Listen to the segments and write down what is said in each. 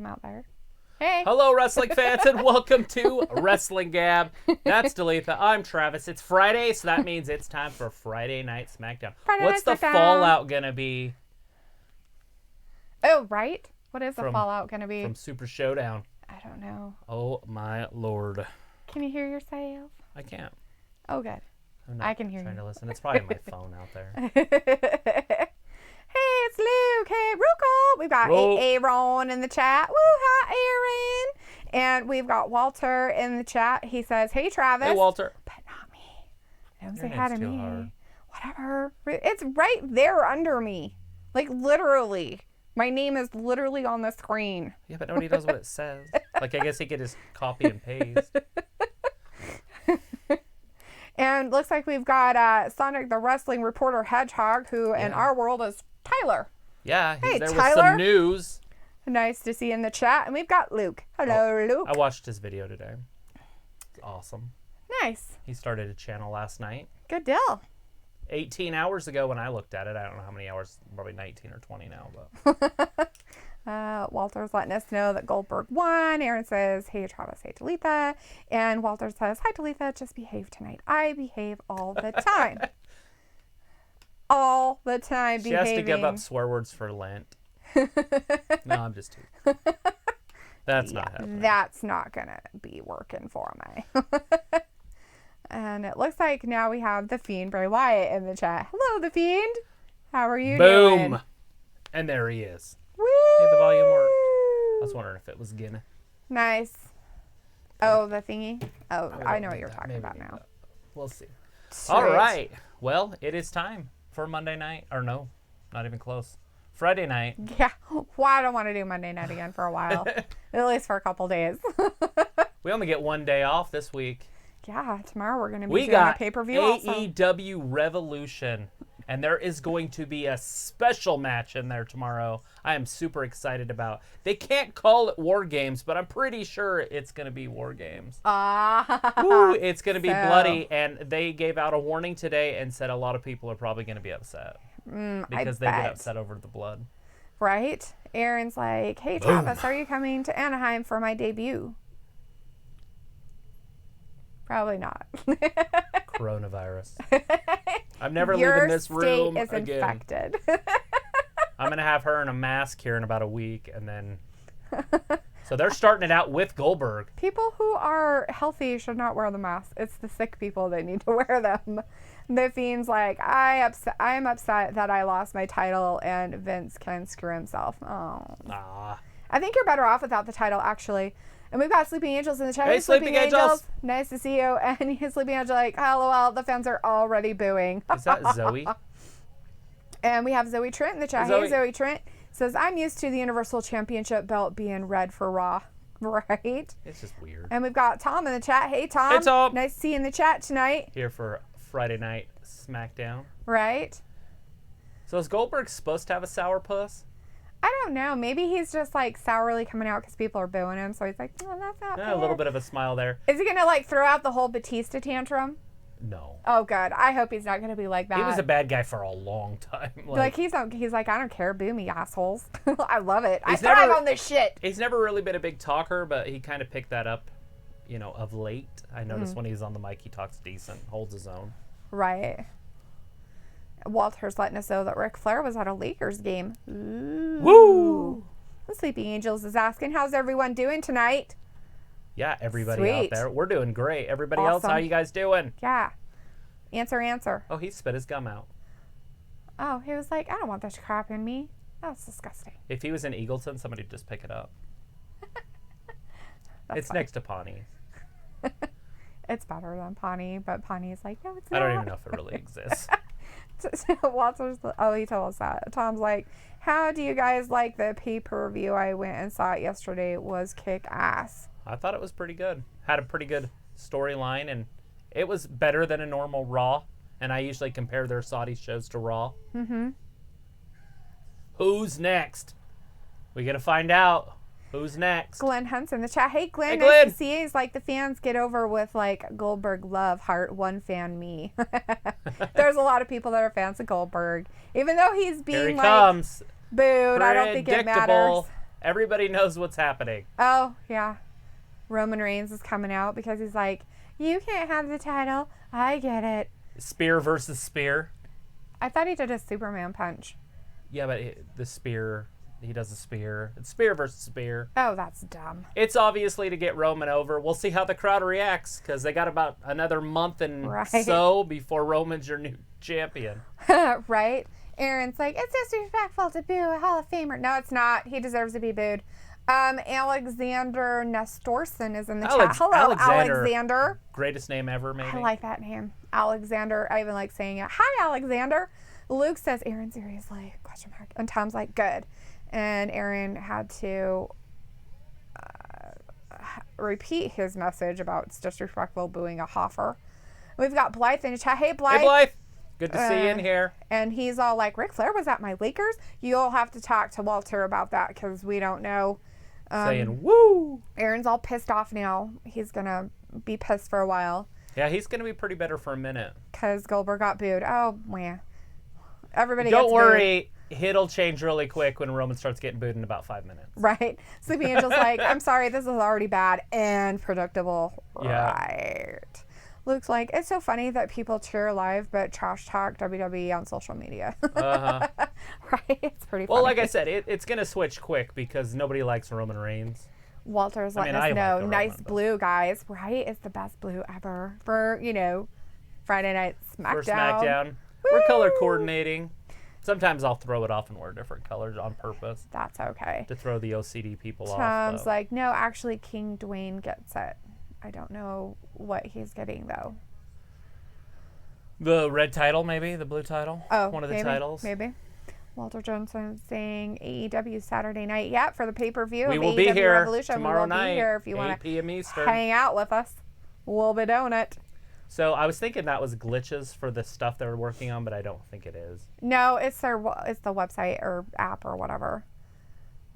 welcome out there. Hey. Hello, wrestling fans, and welcome to Wrestling Gab. That's Dalitha. I'm Travis. It's Friday, so that means it's time for Friday Night SmackDown. What's the fallout going to be? Oh, right? What is the fallout going to be? From Super Showdown. I don't know. Oh, my Lord. Can you hear yourself? I can't. Oh, good. I can hear you. I'm trying to listen. It's probably my phone out there. Hey, it's Luke. Hey, Ruko. We've got Aaron in the chat. Woo, hi, Aaron. And we've got Walter in the chat. He says, hey, Travis. Hey, Walter. But not me. Don't say hi to me. Hard. Whatever. It's right there under me. Like, literally. My name is literally on the screen. Yeah, but nobody knows what it says. Like, I guess he could just copy and paste. And looks like we've got Sonic the Wrestling Reporter Hedgehog, who in our world is Tyler. Yeah, he's there Tyler. with some news. Nice to see you in the chat. And we've got Luke. Hello, Luke. I watched his video today. It's awesome. Nice. He started a channel last night. Good deal. 18 hours ago when I looked at it. I don't know how many hours, probably 19 or 20 now. But Walter's letting us know that Goldberg won. Aaron says, hey, Travis, hey, Dalitha. And Walter says, hi, Dalitha, just behave tonight. I behave all the time. All the time behaving. She has to give up swear words for Lent. No, I'm just teasing. That's not happening. That's not going to be working for me. And it looks like now we have the Fiend, Bray Wyatt, in the chat. Hello, the Fiend. How are you doing? Boom. And there he is. Woo! Hey, the volume worked. I was wondering if it was gonna. Nice. Oh, the thingy? Oh, I know what you're talking about now. We'll see. Sweet. All right. Well, it is time for Monday night. Or no, not even close. Friday night. Yeah. Well, I don't want to do Monday night again for a while. At least for a couple days. We only get one day off this week. Yeah, tomorrow we're going to be doing a pay-per-view also. AEW Revolution. And there is going to be a special match in there tomorrow. I am super excited about. They can't call it War Games, but I'm pretty sure it's going to be War Games. Ooh, it's going to be bloody. And they gave out a warning today and said a lot of people are probably going to be upset. Because they get upset over the blood. Right? Aaron's like, hey, Travis, are you coming to Anaheim for my debut? Probably not. Coronavirus. I'm never leaving this room Your state is again. infected. I'm going to have her in a mask here in about a week. And then... So they're starting it out with Goldberg. People who are healthy should not wear the mask. It's the sick people that need to wear them. The Fiend's like, I am upset that I lost my title and Vince can screw himself. Oh. I think you're better off without the title, actually. And we've got Sleeping Angels in the chat. Hey, Sleeping Angels. Nice to see you. And his Sleeping Angel like, LOL, the fans are already booing. Is that Zoe? And we have Zoe Trent in the chat. Hey, Zoe Trent. Says, I'm used to the Universal Championship belt being red for Raw. Right? It's just weird. And we've got Tom in the chat. Hey, Tom. Hey, Tom. Nice to see you in the chat tonight. Here for Friday Night SmackDown. Right? So is Goldberg supposed to have a sourpuss? I don't know. Maybe he's just like sourly coming out because people are booing him. So he's like, oh, that's not fair. A little bit of a smile there. Is he going to like throw out the whole Batista tantrum? No. Oh, good. I hope he's not going to be like that. He was a bad guy for a long time. He's like, I don't care. Boo me, assholes. I love it. I thrive on this shit. He's never really been a big talker, but he kind of picked that up, of late. I noticed when he's on the mic, he talks decent, holds his own. Right. Walter's letting us know that Ric Flair was at a Lakers game. Ooh. Woo! The Sleeping Angels is asking, how's everyone doing tonight? Yeah, everybody out there. We're doing great. Everybody else, how you guys doing? Yeah. Answer. Oh, he spit his gum out. Oh, he was like, I don't want this crap in me. That's disgusting. If he was in Eagleton, somebody would just pick it up. It's funny. Next to Pawnee. It's better than Pawnee, but Pawnee's like, no, it's not. I don't even know if it really exists. He told us that. Tom's like, how do you guys like the pay-per-view? I went and saw it yesterday. It was kick-ass. I thought it was pretty good. Had a pretty good storyline, and it was better than a normal Raw. And I usually compare their Saudi shows to Raw. Mm-hmm. Who's next? We gotta find out. Who's next? Glenn Hunt's in the chat. Hey, Glenn. Nice to see you. He's like, the fans get over with, like, Goldberg love, heart, one fan, me. There's a lot of people that are fans of Goldberg. Even though he's being, Here he comes. booed, I don't think it matters. Everybody knows what's happening. Oh, yeah. Roman Reigns is coming out because he's like, you can't have the title. I get it. Spear versus spear. I thought he did a Superman punch. Yeah, but the spear, he does a spear. It's spear versus spear. Oh, that's dumb. It's obviously to get Roman over. We'll see how the crowd reacts because they got about another month and so before Roman's your new champion. Right? Aaron's like, it's disrespectful to boo a Hall of Famer. No, it's not. He deserves to be booed. Alexander Nestorson is in the chat. Hello, Alexander. Greatest name ever, maybe. I like that name. Alexander. I even like saying it. Hi, Alexander. Luke says, Aaron, seriously? Question mark. And Tom's like, good. And Aaron had to repeat his message about it's disrespectful booing a Hoffer. We've got Blythe in the chat. Hey, Blythe. Hey, Blythe. Good to see you in here. And he's all like, Ric Flair was at my Lakers? You'll have to talk to Walter about that because we don't know. Saying, woo! Aaron's all pissed off now. He's going to be pissed for a while. Yeah, he's going to be pretty bitter for a minute. Because Goldberg got booed. Oh, man. Everybody Don't gets worry. Booed. It'll change really quick when Roman starts getting booed in about 5 minutes. Right. Sleepy Angel's like, I'm sorry, this is already bad and predictable. Yeah. Right. Luke's like, it's so funny that people cheer live but trash talk WWE on social media. Uh-huh. Right? It's pretty funny. Well, like I said, it's going to switch quick because nobody likes Roman Reigns. Walter's letting us know. Nice blue, guys. Right? It's the best blue ever for, Friday night SmackDown. For SmackDown. Woo! We're color coordinating. Sometimes I'll throw it off and wear different colors on purpose. That's okay. To throw the OCD people off. Tom's like, no, actually, King Dwayne gets it. I don't know what he's getting, though. The red title, maybe? The blue title? Oh, one of the maybe, titles? Maybe. Walter Johnson saying AEW Saturday night. Yeah, for the pay-per-view. We will AEW be here Revolution. tomorrow night. Be here if you 8 want p.m. to Eastern. hang out with us. We'll be doing it. So I was thinking that was glitches for the stuff they were working on, but I don't think it is. No, it's the website or app or whatever.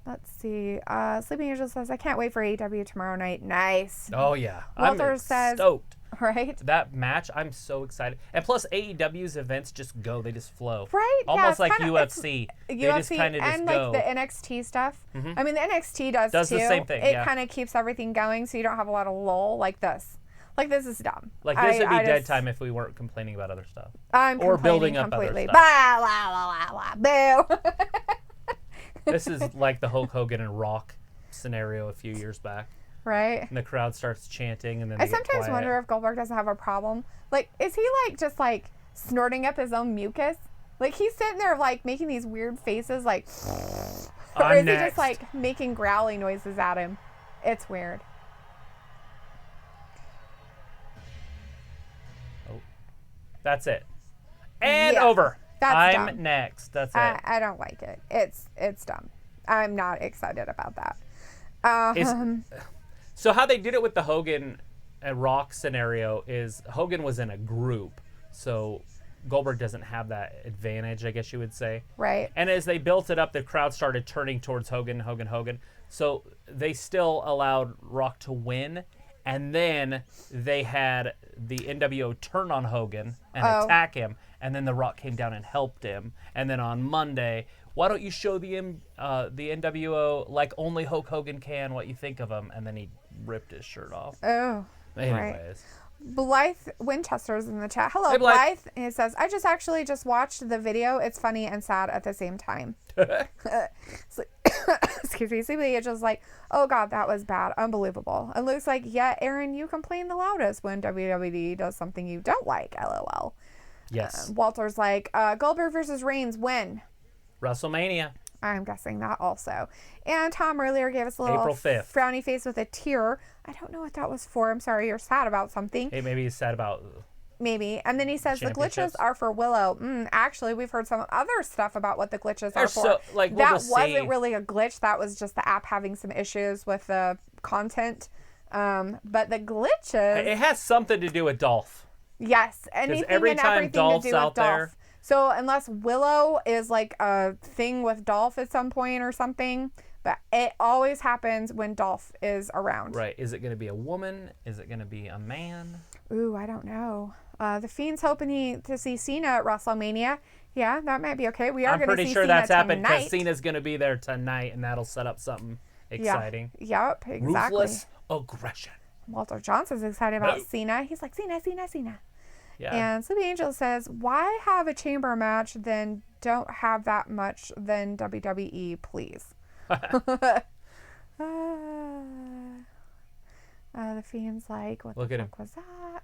Let's see. Sleeping Angel says, I can't wait for AEW tomorrow night. Nice. Oh, yeah. Walter I'm says, stoked. Right? That match, I'm so excited. And plus, AEW's events just go. They just flow. Right? Almost yeah, like UFC. They just kind of just go. And like the NXT stuff. Mm-hmm. I mean, the NXT does too. The same thing, It kind of keeps everything going so you don't have a lot of lull like this. Like, this is dumb. Like, this would be dead time if we weren't complaining about other stuff. I'm or building up completely. other stuff. Blah, blah, blah, blah, boo. This is like the Hulk Hogan and Rock scenario a few years back. Right. And the crowd starts chanting, and then I sometimes wonder if Goldberg doesn't have a problem. Like, is he like just like snorting up his own mucus? Like, he's sitting there like making these weird faces, like, or is he just like making growly noises at him? It's weird. Oh, that's it. And over. That's I'm dumb. next. That's it. I don't like it. It's dumb. I'm not excited about that. So how they did it with the Hogan and Rock scenario is Hogan was in a group, so Goldberg doesn't have that advantage, I guess you would say. Right. And as they built it up, the crowd started turning towards Hogan. So they still allowed Rock to win, and then they had the NWO turn on Hogan and attack him, and then the Rock came down and helped him. And then on Monday, why don't you show the NWO like only Hulk Hogan can, what you think of him? And then he ripped his shirt off. Oh. Anyways. Right. Blythe Winchester's in the chat. Hello, hey, Blythe. And he says, I just watched the video. It's funny and sad at the same time. Excuse me. Sleepy just like, oh God, that was bad. Unbelievable. And Luke's like, yeah, Aaron, you complain the loudest when WWE does something you don't like. LOL. Yes. Walter's like, Goldberg versus Reigns, when? WrestleMania. I'm guessing that also. And Tom earlier gave us a little April 5th. Frowny face with a tear. I don't know what that was for. I'm sorry, you're sad about something. Hey, maybe he's sad about... Maybe. And then he says the glitches are for Willow. Actually, we've heard some other stuff about what the glitches are for. So, like, that wasn't really a glitch. That was just the app having some issues with the content. But the glitches... It has something to do with Dolph. Yes. Anything every and time everything Dolph's to do with out Dolph. there... So unless Willow is like a thing with Dolph at some point or something, but it always happens when Dolph is around. Right. Is it going to be a woman? Is it going to be a man? Ooh, I don't know. The Fiend's hoping to see Cena at WrestleMania. Yeah, that might be okay. We are I'm going to pretty see sure Cena that's happened tonight. because Cena's going to be there tonight, and that'll set up something exciting. Yeah. Yep, exactly. Ruthless aggression. Walter Johnson's excited about No. Cena. He's like, Cena, Cena, Cena. Yeah. And Sleepy Angel says, why have a chamber match then don't have that much than WWE, please? The Fiend's like, what Look the at fuck was that?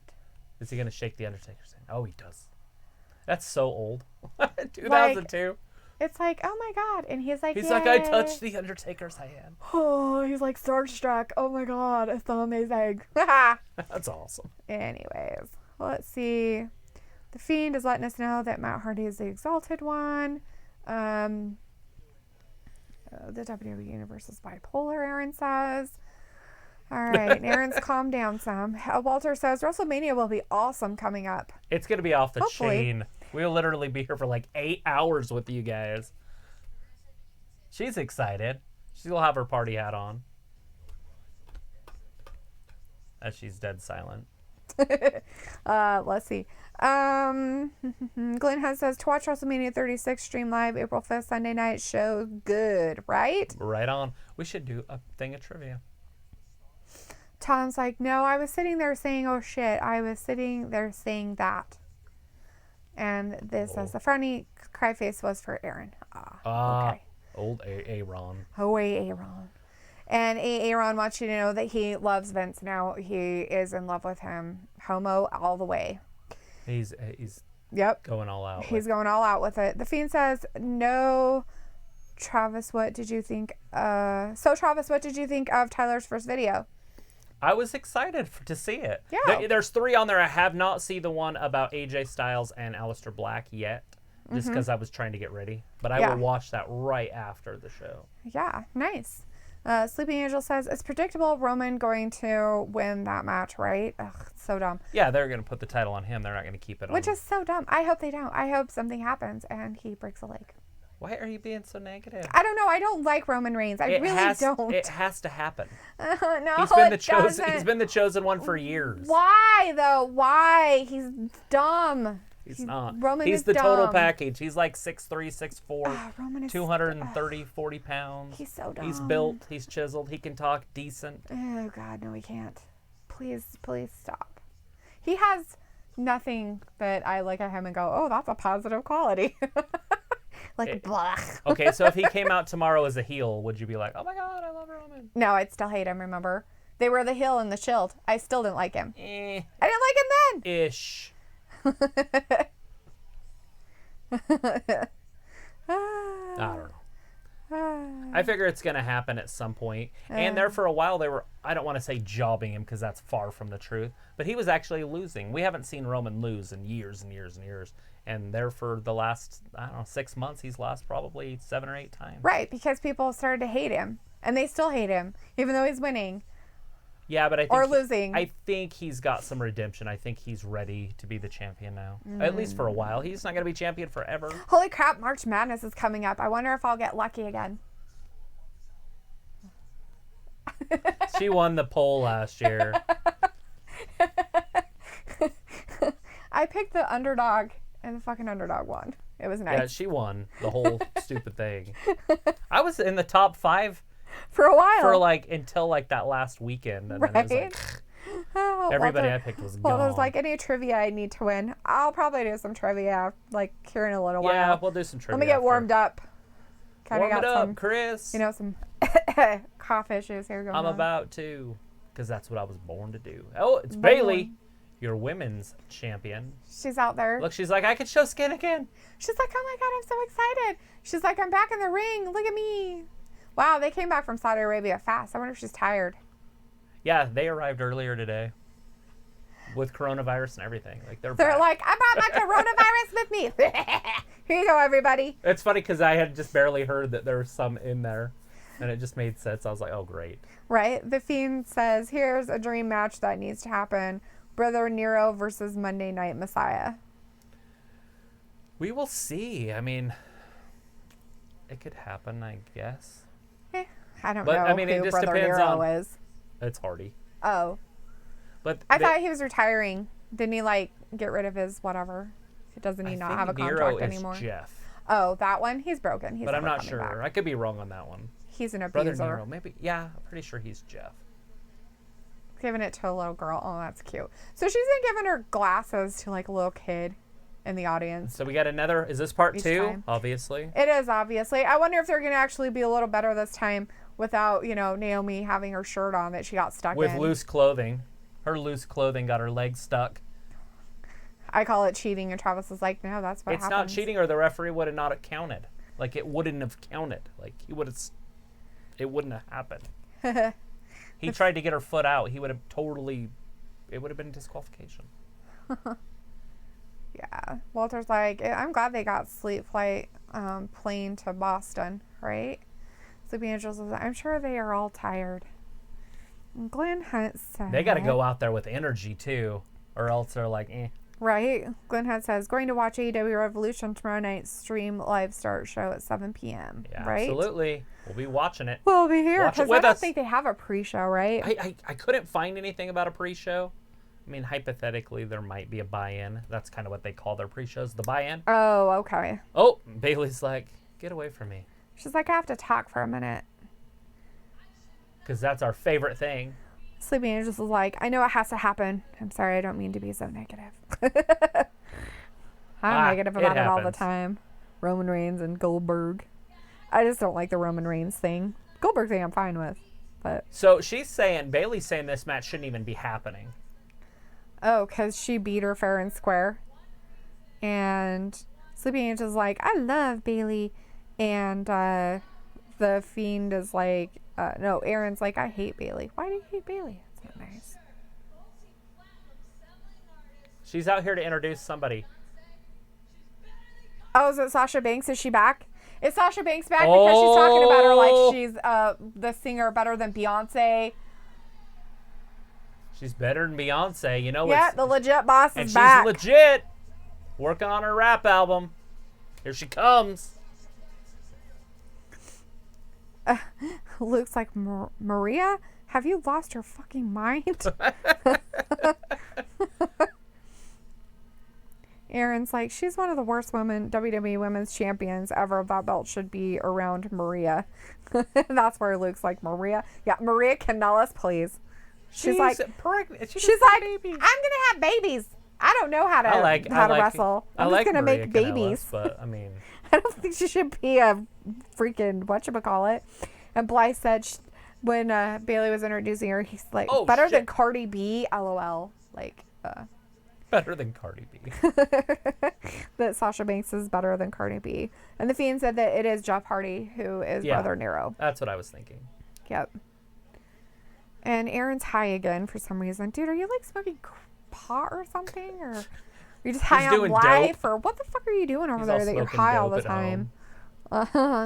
Is he going to shake the Undertaker's hand? Oh, he does. That's so old. 2002. It's like, oh my God. And he's like, He's yay. like, I touched the Undertaker's hand. Oh, he's like starstruck. Oh my God, it's so amazing. That's awesome. Anyways, let's see. The Fiend is letting us know that Matt Hardy is the Exalted One. The WWE Universe is bipolar, Aaron says. All right, Aaron's calmed down some. Walter says WrestleMania will be awesome coming up. It's going to be off the Hopefully. chain. We'll literally be here for like 8 hours with you guys. She's excited. She'll have her party hat on. As she's dead silent. Let's see. Glenn Hunt says to watch WrestleMania 36 stream live April 5th Sunday night show. Good, right? Right on. We should do a thing of trivia. Tom's like, no, I was sitting there saying, oh shit, I was sitting there saying that. And this says the funny cry face was for Aaron. Okay. Old Aaron. Oh, Aaron. And Aaron wants you to know that he loves Vince now. He is in love with him. Homo all the way. He's Yep. going all out. He's going all out with it. The Fiend says, no, Travis, what did you think? Travis, what did you think of Tyler's first video? I was excited to see it. Yeah. There's 3 on there. I have not seen the one about AJ Styles and Aleister Black yet, just because I was trying to get ready. But I will watch that right after the show. Yeah, nice. Sleeping Angel says, it's predictable Roman going to win that match, right? Ugh, it's so dumb. Yeah, they're going to put the title on him. They're not going to keep it on Which is so dumb. I hope they don't. I hope something happens and he breaks a leg. Why are you being so negative? I don't know. I don't like Roman Reigns. I really don't. It has to happen. No, He's been the it chosen. doesn't. He's been the chosen one for years. Why though? Why? He's dumb. He's not. Roman He's is the total dumb. package. He's like 6'3", 6'4", Roman is 230, 40 pounds. He's so dumb. He's built. He's chiseled. He can talk decent. Oh God, no, he can't. Please, please stop. He has nothing that I look at him and go, oh, that's a positive quality. Like, blah. Okay, so if he came out tomorrow as a heel, would you be like, oh my God, I love Roman? No, I'd still hate him, remember? They were the heel and the Shield. I still didn't like him. Eh. I didn't like him then. Ish. I don't know. I figure it's going to happen at some point. And there for a while, they were, I don't want to say jobbing him because that's far from the truth, but he was actually losing. We haven't seen Roman lose in years and years and years. And there for the last, I don't know, 6 months, he's lost probably 7 or 8 times. Right, because people started to hate him. And they still hate him, even though he's winning. Yeah, but I think Or losing. I think he's got some redemption. I think he's ready to be the champion now, at least for a while. He's not going to be champion forever. Holy crap, March Madness is coming up. I wonder if I'll get lucky again. She won the poll last year. I picked the underdog, and the fucking underdog won. It was nice. Yeah, she won the whole stupid thing. I was in the top 5 For a while. for like until like that last weekend, and then it was like Oh, everybody Walter- I picked was gone. Well, there's like any trivia I need to win. I'll probably do some trivia like here in a little while. Yeah, we'll do some trivia. Let me get after. warmed up. Kind of Warm got it up, some, Chris. some cough issues here going I'm on. about to, because that's what I was born to do. Oh, it's Bailey, your women's champion. She's out there. Look, she's like, I can show skin again. She's like, oh my God, I'm so excited. She's like, I'm back in the ring. Look at me. Wow, they came back from Saudi Arabia fast. I wonder if she's tired. Yeah, they arrived earlier today with coronavirus and everything. Like they're They're back. like, I brought my coronavirus with me. Here you go, everybody. It's funny because I had just barely heard that there was some in there, and it just made sense. I was like, oh, great. Right? The Fiend says, here's a dream match that needs to happen. Brother Nero versus Monday Night Messiah. We will see. I mean, it could happen, I guess. I don't But, know I mean, it who just Brother depends Nero on- is. It's Hardy. Oh. But I thought he was retiring. Didn't he, like, get rid of his whatever? Doesn't he I not think have a Miro contract is anymore? Jeff, Oh, that one? He's broken. He's but I'm never not coming sure. back. I could be wrong on that one. He's an Brother abuser. Nero, maybe. Yeah, I'm pretty sure he's Jeff. Giving it to a little girl. Oh, that's cute. So she's been giving her glasses to like a little kid in the audience. So we got another. Is this part Each 2? time. Obviously. It is, obviously. I wonder if they're going to actually be a little better this time without, Naomi having her shirt on that she got stuck With in. loose clothing. Her loose clothing got her legs stuck. I call it cheating, and Travis is like, no, that's what It's happens. not cheating, or the referee would have not counted. Like, it wouldn't have counted. Like, it wouldn't have happened. He tried to get her foot out. He would have it would have been disqualification. Yeah. Walter's like, I'm glad they got sleep flight plane to Boston, right? Sleepy Angels is like, I'm sure they are all tired. And Glenn Hunt said, They got to go out there with energy, too, or else they're like, eh. Right? Glenn Hunt says, going to watch AEW Revolution tomorrow night, stream live start show at 7 p.m. Yeah, right? absolutely. We'll be watching it. We'll be here Watch it because with I don't us. think they have a pre-show, right? I couldn't find anything about a pre-show. I mean, hypothetically, there might be a buy-in. That's kind of what they call their pre-shows, the buy-in. Oh, okay. Oh, Bailey's like, get away from me. She's like, I have to talk for a minute. Because that's our favorite thing. Sleepy Angels is like, I know it has to happen. I'm sorry, I don't mean to be so negative. I'm negative about it all the happens. time. Roman Reigns and Goldberg. I just don't like the Roman Reigns thing. Goldberg thing I'm fine with. But So Bailey's saying this match shouldn't even be happening. oh, because she beat her fair and square. And Sleepy Angel's like, I love Bailey. And the Fiend is like, no, Aaron's like, I hate Bailey. Why do you hate Bailey? That's not nice. She's out here to introduce somebody. Oh, is it Sasha Banks? Is she back? Is Sasha Banks back? Because she's talking about her like she's the singer better than Beyonce. She's better than Beyonce. You know Yeah, it's, the legit boss and is she's back. legit. Working on her rap album. Here she comes. Luke's like, Maria, have you lost your fucking mind? Aaron's like, she's one of the worst WWE Women's Champions ever. That belt should be around Maria. That's where Luke's like, Maria? Yeah, Maria Kanellis, please. She's like, pregnant. she's like, I'm going to have babies. I don't know how to wrestle. I'm just going to Maria make Kanellis, babies. But, I mean... I don't think she should be a freaking whatchamacallit. And Blythe said when Bailey was introducing her, he's like, better than Cardi B, LOL. Like, better than Cardi B. that Sasha Banks is better than Cardi B. And the Fiend said that it is Jeff Hardy who is Brother Nero. That's what I was thinking. Yep. And Aaron's high again for some reason. Dude, are you like smoking pot or something? Or are you just high on life? Or what the fuck are you doing over there that you're high all the time?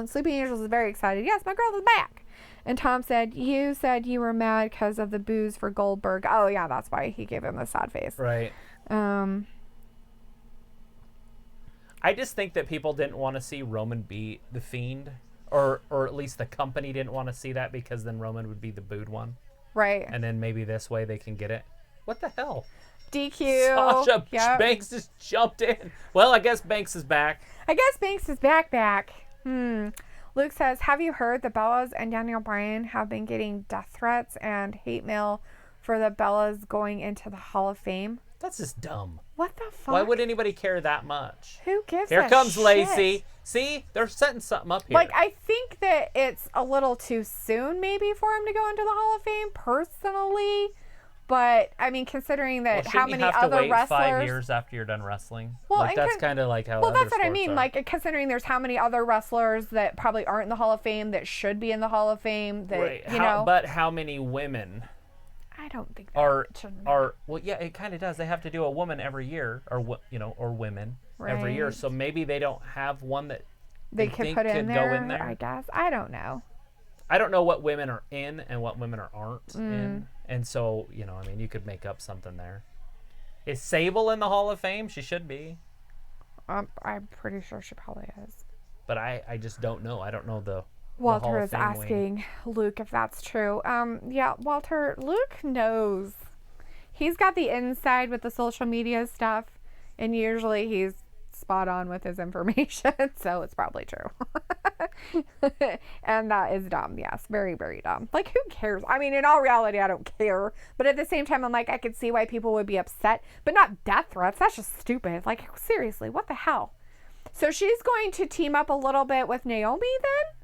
Sleepy Angels is very excited. Yes, my girl is back. And Tom said you were mad because of the booze for Goldberg. Oh, yeah, that's why he gave him the sad face. Right. I just think that people didn't want to see Roman beat the Fiend. Or at least the company didn't want to see that because then Roman would be the booed one. Right. And then maybe this way they can get it. What the hell? DQ. Sasha Banks just jumped in. Well, I guess Banks is back. I guess Banks is back. Luke says, have you heard the Bellas and Daniel Bryan have been getting death threats and hate mail for the Bellas going into the Hall of Fame? That's just dumb. What the fuck? Why would anybody care that much? Who gives Here a comes shit? Lacey. See? They're setting something up here. Like, I think that it's a little too soon maybe for him to go into the Hall of Fame, personally. But, I mean, considering that how many other wait wrestlers... 5 years after you're done wrestling? Well, like, that's kind of like how well, other that's what I sports mean. are. Like, considering there's how many other wrestlers that probably aren't in the Hall of Fame that should be in the Hall of Fame that, right. you know... But how many women... I don't think that are well, yeah, it kind of does. They have to do a woman every year, or women every year. So maybe they don't have one that they could put in there, go in there. I guess. I don't know. I don't know what women are in and what women aren't in, and so I mean, you could make up something there. Is Sable in the Hall of Fame? She should be. I'm pretty sure she probably is. But I just don't know. I don't know the. Walter is asking Luke if that's true. Yeah, Walter, Luke knows. He's got the inside with the social media stuff, and usually he's spot on with his information, so it's probably true. And that is dumb. Yes, very, very dumb. Like, who cares? I mean, in all reality, I don't care. But at the same time, I'm like, I could see why people would be upset, but not death threats. That's just stupid. Like, seriously, what the hell? So she's going to team up a little bit with Naomi then?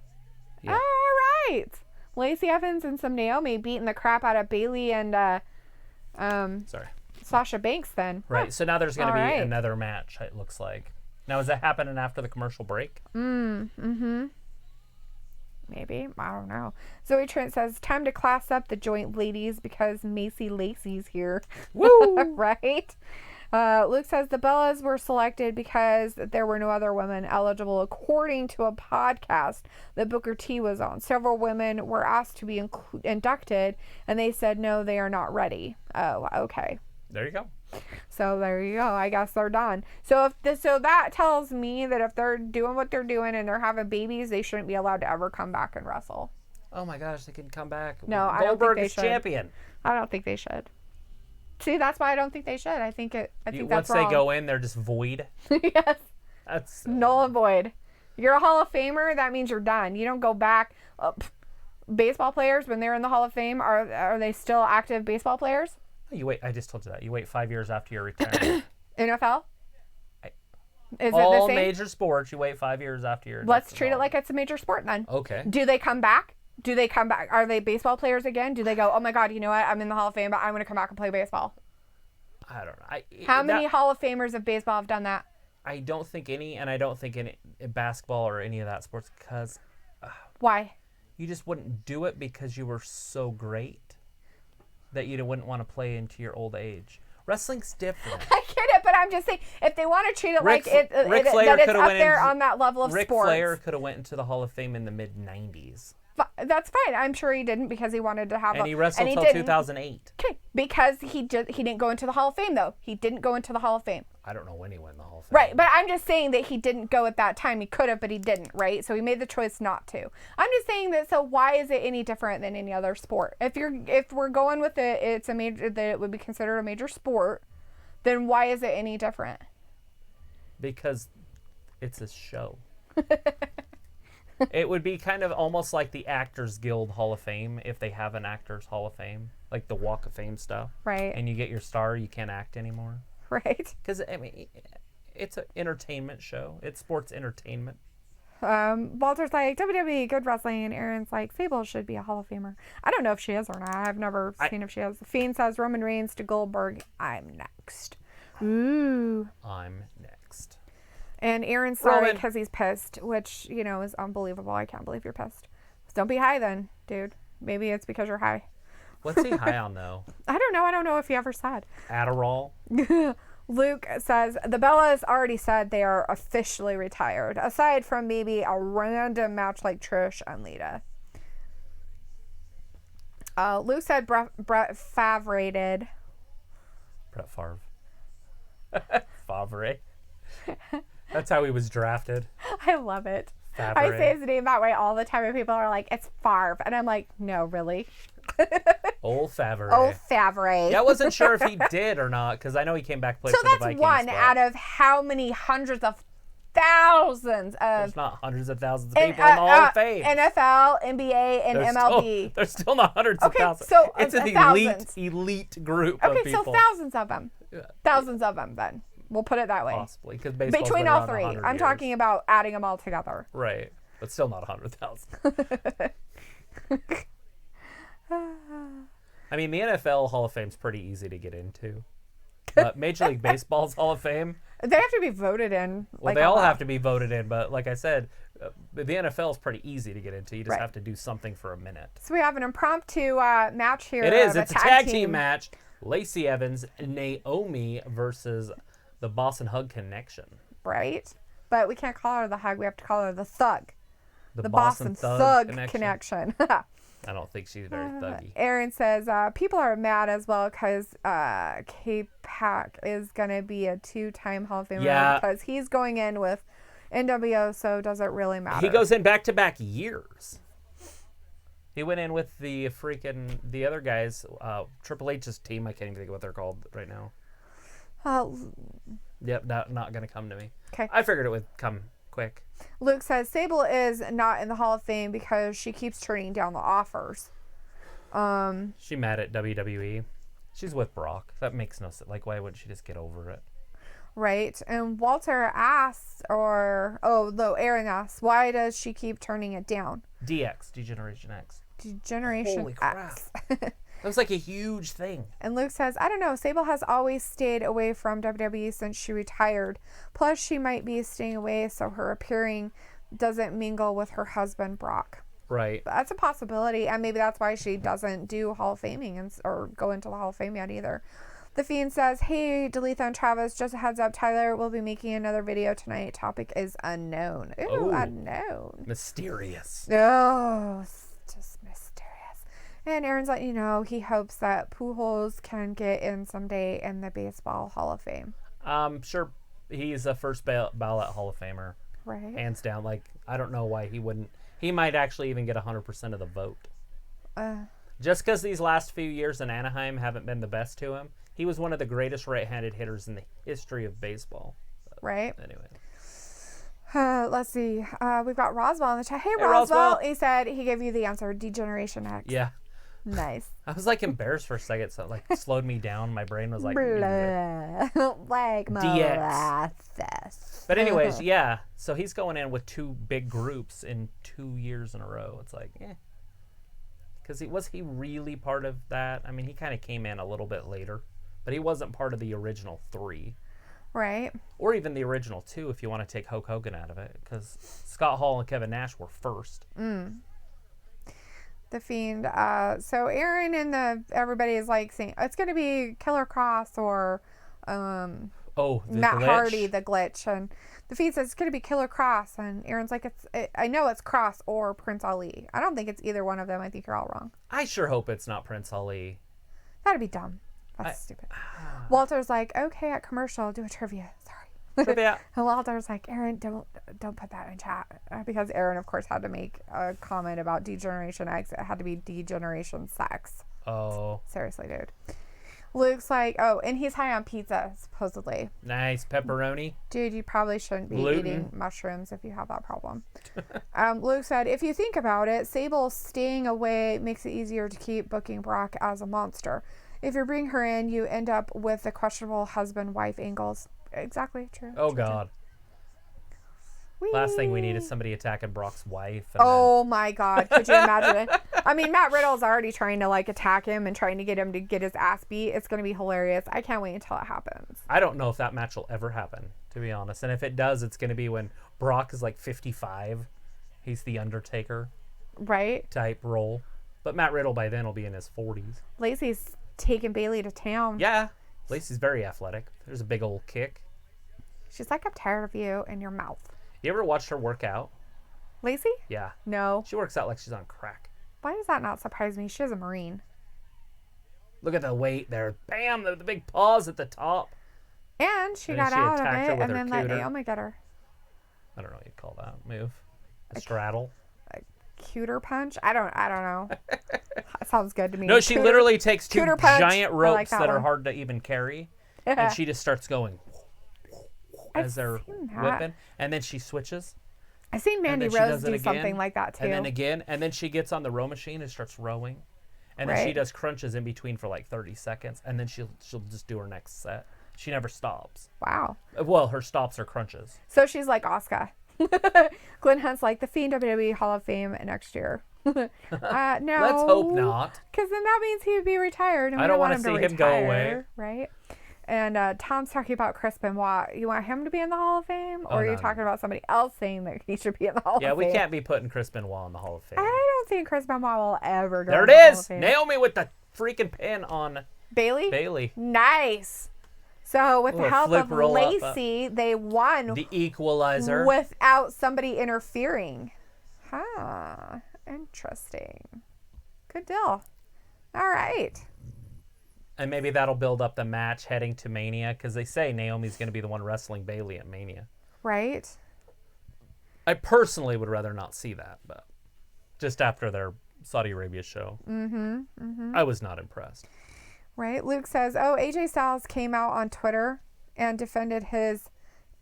Yeah. All right. Lacey Evans and some Naomi beating the crap out of Bailey and Sasha Banks then. Right. Huh. So now there's going to be All right. another match, it looks like. Now, is that happening after the commercial break? Maybe. I don't know. Zoe Trent says, time to class up the joint ladies because Macy Lacey's here. Woo! Right? Luke says the Bellas were selected because there were no other women eligible according to a podcast that Booker T was on. Several women were asked to be inducted and they said no, they are not ready. Oh, okay. There you go. So there you go. I guess they're done. So so that tells me that if they're doing what they're doing and they're having babies, they shouldn't be allowed to ever come back and wrestle. Oh my gosh, they can come back. No, I don't think Goldberg they is should. champion. I don't think they should. See, that's why I don't think they should. I think that's Once wrong. they go in, they're just void. Yes. That's Null and void. You're a Hall of Famer, that means you're done. You don't go back. Baseball players, when they're in the Hall of Fame, are they still active baseball players? You wait. I just told you that. You wait 5 years after your retirement. NFL? Is All it the same? major sports, you wait 5 years after your. Let's treat it like it's a major sport then. Okay. Do they come back? Do they come back? Are they baseball players again? Do they go, oh my God, you know what? I'm in the Hall of Fame, but I'm going to come back and play baseball? I don't know. How many Hall of Famers of baseball have done that? I don't think any, and I don't think any basketball or any of that sports, because Why? you just wouldn't do it because you were so great that you wouldn't want to play into your old age. Wrestling's different. I get it, but I'm just saying, if they want to treat it Ric like that it's up there on that level of Ric sports. Flair could have went into the Hall of Fame in the mid-'90s. That's fine. I'm sure he didn't because he wanted to have And he wrestled until 2008. Okay, because he didn't go into the Hall of Fame, though. He didn't go into the Hall of Fame. I don't know when he went in the Hall of Fame. Right, but I'm just saying that he didn't go at that time. He could have, but he didn't, right? So he made the choice not to. I'm just saying that, so why is it any different than any other sport? If we're going with it, that it would be considered a major sport, then why is it any different? Because it's a show. It would be kind of almost like the Actors Guild Hall of Fame if they have an Actors Hall of Fame, like the Walk of Fame stuff. Right. And you get your star, you can't act anymore. Right. Because, I mean, it's an entertainment show. It's sports entertainment. Walter's like, WWE, good wrestling. And Aaron's like, Sable should be a Hall of Famer. I don't know if she is or not. I've never seen if she is. Fiend says, Roman Reigns to Goldberg. I'm next. Ooh. I'm next. And Aaron's sorry Roman. because he's pissed, which, is unbelievable. I can't believe you're pissed. So don't be high then, dude. Maybe it's because you're high. What's he high on, though? I don't know. I don't know if he ever said. Adderall? Luke says, the Bellas already said they are officially retired, aside from maybe a random match like Trish and Lita. Luke said Brett Favre did. Brett Favre. Favre. That's how he was drafted. I love it. Favre. I say his name that way all the time, and people are like, it's Favre. And I'm like, no, really? Old Favre. Oh, Favre. Yeah, I wasn't sure if he did or not, because I know he came back played So for the that's Vikings. one but out of how many hundreds of thousands of there's not hundreds of thousands of people in the Hall of Fame. NFL, NBA, and MLB. There's still not hundreds of thousands. So it's an thousands. elite group of Okay, people. so thousands of them. Thousands of them, then. We'll put it that way. Possibly, because baseball's Between been all around three. 100 I'm years. talking about adding them all together. Right, but still not 100,000. I mean, the NFL Hall of Fame's pretty easy to get into. Major League Baseball's Hall of Fame, They have to be voted in. well, they all have to be voted in, but like I said, the NFL is pretty easy to get into. You just Right. have to do something for a minute. So we have an impromptu match here. It is. of It's a tag team match. Lacey Evans, Naomi versus the Boston Hug Connection. Right? But we can't call her the Hug. We have to call her the Thug. The Boston Thug Connection. I don't think she's very thuggy. Aaron says, people are mad as well because K-Pac is going to be a 2-time Hall of Famer Yeah. because he's going in with NWO, so does it really matter? He goes in back-to-back years. He went in with the other guys, Triple H's team. I can't even think of what they're called right now. Uh, Yep, not going to come to me. Okay. I figured it would come quick. Luke says Sable is not in the Hall of Fame because she keeps turning down the offers. She mad at WWE. She's with Brock. That makes no sense. Like, why wouldn't she just get over it? Right. And Walter asks, Aaron asks, why does she keep turning it down? DX, Degeneration X. Degeneration Holy crap. X. That was like a huge thing. And Luke says, I don't know. Sable has always stayed away from WWE since she retired. Plus, she might be staying away so her appearing doesn't mingle with her husband, Brock. Right. But that's a possibility. And maybe that's why she doesn't do Hall of Faming or go into the Hall of Fame yet either. The Fiend says, hey, Dalitha and Travis, just a heads up. Tyler will be making another video tonight. Topic is unknown. Ooh, unknown. Mysterious. Oh, it's just mysterious. And Aaron's letting you know he hopes that Pujols can get in someday in the Baseball Hall of Fame. Sure, he's a first ballot Hall of Famer. Right. Hands down. Like, I don't know why he wouldn't. He might actually even get 100% of the vote. Just because these last few years in Anaheim haven't been the best to him. He was one of the greatest right-handed hitters in the history of baseball. Right. Anyway. Let's see. We've got Roswell in the chat. Hey, Hey, Roswell. Roswell. he said he gave you the answer. Degeneration X. Yeah. Nice. I was like embarrassed for a second, so it like slowed me down. My brain was like, like molasses. But anyways, yeah. So he's going in with two big groups in 2 years in a row. It's like, because was he really part of that? I mean, he kind of came in a little bit later, but he wasn't part of the original 3. Right. Or even the original 2, if you want to take Hulk Hogan out of it, because Scott Hall and Kevin Nash were first. The Fiend. So Aaron and everybody is like saying it's going to be Killer Cross or Matt Glitch. Hardy, the Glitch, and the Fiend says it's going to be Killer Cross, and Aaron's like I know it's Cross or Prince Ali. I don't think it's either one of them. I think you're all wrong. I sure hope it's not Prince Ali. That'd be dumb. That's stupid. Walter's like, okay, at commercial, do a trivia. Sorry. Trivia. And Walter's like, Aaron, don't put that in chat. Because Aaron, of course, had to make a comment about Degeneration X. It had to be Degeneration Sex. Oh. Seriously, dude. Luke's like, and he's high on pizza, supposedly. Nice. Pepperoni. Dude, you probably shouldn't be Gluten. eating mushrooms if you have that problem. Luke said, if you think about it, Sable staying away makes it easier to keep booking Brock as a monster. If you bring her in, you end up with the questionable husband-wife angles. Exactly. True. Oh, true, God. True. Last thing we need is somebody attacking Brock's wife. Oh, my God. Could you imagine it? I mean, Matt Riddle's already trying to, attack him and trying to get him to get his ass beat. It's going to be hilarious. I can't wait until it happens. I don't know if that match will ever happen, to be honest. And if it does, it's going to be when Brock is 55. He's the Undertaker. Right? Type role. But Matt Riddle by then will be in his 40s. Lacey's taking Bailey to town. Yeah. Lacey's very athletic. There's a big old kick. She's like, I'm tired of you and your mouth. You ever watched her work out? Lacey? Yeah. No. She works out like she's on crack. Why does that not surprise me? She's a Marine. Look at the weight there. Bam! The big paws at the top. And she And got she out of attacked her it with and her then let cooter. Naomi get her. I don't know what you'd call that move. A straddle. Cuter punch? I don't know. That sounds good to me. No, she literally takes two cooter punch. giant I ropes like that are one. hard to even carry. And she just starts going as they're seen that. whipping. And then she switches. I've seen Mandy then she Rose does it do again, something like that too. And then again. And then she gets on the row machine and starts rowing. And then she Right. does crunches in between for 30 seconds. And then she'll just do her next set. She never stops. Wow. Well, her stops are crunches. So she's like Asuka. Glenn Hunt's like the Fiend WWE Hall of Fame next year. No. Let's hope not. Because then that means he would be retired. And I we don't want wanna him see him go away. Right? And Tom's talking about Chris Benoit. You want him to be in the Hall of Fame? Or are you no. talking about somebody else saying that he should be in the Hall of Fame? Yeah, we can't be putting Chris Benoit in the Hall of Fame. I don't think Chris Benoit will ever go There in it the Hall of is. Fame. Naomi with the freaking pin on Bailey? Bailey. Nice. So with the Ooh, a help flip of roll up. Lacey, they won The equalizer. without somebody interfering. Huh. Interesting. Good deal. All right. And maybe that'll build up the match heading to Mania, because they say Naomi's going to be the one wrestling Bailey at Mania. Right. I personally would rather not see that, but just after their Saudi Arabia show, I was not impressed. Right. Luke says, AJ Styles came out on Twitter and defended his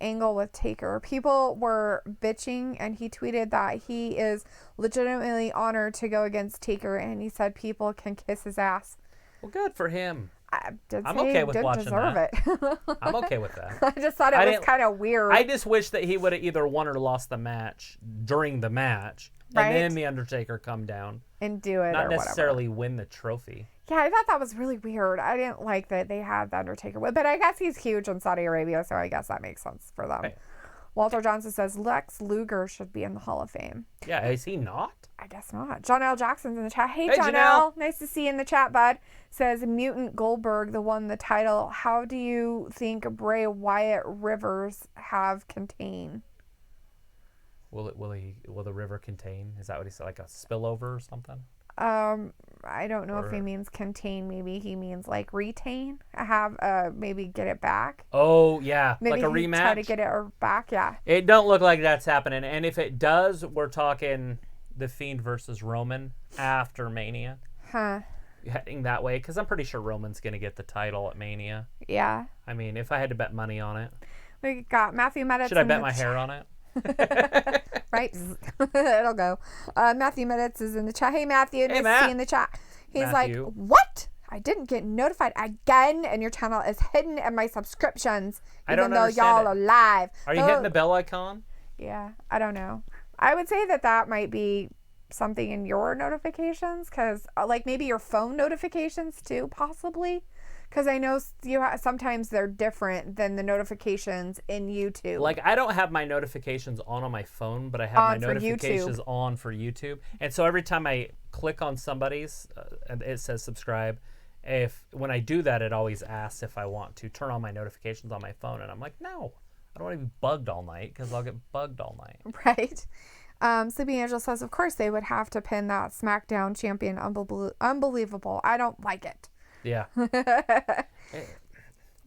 angle with Taker. People were bitching, and he tweeted that he is legitimately honored to go against Taker, and he said people can kiss his ass. Well, good for him. I'm okay with watching deserve that. It. I'm okay with that. I just thought it was kind of weird. I just wish that he would have either won or lost the match during the match, Right. and then the Undertaker come down and do it, not or necessarily whatever. win the trophy. Yeah, I thought that was really weird. I didn't like that they had the Undertaker with, but I guess he's huge in Saudi Arabia, so I guess that makes sense for them. Right. Walter Johnson says Lex Luger should be in the Hall of Fame. Yeah, is he not? I guess not. John L. Jackson's in the chat. Hey, Hey, John Janelle. L. Nice to see you in the chat, bud. Says Mutant Goldberg, the won the title. How do you think Bray Wyatt Rivers have contain? Will the river contain? Is that what he said? Like a spillover or something? I don't know if he means contain. Maybe he means like retain. Have maybe get it back. Oh yeah, Maybe like a he rematch. try to get it back. Yeah. It don't look like that's happening. And if it does, we're talking the Fiend versus Roman after Mania. Huh. Heading that way, because I'm pretty sure Roman's going to get the title at Mania. Yeah. I mean, if I had to bet money on it. We got Matthew Meditz. Should I bet my hair on it? Right? It'll go. Matthew Meditz is in the chat. Hey, Matthew. Hey, Nice to Matt. see you in the chat. He's Matthew. like, what? I didn't get notified again, and your channel is hidden in my subscriptions, I even don't though y'all understand are live. Are you hitting the bell icon? Yeah, I don't know. I would say that might be something in your notifications, because like maybe your phone notifications too, possibly. Because I know sometimes they're different than the notifications in YouTube. Like, I don't have my notifications on my phone, but I have my notifications on for YouTube. And so every time I click on somebody's, and it says subscribe, when I do that, it always asks if I want to turn on my notifications on my phone. And I'm like, no, I don't want to be bugged all night, because I'll get bugged all night. Right. Sleepy Angel says, of course they would have to pin that SmackDown champion. Unbelievable. I don't like it. Yeah.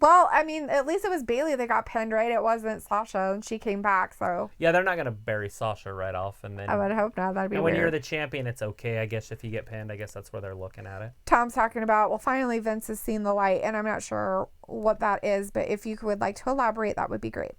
Well, I mean, at least it was Bailey that got pinned, right? It wasn't Sasha, and she came back, so. Yeah, they're not going to bury Sasha right off. And then I would hope not. That'd be and weird. when you're the champion, it's okay, I guess, if you get pinned. I guess that's where they're looking at it. Tom's talking about, well, finally Vince has seen the light, and I'm not sure what that is, but if you would like to elaborate, that would be great.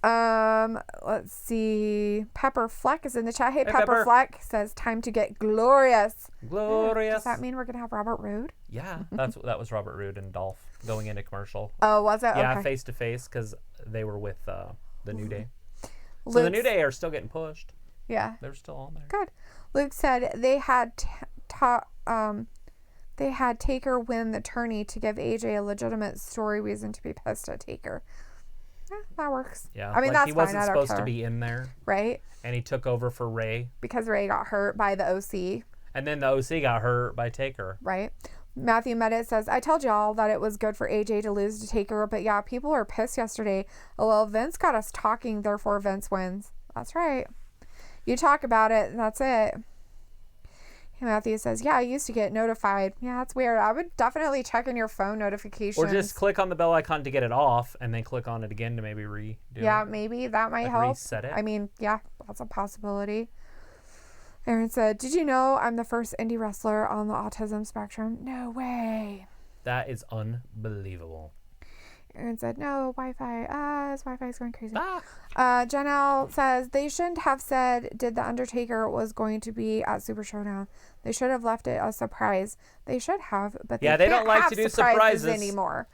Let's see. Pepper Fleck is in the chat. Hey, Pepper Fleck says, time to get glorious. Glorious. Does that mean we're going to have Robert Roode? Yeah, that was Robert Roode and Dolph going into commercial. Oh, was it? Yeah, Okay. face to face, because they were with the New Day. So Luke's, the New Day are still getting pushed. Yeah. They're still on there. Good. Luke said they had Taker win the tourney to give AJ a legitimate story reason to be pissed at Taker. Yeah, that works. Yeah, I mean, like that's he fine. wasn't I don't supposed care. to be in there, right? and he took over for Ray, Because Ray got hurt by the OC. and then the OC got hurt by Taker. Right. Matthew Medit says, I told y'all that it was good for AJ to lose to Taker, but yeah, people were pissed yesterday. Oh, well, Vince got us talking, therefore Vince wins. That's right. You talk about it, and that's it. Matthew says, yeah, I used to get notified. Yeah, that's weird. I would definitely check in your phone notifications. Or just click on the bell icon to get it off, and then click on it again to maybe redo it. Yeah, maybe that might help. Reset it. I mean, yeah, that's a possibility. Aaron said, did you know I'm the first indie wrestler on the autism spectrum? No way. That is unbelievable. Aaron said, no, Wi-Fi. His Wi-Fi is going crazy. Ah. Janelle says, they shouldn't have said, did the Undertaker was going to be at Super Showdown. They should have left it a surprise. They should have, but they they can't don't like have to do surprises surprises anymore.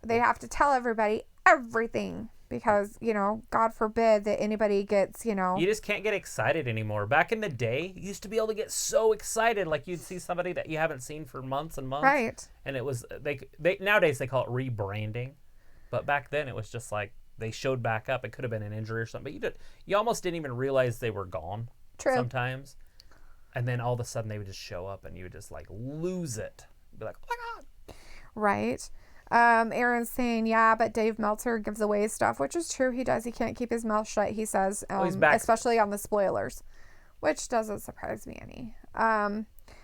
They have to tell everybody everything because, God forbid that anybody gets, You just can't get excited anymore. Back in the day, you used to be able to get so excited, like you'd see somebody that you haven't seen for months and months. Right. And it was, they nowadays they call it rebranding. But back then it was just like they showed back up. It could have been an injury or something. But you almost didn't even realize they were gone. True. Sometimes. And then all of a sudden they would just show up and you would just like lose it. Be like, oh my God. Right. Aaron's saying, yeah, but Dave Meltzer gives away stuff, which is true. He does. He can't keep his mouth shut, he says, He's back. especially on the spoilers, which doesn't surprise me any.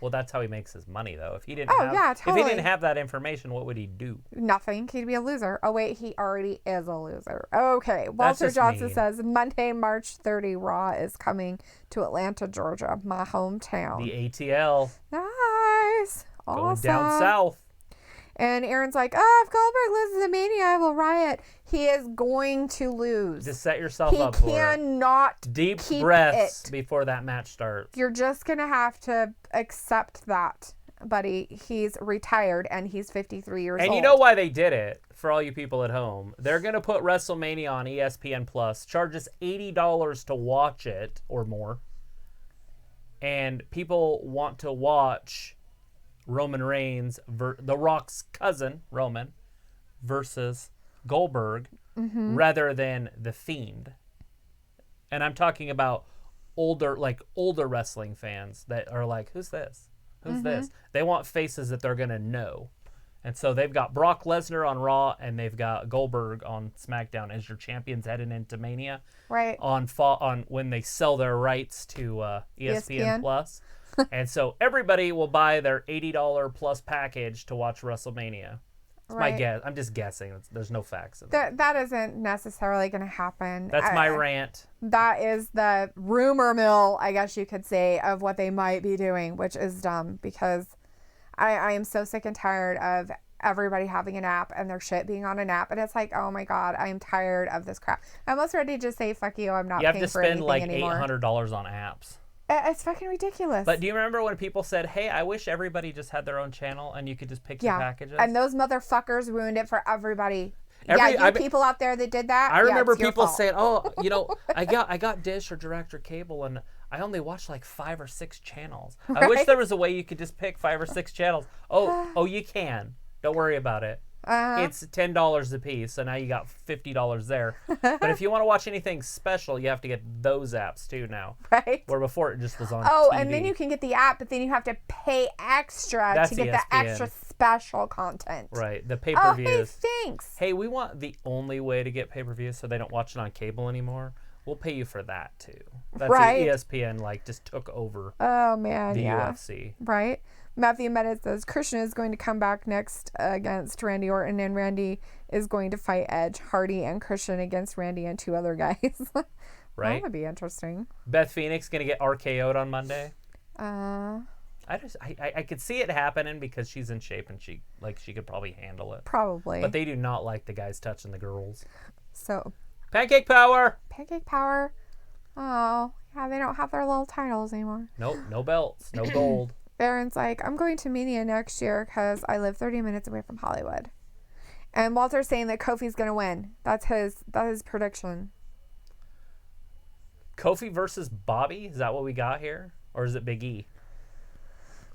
Well, that's how he makes his money, though. If he didn't totally. If he didn't have that information, what would he do? Nothing. He'd be a loser. Oh, wait, he already is a loser. Okay. Walter just Johnson mean. says, Monday, March 30, Raw is coming to Atlanta, Georgia, my hometown. The ATL. Nice. Going Awesome. down south. And Aaron's like, oh, if Goldberg loses at Mania, I will riot. He is going to lose. Just set yourself up for it. He cannot Deep keep breaths it. before that match starts. You're just going to have to accept that, buddy. He's retired and he's 53 years old. And you know why they did it, for all you people at home? They're going to put WrestleMania on ESPN Plus, charges $80 to watch it or more. And people want to watch Roman Reigns, The Rock's cousin, Roman, versus Goldberg, rather than The Fiend. And I'm talking about older wrestling fans that are like, who's this? Who's this? They want faces that they're going to know. And so they've got Brock Lesnar on Raw, and they've got Goldberg on SmackDown as your champions heading into Mania. Right. On when they sell their rights to ESPN Plus. And so everybody will buy their $80 plus package to watch WrestleMania. It's my guess. I'm just guessing. There's no facts in it. That isn't necessarily going to happen. That's my rant. That is the rumor mill, I guess you could say, of what they might be doing, which is dumb because I am so sick and tired of everybody having an app and their shit being on an app. And it's like, oh my God, I am tired of this crap. I'm almost ready to just say, fuck you, I'm not paying for anything anymore. You have to spend like $800 on apps. It's fucking ridiculous. But do you remember when people said, hey, I wish everybody just had their own channel and you could just pick your packages? And those motherfuckers ruined it for everybody. People out there that did that. I remember people saying, oh, I got Dish or Direct or Cable and I only watched like 5 or 6 channels. Right? I wish there was a way you could just pick 5 or 6 channels. Oh, you can. Don't worry about it. It's $10 a piece, so now you got $50 there. But if you want to watch anything special, you have to get those apps too now. Right. Where before it just was on TV. TV. And then you can get the app, but then you have to pay extra to get ESPN. The extra special content. Right. The pay-per-views. Oh, hey, thanks. Hey, we want the only way to get pay-per-views so they don't watch it on cable anymore. We'll pay you for that too. That's right. ESPN just took over. Oh man, the UFC. Right. Matthew Menace says Christian is going to come back next against Randy Orton, and Randy is going to fight Edge, Hardy, and Christian against Randy and 2 other guys. Right. That would be interesting. Beth Phoenix gonna get RKO'd on Monday. I could see it happening because she's in shape and she could probably handle it. Probably. But they do not like the guys touching the girls. So. Pancake Power. Pancake Power. Oh, yeah, they don't have their little titles anymore. Nope, no belts, no gold. Baron's like, I'm going to Mania next year because I live 30 minutes away from Hollywood. And Walter's saying that Kofi's going to win. That's his prediction. Kofi versus Bobby? Is that what we got here? Or is it Big E?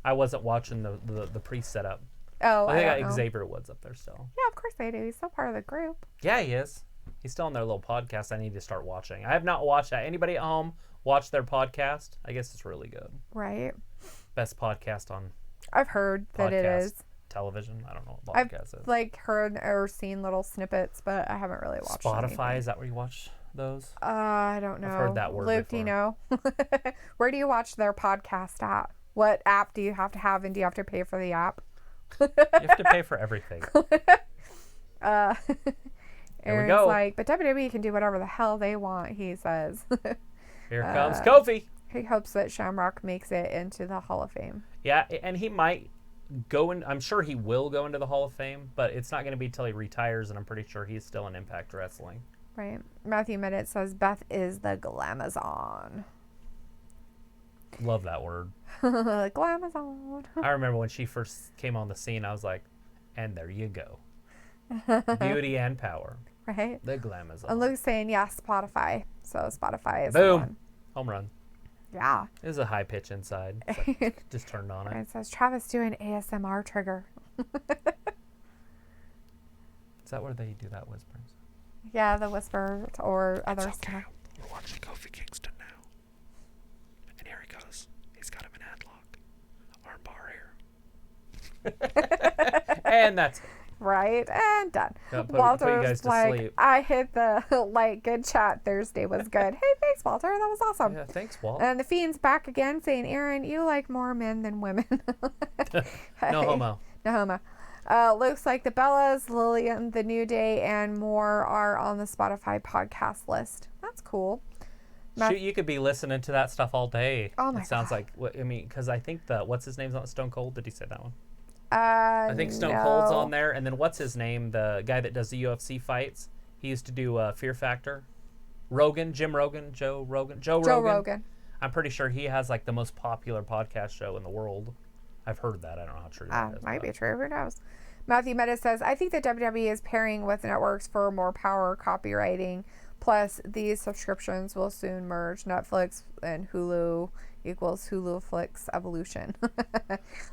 I wasn't watching the pre-setup. Oh, I think Xavier Woods up there still. Yeah, of course they do. He's still part of the group. Yeah, he is. He's still on their little podcast. I need to start watching. I have not watched that. Anybody at home watch their podcast? I guess it's really good. Right. Best podcast on. I've heard that it is. Television. I don't know what podcast is. I've heard or seen little snippets, but I haven't really watched. Spotify, anything. Is that where you watch those? I don't know. I've heard that word Luke, before. do you know? Where do you watch their podcast at? What app do you have to have, and do you have to pay for the app? You have to pay for everything. Aaron's go. like, but WWE can do whatever the hell they want, he says. Here comes Kofi. He hopes that Shamrock makes it into the Hall of Fame. Yeah, and he might go in. I'm sure he will go into the Hall of Fame, but it's not going to be till he retires, and I'm pretty sure he's still in Impact Wrestling. Right. Matthew Minnett says Beth is the Glamazon. Love that word. Glamazon. I remember when she first came on the scene, I was like, and there you go. Beauty and power. Right. The Glamazon. And Luke's saying, yeah, Spotify. So Spotify is Boom. the one. Home run. Yeah. It was a high pitch inside. Like, just turned on it. It says, Travis, do an ASMR trigger. Is that where they do that whispers? Yeah, the whisper or other stuff. Okay. We're watching Kofi Kingston now. And here he goes. He's got him in headlock. Armbar here. And that's it. Right, and done. Put you Walter's guys to like, sleep. I hit the good chat. Thursday was good. Hey, thanks, Walter. That was awesome. Yeah, thanks, Walt. And the Fiend's back again saying, Aaron, you like more men than women. No homo. No homo. Looks like the Bellas, Lillian, the New Day, and more are on the Spotify podcast list. That's cool. Shoot, you could be listening to that stuff all day. Oh my It sounds God. like, because I think what's his name's on Stone Cold? Did he say that one? I think Stone Cold's no. on there. And then what's his name? The guy that does the UFC fights. He used to do Fear Factor. Jim Rogan, Joe Rogan. I'm pretty sure he has like the most popular podcast show in the world. I've heard that. I don't know how true that is. Might be true. Who knows? Matthew Meta says, I think that WWE is pairing with networks for more power copywriting. Plus, these subscriptions will soon merge. Netflix and Hulu equals Hulu Flix evolution.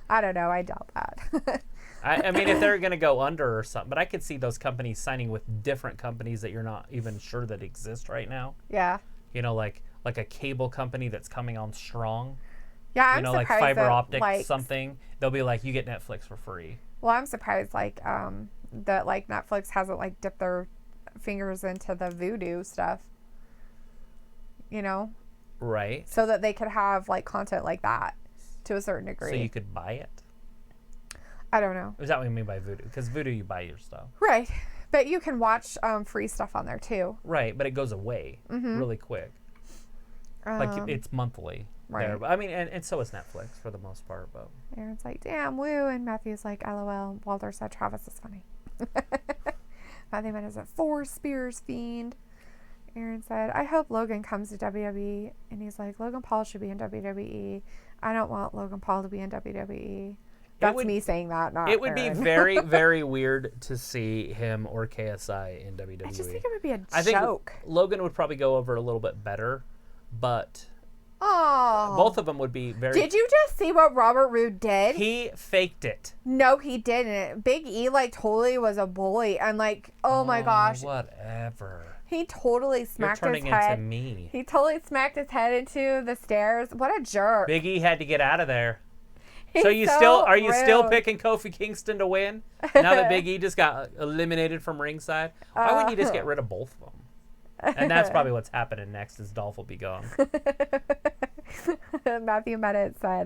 I don't know. I doubt that. I mean, if they're going to go under or something, but I could see those companies signing with different companies that you're not even sure that exist right now. Yeah. You know, like a cable company that's coming on strong. Yeah, I'm you know, surprised like fiber that, optics, like, something. They'll be like, you get Netflix for free. Well, I'm surprised that like Netflix hasn't like dipped their fingers into the voodoo stuff. You know? Right. So that they could have like content like that to a certain degree. So you could buy it? I don't know. Is that what you mean by voodoo? Because voodoo, you buy your stuff. Right. But you can watch free stuff on there too. Right, but it goes away really quick. Like it's monthly. Right. There. But, I mean, and so is Netflix for the most part. But Aaron's like, damn, woo. And Matthew's like, LOL. Walter said Travis is funny. Matthew Mena said, 4 spears, Fiend. Aaron said, I hope Logan comes to WWE. And he's like, Logan Paul should be in WWE. I don't want Logan Paul to be in WWE. That's me saying that, not It would Aaron. be very, very weird to see him or KSI in WWE. I just think it would be a I think joke. Logan would probably go over a little bit better, but Oh. both of them would be very... Did you just see what Robert Roode did? He faked it. No, he didn't. Big E, like, totally was a bully. And, like, oh my gosh. Whatever. He totally smacked You're his turning head. into me. He totally smacked his head into the stairs. What a jerk. Big E had to get out of there. He's So are you still rude. picking Kofi Kingston to win? Now that Big E just got eliminated from ringside? Why wouldn't you just get rid of both of them? And that's probably what's happening next is Dolph will be gone. Matthew Meta said,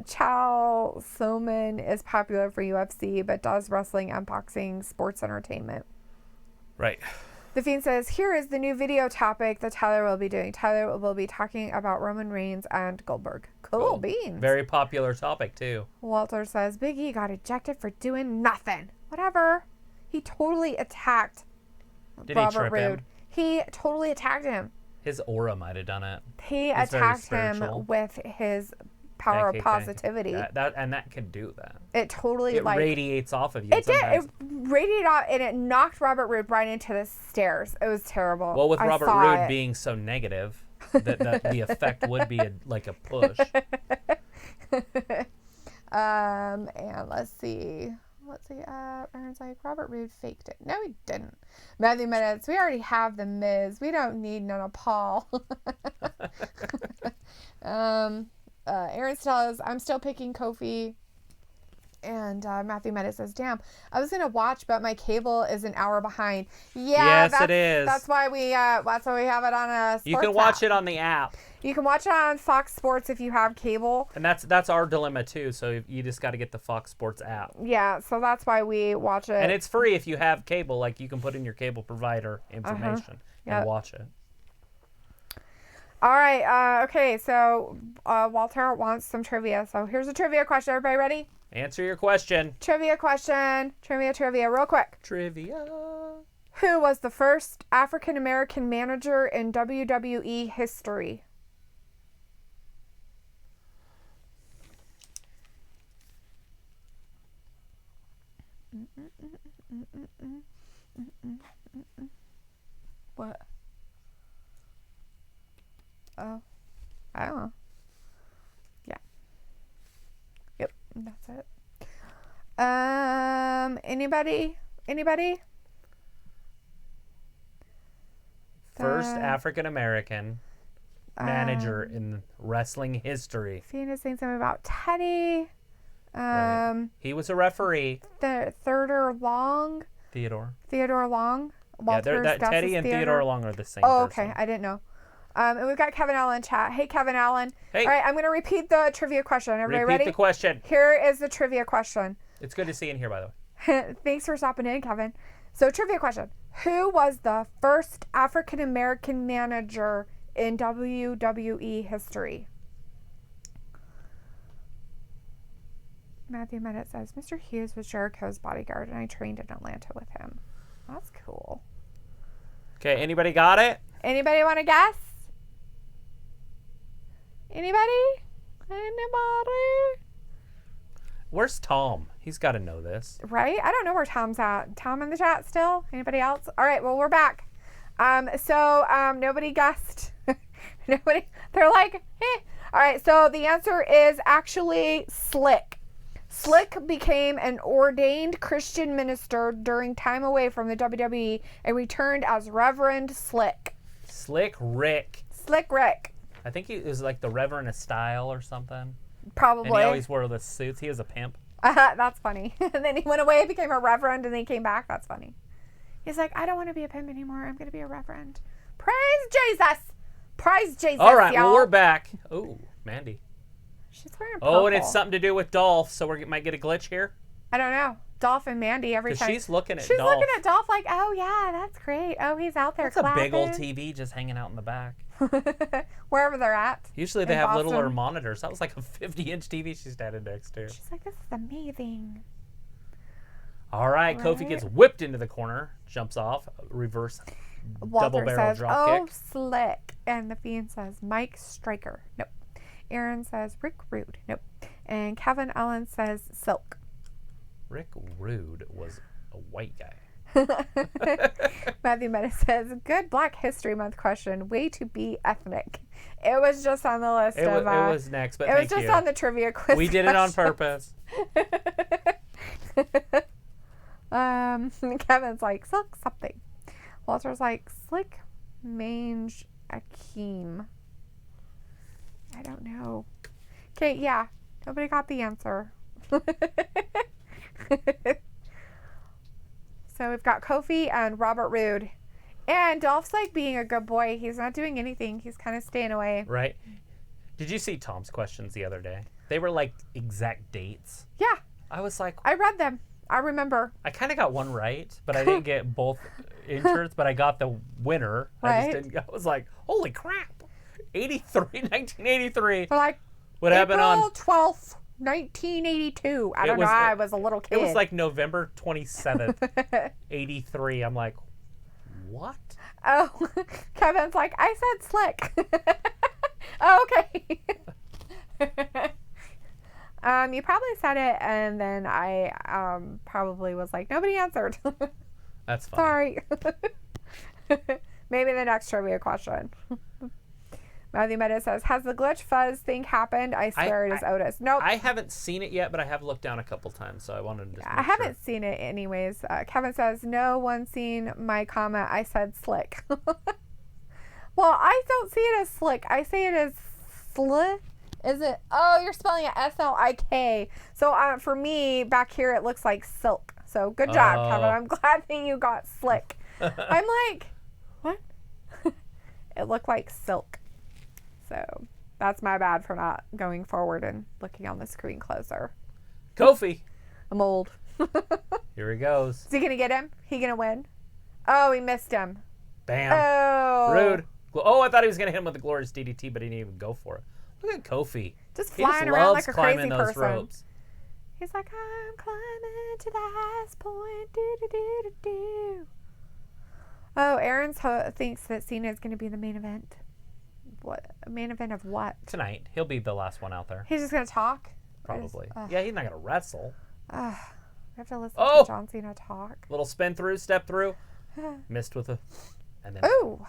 Chow Soman is popular for UFC, but does wrestling and boxing sports entertainment. Right. The Fiend says, here is the new video topic that Tyler will be doing. Tyler will be talking about Roman Reigns and Goldberg. Cool beans. Very popular topic, too. Walter says, Big E got ejected for doing nothing. Whatever. He totally attacked Did he Robert trip him? Roode. He totally attacked him. His aura might have done it. He He's very attacked him spiritual. with his power of Thank you. positivity. That could do that. It totally It radiates off of you. It did. sometimes. It radiated off and it knocked Robert Roode right into the stairs. It was terrible. Well, with I Robert saw Roode it. being so negative, that the effect would be like a push. And let's see. Aaron's like, Robert Roode faked it. No, he didn't. Matthew Minutes, we already have the Miz. We don't need none of Paul. Aaron says, I'm still picking Kofi. And Matthew Meta says, damn, I was going to watch, but my cable is an hour behind. Yeah, Yes, it is. That's why we have it on a sports You can watch app. it on the app. You can watch it on Fox Sports if you have cable. And that's our dilemma, too. So you just got to get the Fox Sports app. Yeah, so that's why we watch it. And it's free if you have cable. Like, you can put in your cable provider information and watch it. All right. Okay, so Walter wants some trivia. So here's a trivia question. Everybody ready? Answer your question. Trivia question. Trivia, real quick. Trivia. Who was the first African-American manager in WWE history? What? Oh, I don't know. Yeah. Yep, that's it. Anybody? First African American manager in wrestling history. Fiend is saying something about Teddy. Right. He was a referee. Theodore Long. Theodore Long. Walter's Teddy and Theodore Long are the same okay. person. I didn't know. And we've got Kevin Allen in chat. Hey, Kevin Allen. Hey. All right, I'm going to repeat the trivia question. Everybody Repeat ready? the question. Here is the trivia question. It's good to see you in here, by the way. Thanks for stopping in, Kevin. So, trivia question. Who was the first African-American manager in WWE history? Matthew Medit says, Mr. Hughes was Jericho's bodyguard, and I trained in Atlanta with him. That's cool. Okay, anybody got it? Anybody want to guess? Anybody? Anybody? Where's Tom? He's got to know this. Right? I don't know where Tom's at. Tom in the chat still? Anybody else? All right, well, we're back. So nobody guessed. Nobody. They're like, eh. All right, so the answer is actually Slick. Slick became an ordained Christian minister during time away from the WWE and returned as Reverend Slick. Slick Rick. Slick Rick. I think he was like the Reverend of Style or something. Probably. And he always wore the suits. He was a pimp. That's funny. And then he went away, became a reverend, and then he came back. That's funny. He's like, I don't want to be a pimp anymore. I'm going to be a reverend. Praise Jesus. Praise Jesus, All right, y'all. well, we're back. Ooh, Mandy. She's wearing purple. Oh, and it's something to do with Dolph, so we might get a glitch here. I don't know. Dolph and Mandy every time. She's looking at She's Dolph. looking at Dolph like, oh, yeah, that's great. Oh, he's out there That's clapping. a big old TV just hanging out in the back. Wherever they're at. Usually they in have Boston. littler monitors. That was like a 50-inch TV she's standing next to. She's like, this is amazing. All right, Kofi gets whipped into the corner, jumps off, reverse Walter double barrel says, drop oh, kick. Slick. And the Fiend says, Mike Striker. Nope. Aaron says, Rick Rude. Nope. And Kevin Ellen says, Silk. Rick Rude was a white guy. Matthew Meta says, good Black History Month question. Way to be ethnic. It was just on the list It of... was next, but it thank was just you. on the trivia quiz. We did it on purpose. Kevin's like, Silk something. Walter's like, Slick Mange Akeem. I don't know. Okay, yeah. Nobody got the answer. So we've got Kofi and Robert Roode. And Dolph's like being a good boy. He's not doing anything. He's kind of staying away. Right. Did you see Tom's questions the other day? They were like exact dates. Yeah. I was like, I read them. I remember. I kind of got one right, but I didn't get both inserts, but I got the winner. Right. I was like, holy crap. 1983. They're like, What happened April on 12th, 1982. I It don't know. was- I was a little kid. It was like November 27th, 83. I'm like, what? Oh, Kevin's like, I said Slick. Oh, okay. You probably said it, and then I probably was like, nobody answered. That's funny. Sorry. Maybe the next trivia question. Matthew Meta says, has the glitch fuzz thing happened? I swear it is Otis. Nope. I haven't seen it yet, but I have looked down a couple times, so I wanted to just I make haven't sure. seen it anyways. Kevin says, no one seen my comment. I said Slick. Well, I don't see it as Slick. I say it as Slick. Is it? Oh, you're spelling it S-L-I-K. So for me, back here, it looks like silk. So good job, Kevin. I'm glad that you got Slick. I'm like, what? It looked like silk. So that's my bad for not going forward and looking on the screen closer. Kofi. I'm old. Here he goes. Is he going to get him? He going to win? Oh, he missed him. Bam. Oh. Rude. Oh, I thought he was going to hit him with the glorious DDT, but he didn't even go for it. Look at Kofi. Just He flying just around loves like a climbing crazy those person. ropes. He's like, I'm climbing to the highest point. Do, do, do, do, do. Oh, Aaron thinks that Cena is going to be the main event. What? Main event of what? Tonight. He'll be the last one out there. He's just going to talk? Probably. Yeah, he's not going to wrestle. We have to listen Oh! to John Cena talk. Little spin through, step through. Missed with a... And then, Ooh.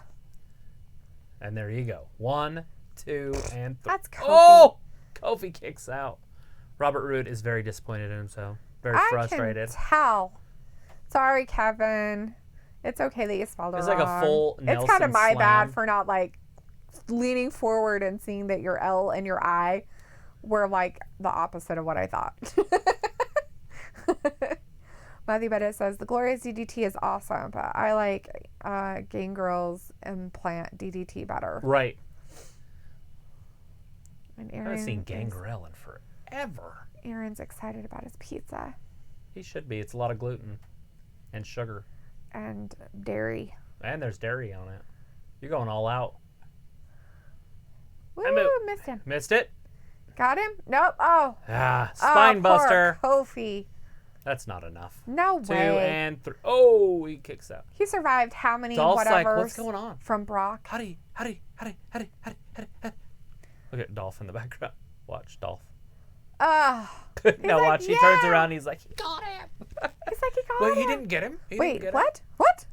and there you go. 1, 2, and 3. That's Kofi. Oh! Kofi kicks out. Robert Roode is very disappointed in himself. Very frustrated. I can tell. Sorry, Kevin. It's okay that you spelled it It's wrong. like a full Nelson It's kind of my slam. bad for not like leaning forward and seeing that your L and your I were like the opposite of what I thought. Matthew Bennett says the Glorious DDT is awesome, but I like Gangrel's implant DDT better. Right. And I haven't seen Gangrel in forever. Aaron's excited about his pizza He should be. It's a lot of gluten and sugar. and dairy. And there's dairy on it. You're going all out. Woo, I moved. missed him. Missed it. Got him? Nope. Oh. Spine poor buster. Kofi. That's not enough. No 2 way. and 3. Oh, he kicks out. He survived how many Dolph's like, whatevers what's going on? from Brock? Howdy. Look at Dolph in the background. Watch Dolph. Now Now watch. He turns around. He's like, he got him. He's like, he got Wait, him. he didn't get him. Wait, what? What?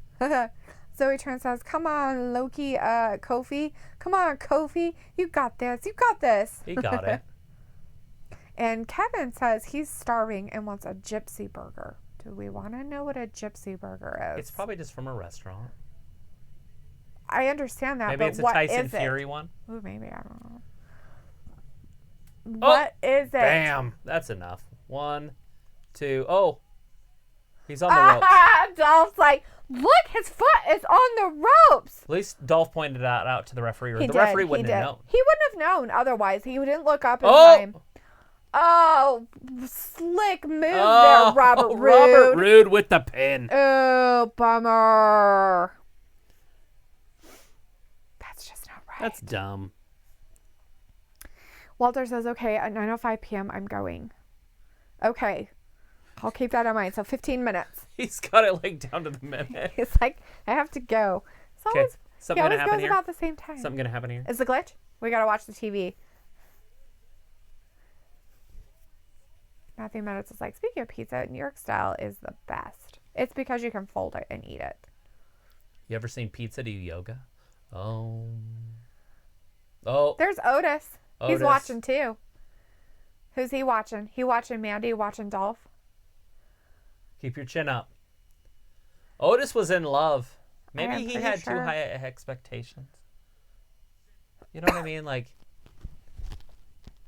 Zoe Trent says, come on, Loki, Kofi. Come on, Kofi. You got this. You got this. He got it. And Kevin says he's starving and wants a gypsy burger. Do we want to know what a gypsy burger is? It's probably just from a restaurant. I understand that, Maybe but it's a what Tyson is Fury it? one. Ooh, maybe. I don't know. What is it? Bam. That's enough. 1, 2. Oh. He's on the ropes. Dolph's like, look, his foot is on the ropes. At least Dolph pointed that out to the referee. Or He the did, referee he wouldn't did. have known. He wouldn't have known otherwise. He didn't look up in Oh. time. Oh, slick move Oh, there, Robert Roode. Robert Roode with the pin. Oh, bummer. That's just not right. That's dumb. Walter says, okay, at 9:05 p.m., I'm going. Okay. I'll keep that in mind. So 15 minutes. He's got it like down to the minute. He's like, I have to go. It's Okay, always, something he gonna always happen goes here? about the same time. Something gonna happen here? Is the glitch? We got to watch the TV. Matthew Meadows is like, speaking of pizza, New York style is the best. It's because you can fold it and eat it. You ever seen pizza do yoga? Oh. There's Otis. He's Otis. watching too. Who's he watching? He watching Mandy, watching Dolph? Keep your chin up. Otis was in love. Maybe I'm he pretty had sure. too high expectations. You know what I mean? Like,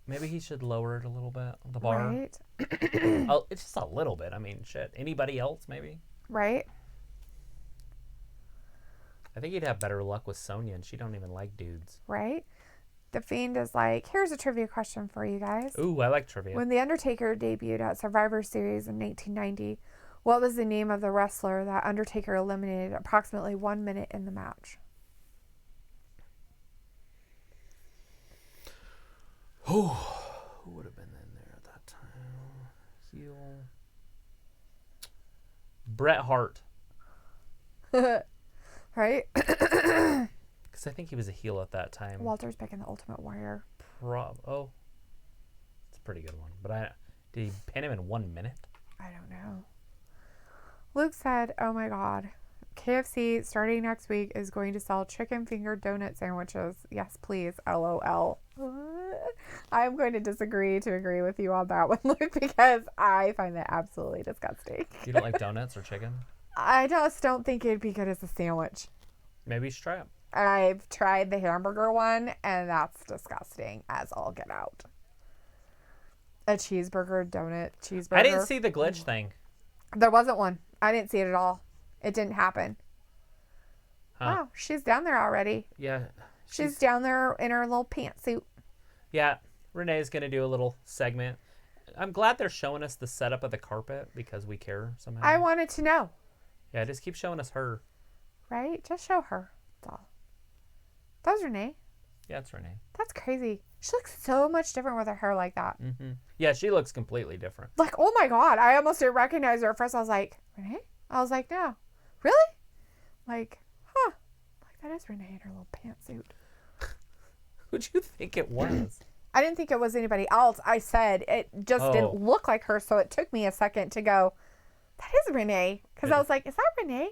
maybe he should lower it a little bit, the bar. Right. Oh, it's just a little bit. I mean, shit. Anybody else, maybe? Right. I think he'd have better luck with Sonya, and she don't even like dudes. Right. The Fiend is like, here's a trivia question for you guys. Ooh, I like trivia. When The Undertaker debuted at Survivor Series in 1990, what was the name of the wrestler that Undertaker eliminated approximately 1 minute in the match? Who would have been in there at that time? Heel. Bret Hart. Right? Because I think he was a heel at that time. Walter's picking the Ultimate Warrior. Oh. It's a pretty good one. But did he pin him in 1 minute? I don't know. Luke said, oh my God, KFC starting next week is going to sell chicken finger donut sandwiches. Yes, please. LOL. I'm going to disagree to agree with you on that one, Luke, because I find that absolutely disgusting. You don't like donuts or chicken? I just don't think it'd be good as a sandwich. Maybe you should try it. I've tried the hamburger one, and that's disgusting as all get out. A cheeseburger, donut, cheeseburger. I didn't see the glitch thing. There wasn't one. I didn't see it at all. It didn't happen. Huh. Wow, she's down there already. Yeah. She's down there in her little pantsuit. Yeah. Renee's going to do a little segment. I'm glad they're showing us the setup of the carpet because we care somehow. I wanted to know. Yeah, just keep showing us her. Right? Just show her. That's all. That was Renee. Yeah, it's Renee. That's crazy. She looks so much different with her hair like that. Mm-hmm. Yeah, she looks completely different. Like, oh my God. I almost didn't recognize her at first. I was like, Renee? I was like, no. Really? Like, huh. Like, that is Renee in her little pantsuit. Who'd you think it was? I didn't think it was anybody else. I said it just didn't look like her, so it took me a second to go, that is Renee. Because I was like, is that Renee?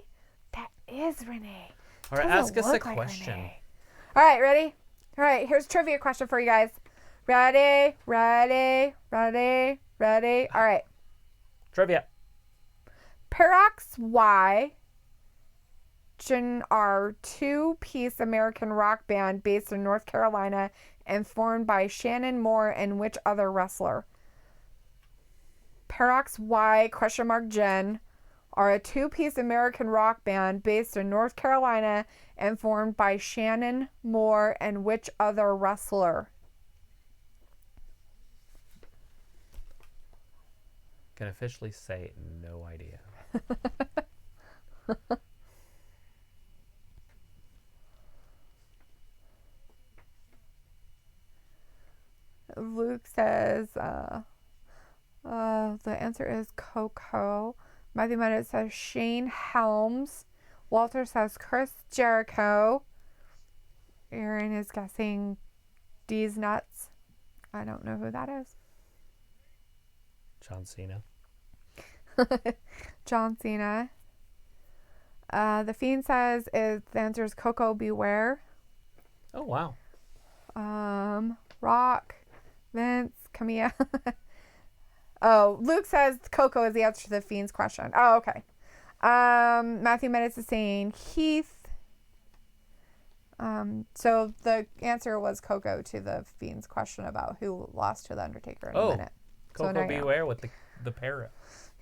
That is Renee. All right, Doesn't ask us a look like question. Renee. All right, ready? All right, here's a trivia question for you guys. Ready? Ready? Ready? Ready? All right. Trivia. Paradox Y are two-piece American rock band based in North Carolina and formed by Shannon Moore and which other wrestler? Paradox Y Jen are a two-piece American rock band based in North Carolina and formed by Shannon Moore and which other wrestler? Can officially say no idea. Luke The answer is Coco. Matthew Meadows says Shane Helms. Walter says Chris Jericho. Aaron is guessing D's Nuts. I don't know who that is. John Cena. John Cena. The Fiend says the answer is Coco Beware. Oh, wow. Rock, Vince, Camilla. Oh, Luke says Coco is the answer to the Fiend's question. Oh, okay. Matthew Menace is saying Heath. So the answer was Coco to the Fiend's question about who lost to the Undertaker in a minute. Coco Beware with the parrot.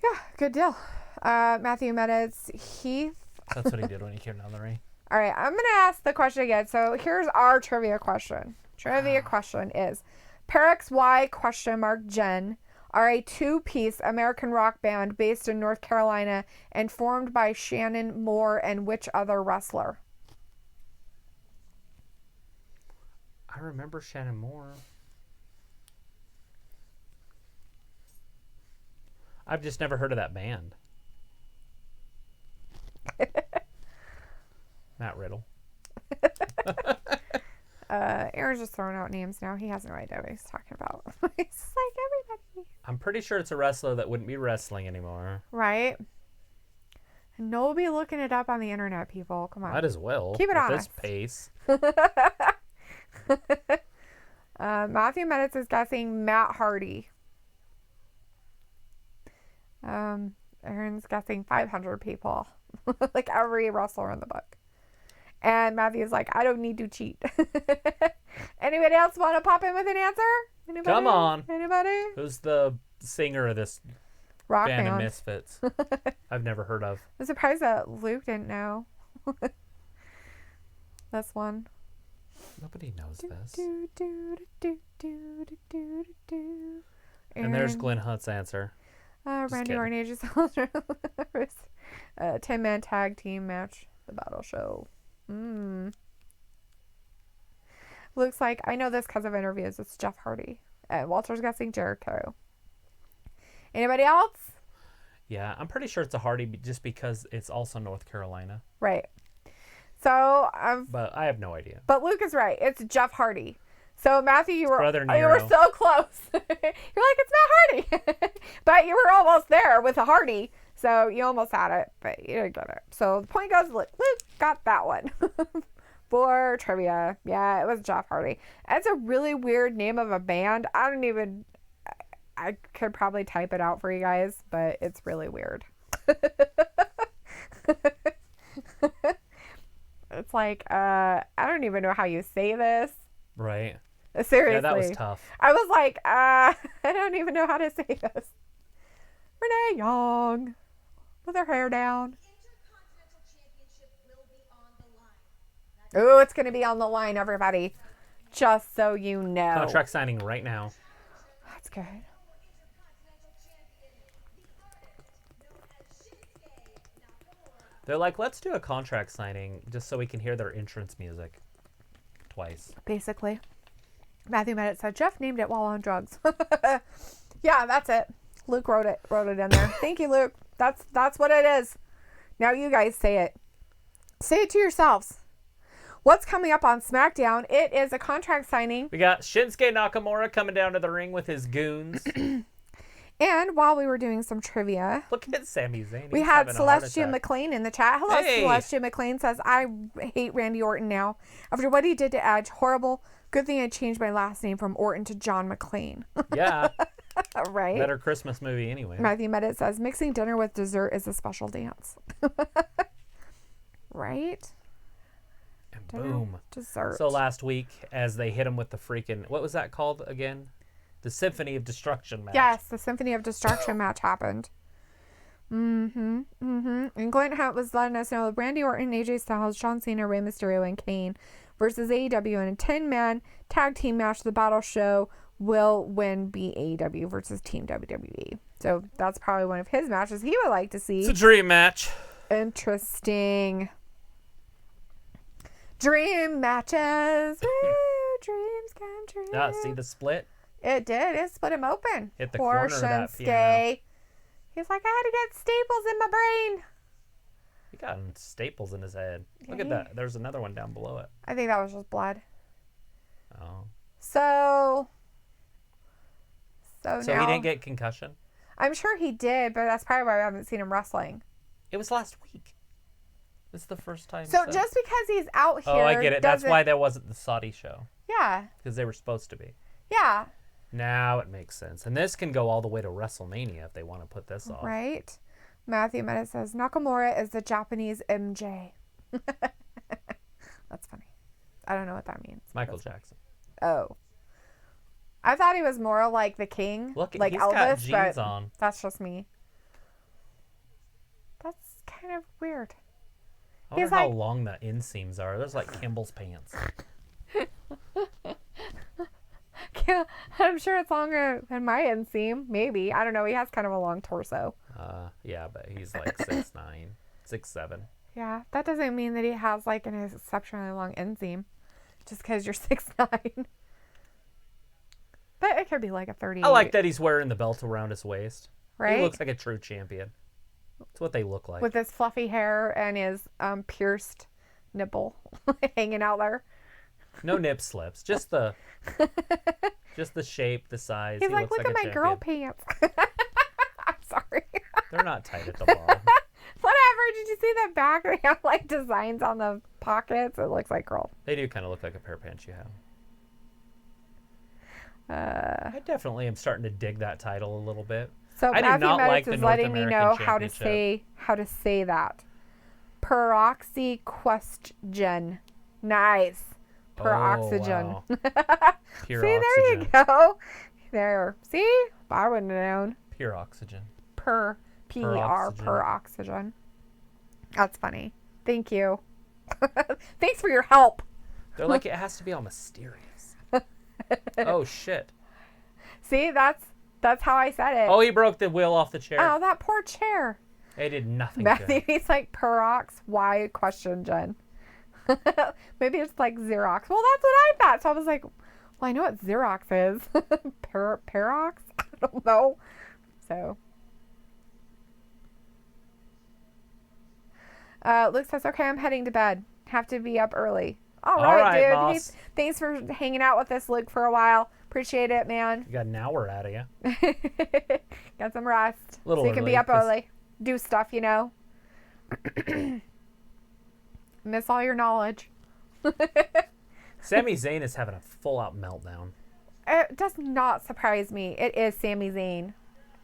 Yeah, good deal. Matthew Menace, Heath. That's what he did when he came down the ring. All right, I'm going to ask the question again. So here's our trivia question. Trivia question is, Perix Y Jen are a two-piece American rock band based in North Carolina and formed by Shannon Moore and which other wrestler? I remember Shannon Moore. I've just never heard of that band. Matt Riddle. Aaron's just throwing out names now. He has no idea what he's talking about. He's just like everybody. I'm pretty sure it's a wrestler that wouldn't be wrestling anymore. Right? And no be looking it up on the internet, people. Come on. Might as well. Keep it at honest. this pace. Matthew Menace is guessing Matt Hardy. Aaron's guessing 500 people. Like every wrestler in the book. And Matthew's like, I don't need to cheat. Anybody else want to pop in with an answer? Anybody? Come on. Anybody? Who's the singer of this Rock band of band. Misfits? I've never heard of. I'm surprised that Luke didn't know. This one. Nobody knows this. And And there's Glenn Hunt's answer. Randy Orton ages 10-man tag team match. The battle show. Looks like, I know this because of interviews. It's Jeff Hardy. Walter's guessing Jericho. Anybody else? Yeah, I'm pretty sure it's a Hardy just because it's also North Carolina. Right. So, but I have no idea. But Luke is right. It's Jeff Hardy. So Matthew, you were so close. You're like, it's Matt Hardy. But you were almost there with a Hardy. So you almost had it, but you didn't get it. So the point goes, Luke got that one. For trivia. Yeah, it was Jeff Hardy. It's a really weird name of a band. I could probably type it out for you guys, but it's really weird. It's like, I don't even know how you say this. Right. Seriously. Yeah, that was tough. I was like, I don't even know how to say this. Renee Young with her hair down. Oh, it's going to be on the line, everybody. Just so you know. Contract signing right now. That's good. They're like, let's do a contract signing just so we can hear their entrance music twice. Basically. Matthew Menace said, Jeff named it while on drugs. Yeah, that's it. Luke wrote it in there. Thank you, Luke. That's what it is. Now you guys say it. Say it to yourselves. What's coming up on SmackDown? It is a contract signing. We got Shinsuke Nakamura coming down to the ring with his goons. And while we were doing some trivia, look at Sami Zayn. We had Celestia McLean in the chat. Hello, hey. Celestia McLean says, I hate Randy Orton now. After what he did to Edge, horrible. Good thing I changed my last name from Orton to John McClane. Yeah. Right? Better Christmas movie anyway. Matthew Meadows says, mixing dinner with dessert is a special dance. Right? And Dinner, boom. Dessert. So last week, as they hit him with the freaking, what was that called again? The Symphony of Destruction match. Yes, the Symphony of Destruction match happened. And Glenn Hunt was letting us know Randy Orton, AJ Styles, John Cena, Rey Mysterio, and Kane versus AEW in a 10-man tag team match. The battle show will be AEW versus Team WWE. So that's probably one of his matches he would like to see. It's a dream match. Interesting. Dream matches. Woo, dreams come true. See the split? It did. It split him open. Hit the Poor corner of that Shinsuke. piano. He's like, I had to get staples in my brain. He got staples in his head. Look Yeah. at that. There's another one down below it. I think that was just blood. Oh. So So now, he didn't get concussion? I'm sure he did, but that's probably why we haven't seen him wrestling. It was last week. This is the first time. So since. just because he's out here, Oh, I get it. That's doesn't- why there wasn't the Saudi show. Yeah, Because they were supposed to be. yeah, Now it makes sense. And this can go all the way to WrestleMania if they want to put this off. right. Matthew Meta says Nakamura is the Japanese MJ. That's funny. I don't know what that means. Michael Jackson. Oh. I thought he was more like the king, Look, like he's Elvis, got jeans but on. that's just me. That's kind of weird. I wonder He's how like- long the inseams are. There's like Kimball's pants. I'm sure it's longer than my inseam. Maybe. I don't know. He has kind of a long torso. Yeah, but he's like 6'9", 6'7". Yeah, that doesn't mean that he has like an exceptionally long inseam, just because you're 6'9". But it could be like a 30. I like that he's wearing the belt around his waist. Right? He looks like a true champion. That's what they look like. With his fluffy hair and his pierced nipple hanging out there. No nip slips, just the shape, the size. He's He like, looks look at like my a girl champion. pants. I'm sorry. They're not tight at the bottom. Whatever. Did you see the back? They have like designs on the pockets. It looks like girl. They do kind of look like a pair of pants you have. I definitely am starting to dig that title a little bit. So I do Matthew not Meditz like the is North letting me American know how to Championship. say that. Peroxy question. Nice. Per oxygen. Wow. Pure See, oxygen. there you go. There. See? I wouldn't have known. Pure oxygen. Per P-E-R, oxygen. per oxygen. That's funny. Thank you. Thanks for your help. They're like, it has to be all mysterious. Oh, shit. See, that's how I said it. Oh, he broke the wheel off the chair. Oh, that poor chair. They did nothing Matthew, good. he's like, Perox, why question, Jen? Maybe it's like Xerox. Well, that's what I thought. So I was like, well, I know what Xerox is. Perox? I don't know. So. Luke says, okay, I'm heading to bed. Have to be up early. All right, dude. boss. Hey, thanks for hanging out with us, Luke, for a while. Appreciate it, man. You got an hour out of you. Got some rest. Little so you can be early, up 'cause- early. Do stuff, you know. Miss all your knowledge. Sami Zayn is having a full-out meltdown. It does not surprise me. It is Sami Zayn.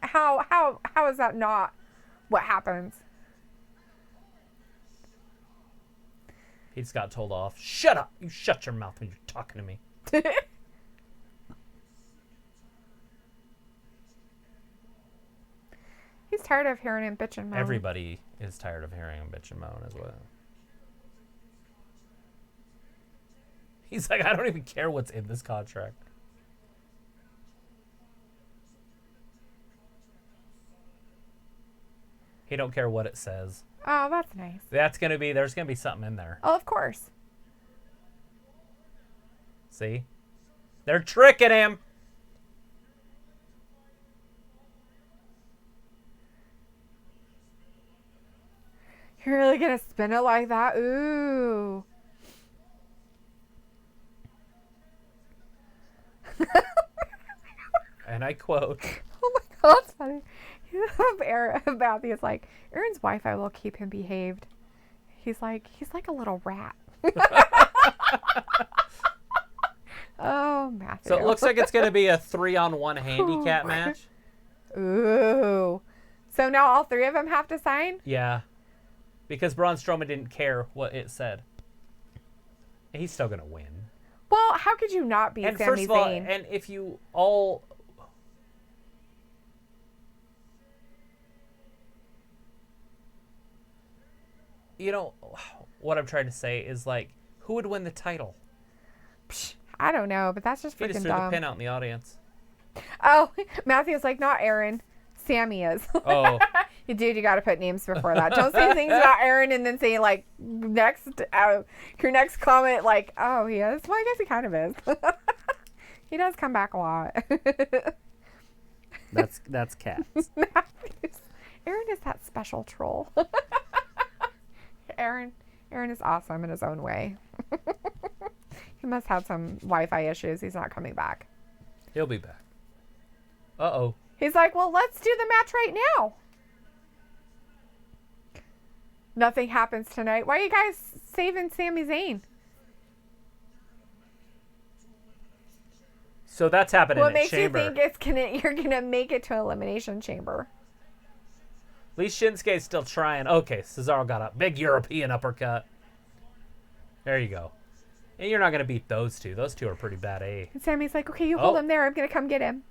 How is that not what happens? He just got told off. Shut up! You shut your mouth when you're talking to me. He's tired of hearing him bitch and moan. Everybody is tired of hearing him bitch and moan as well. He's like, I don't even care what's in this contract. He don't care what it says. Oh, that's nice. There's gonna be something in there. Oh, of course. See? They're tricking him. You're really gonna spin it like that? Ooh. And I quote, Oh my god, that's funny. Matthew's like, Aaron's Wi-Fi will keep him behaved. He's like a little rat. Oh, Matthew. so it looks like it's going to be a 3-on-1 handicap match. Ooh. So now all three of them have to sign? Yeah. Because Braun Strowman didn't care what it said. He's still going to win. Well, how could you not be And Sami first of all, Zayn? and if you all... You know, what I'm trying to say is, like, who would win the title? Psh, I don't know, but that's just He just freaking threw the dumb. pin out in the audience. Oh, Matthew's like, not Aaron. Sammy is. Oh, Dude, you got to put names before that. Don't say things about Aaron and then say, like, your next comment, like, oh, he is? Well, I guess he kind of is. He does come back a lot. that's cats. special troll. Aaron is awesome in his own way. He must have some Wi-Fi issues. He's not coming back. He'll be back. Uh-oh. He's like, well, let's do the match right now. Nothing happens tonight. Why are you guys saving Sami Zayn? So that's happening What in makes Chamber. you think you're gonna make it to Elimination Chamber? At least Shinsuke's still trying. Okay, Cesaro got a big European uppercut. There you go. And you're not going to beat those two. Those two are pretty bad, eh? And Sammy's like, okay, you hold him there. I'm gonna come get him.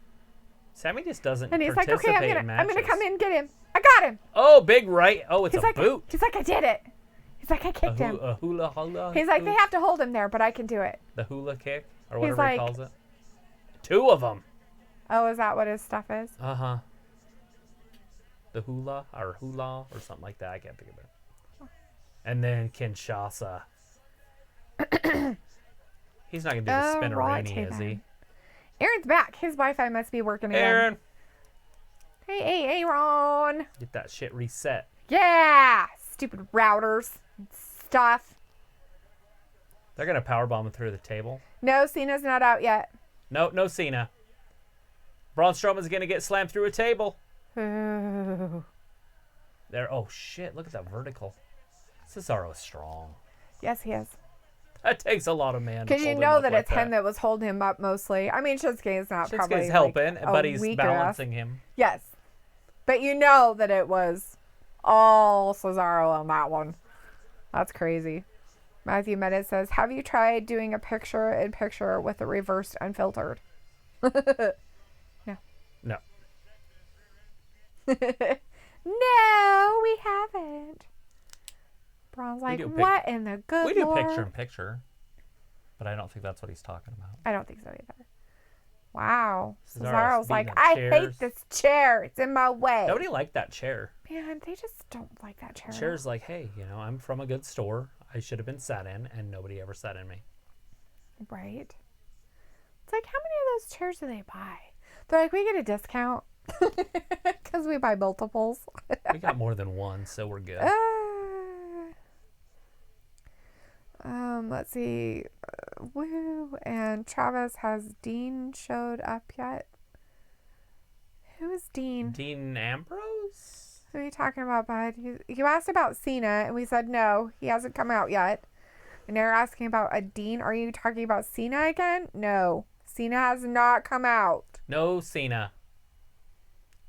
Sammy just doesn't And he's like, participate okay, in I'm matches. gonna come in and get him. I got him. Oh, big right. Oh, it's He's a like, boot. he's like, I did it. He's like, I kicked him. A hula hula. He's like, they have to hold him there, but I can do it. The hula kick or whatever he like- calls it. Two of them. Oh, is that what his stuff is? Uh-huh. The hula or something like that. I can't think of it. And then Kinshasa. He's not going to do the spinnerini, is he? Aaron's back. His Wi-Fi must be working again. Aaron. Hey, Aaron. Get that shit reset. Yeah. Stupid routers and stuff. They're going to powerbomb him through the table. No, Cena's not out yet. No Cena. Braun Strowman's going to get slammed through a table. Ooh. There. Oh, shit. Look at that vertical. Cesaro is strong. Yes, he is. That takes a lot of man. Because you know that it's him that was holding him up mostly. I mean, Shinsuke is not probably Shinsuke's helping, like but he's balancing him. Yes. But you know that it was all Cesaro on that one. That's crazy. Matthew Medit says, have you tried doing a picture-in-picture with a reversed unfiltered? No. No. No, we haven't. Braun's like, what in the good We do Lord? picture-in-picture. But I don't think that's what he's talking about. I don't think so either. Wow. Cesaro's Cesaro's like, beating I up hate chairs. this chair. It's in my way. Nobody liked that chair. Man, they just don't like that chair. Chair's like, hey, I'm from a good store. I should have been sat in, and nobody ever sat in me. Right? It's like, how many of those chairs do they buy? They're like, we get a discount because we buy multiples. We got more than one, so we're good. Let's see. Woo. And Travis, has Dean showed up yet? Who is Dean? Dean Ambrose? Who are you talking about, bud? You asked about Cena, and we said no. He hasn't come out yet. And they're asking about a Dean. Are you talking about Cena again? No. Cena has not come out. No Cena.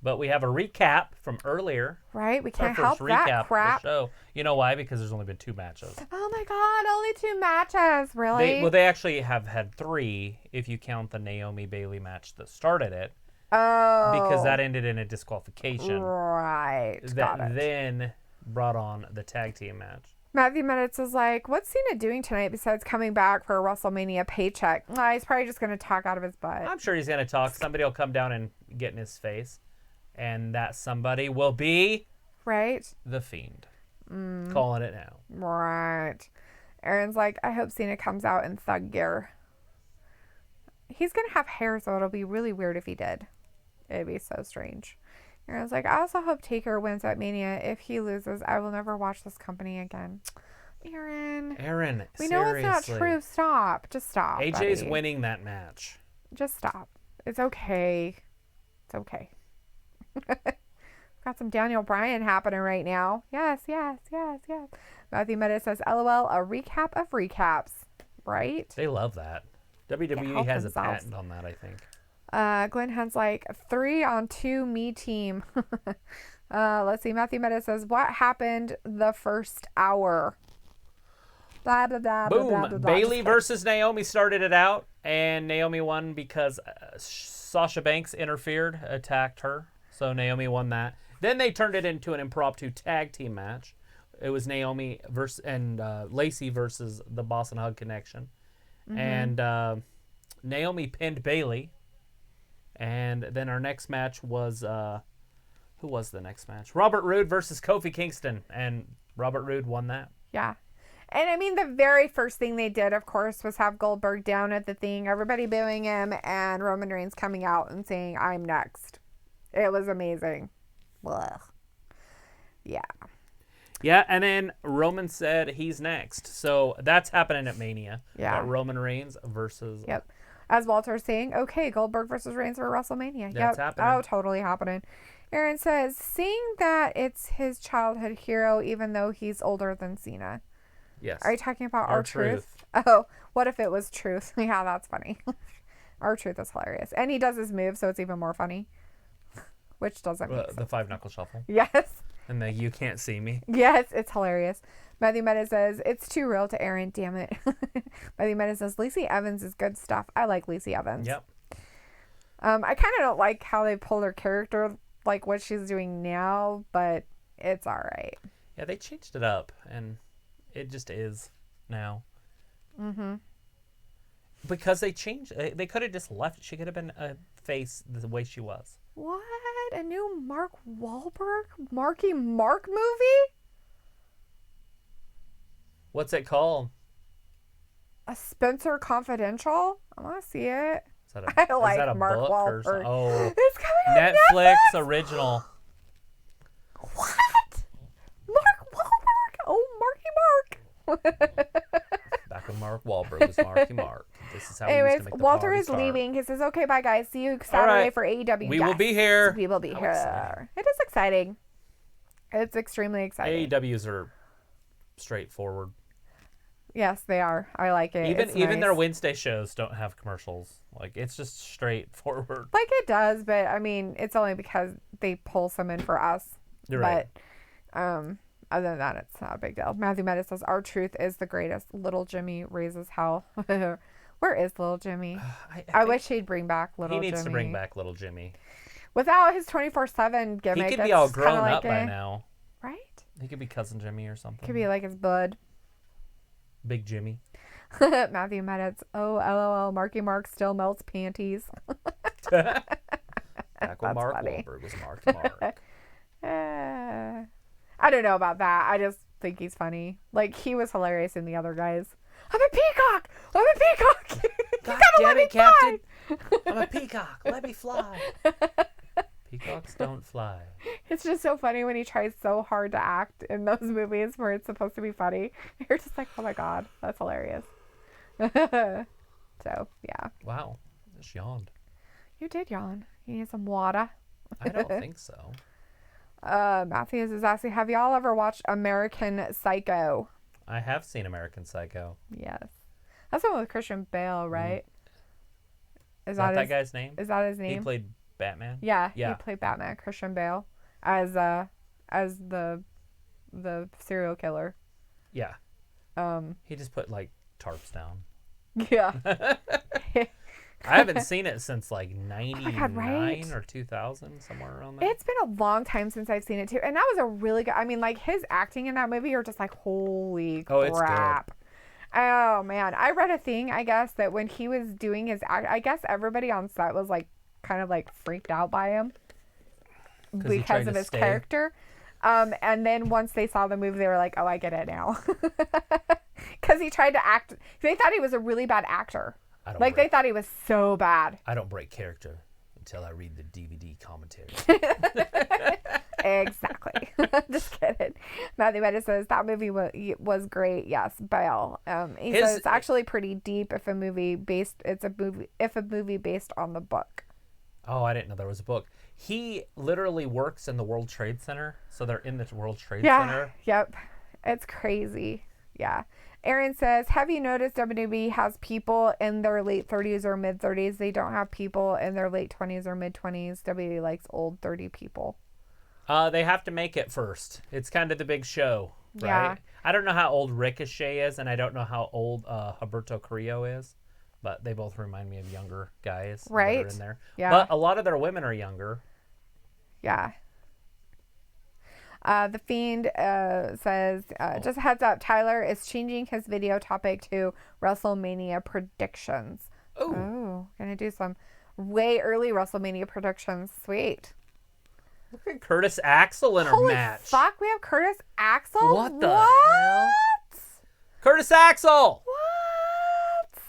But we have a recap from earlier. Right? We can't Our help first that recap crap. of the show. You know why? Because there's only been 2 matches. Oh my God, only 2 matches. Really? They actually have had 3 if you count the Naomi Bailey match that started it. Oh. Because that ended in a disqualification. Right. Got That it. then brought on the tag team match. Matthew Minutes is like, what's Cena doing tonight besides coming back for a WrestleMania paycheck? He's probably just going to talk out of his butt. I'm sure he's going to talk. Somebody will come down and get in his face. And that somebody will be Right? the Fiend. Calling it now. Right. Aaron's like, I hope Cena comes out in thug gear. He's going to have hair, so it'll be really weird if he did. It'd be so strange. Aaron's like, I also hope Taker wins at Mania. If he loses, I will never watch this company again. Aaron, we know it's not true. Stop. Just stop. AJ's buddy. winning that match. Just stop. It's okay. It's okay. Got some Daniel Bryan happening right now. Yes. Matthew Meta says, LOL, a recap of recaps. Right? They love that. WWE help has themselves. a patent on that, I think. Glenn Hunt's like, 3-on-2 me team. Let's see. Matthew Meta says, what happened the first hour? Blah, blah, blah, Boom. blah, blah, blah, blah. Bailey versus Naomi started it out, and Naomi won because Sasha Banks interfered, attacked her. So Naomi won that. Then they turned it into an impromptu tag team match. It was Naomi versus Lacey versus the Boss and Hug Connection. And Naomi pinned Bailey. And then our next match was, who was the next match? Robert Roode versus Kofi Kingston. And Robert Roode won that. Yeah. And I mean, the very first thing they did, of course, was have Goldberg down at the thing, everybody booing him, and Roman Reigns coming out and saying, I'm next. It was amazing. Blah. Yeah. Yeah, and then Roman said he's next. So that's happening at Mania. Yeah. Roman Reigns versus... Yep. As Walter's saying, okay, Goldberg versus Reigns for WrestleMania. That's happening. Oh, totally happening. Aaron says, seeing that it's his childhood hero, even though he's older than Cena. Yes. Are you talking about R-Truth? R-Truth. Oh, what if it was Truth? Yeah, that's funny. R-Truth is hilarious. And he does his move, so it's even more funny. Which doesn't make sense. The 5-knuckle shuffle. Yes. And the you can't see me. Yes, it's hilarious. Matthew Meta says, it's too real to Aaron, damn it. Matthew Meta says, Lacey Evans is good stuff. I like Lacey Evans. Yep. I kind of don't like how they pull her character, like what she's doing now, but it's all right. Yeah, they changed it up, and it just is now. Mm-hmm. Because they changed, they could have just left. She could have been a face the way she was. What? A new Mark Wahlberg? Marky Mark movie? What's it called? A Spencer Confidential? I want to see it. I like is that a Mark book Wahlberg. Oh, It's coming on Netflix Netflix. original. What? Mark Wahlberg? Oh, Marky Mark. Back when Mark Wahlberg was Marky Mark. This is how Anyways, we used to make the Walter party is start. leaving. He says, okay, bye, guys. See you Saturday right. for AEW. We will be here. We will be How here. exciting. It is exciting. It's extremely exciting. AEWs are straightforward. Yes, they are. I like it. Even their nice. Wednesday shows don't have commercials. Like, it's just straightforward. Like it does, but I mean, it's only because they pull some in for us. You're right. But other than that, it's not a big deal. Matthew Meta says, R-Truth is the greatest. Little Jimmy raises hell. Where is Little Jimmy? I wish he'd bring back Little Jimmy. He needs to bring back Little Jimmy. Without his 24/7 gimmick. He could be all grown up by now. Right? He could be Cousin Jimmy or something. Could be like his bud. Big Jimmy. Matthew Meditz. Oh, LOL. Marky Mark still melts panties. Back when That's Mark funny. Wahlberg was Marky Mark. I don't know about that. I just think he's funny. Like, he was hilarious in the other guys. I'm a peacock! I'm a peacock! God damn it, Captain! I'm a peacock. Let me fly. Peacocks don't fly. It's just so funny when he tries so hard to act in those movies where it's supposed to be funny. You're just like, oh my god, that's hilarious. So, yeah. Wow. Just yawned. You did yawn. You need some water. I don't think so. Matthews is asking, have y'all ever watched American Psycho? I have seen American Psycho. Yes. That's the one with Christian Bale, right? Is that guy's name? Is that his He name? played Batman? Yeah, Yeah. he played Batman, Christian Bale, as the serial killer. Yeah. He just put, like, tarps down. Yeah. I haven't seen it since, like, 99 right? or 2000, somewhere around there. It's been a long time since I've seen it, too. And that was a really good... I mean, like, his acting in that movie, you're just like, holy crap. Oh, it's good. Oh, man. I read a thing, I guess, that when he was doing his act... I guess everybody on set was, like, kind of, like, freaked out by him. Because of his character. And then once they saw the movie, they were like, oh, I get it now. Because he tried to act... They thought he was a really bad actor. They thought he was so bad. I don't break character until I read the DVD commentary. Exactly. Just kidding. Matthew Meta says that movie was great. Yes, Bale. He says it's actually pretty deep if a movie based on the book. Oh, I didn't know there was a book. He literally works in the World Trade Center, so they're in the World Trade Center. Yep. It's crazy. Yeah. Aaron says, have you noticed WWE has people in their late 30s or mid 30s? They don't have people in their late 20s or mid 20s. WWE likes old 30 people. They have to make it first. It's kind of the big show, right? Yeah. I don't know how old Ricochet is, and I don't know how old Humberto Carrillo is, but they both remind me of younger guys that are in there. Yeah. But a lot of their women are younger. Yeah. The Fiend says, just a heads up, Tyler is changing his video topic to WrestleMania predictions. Oh, gonna do some way early WrestleMania predictions. Sweet. Look at Curtis Axel in her Holy match. fuck, we have Curtis Axel? What the hell? Curtis Axel! What?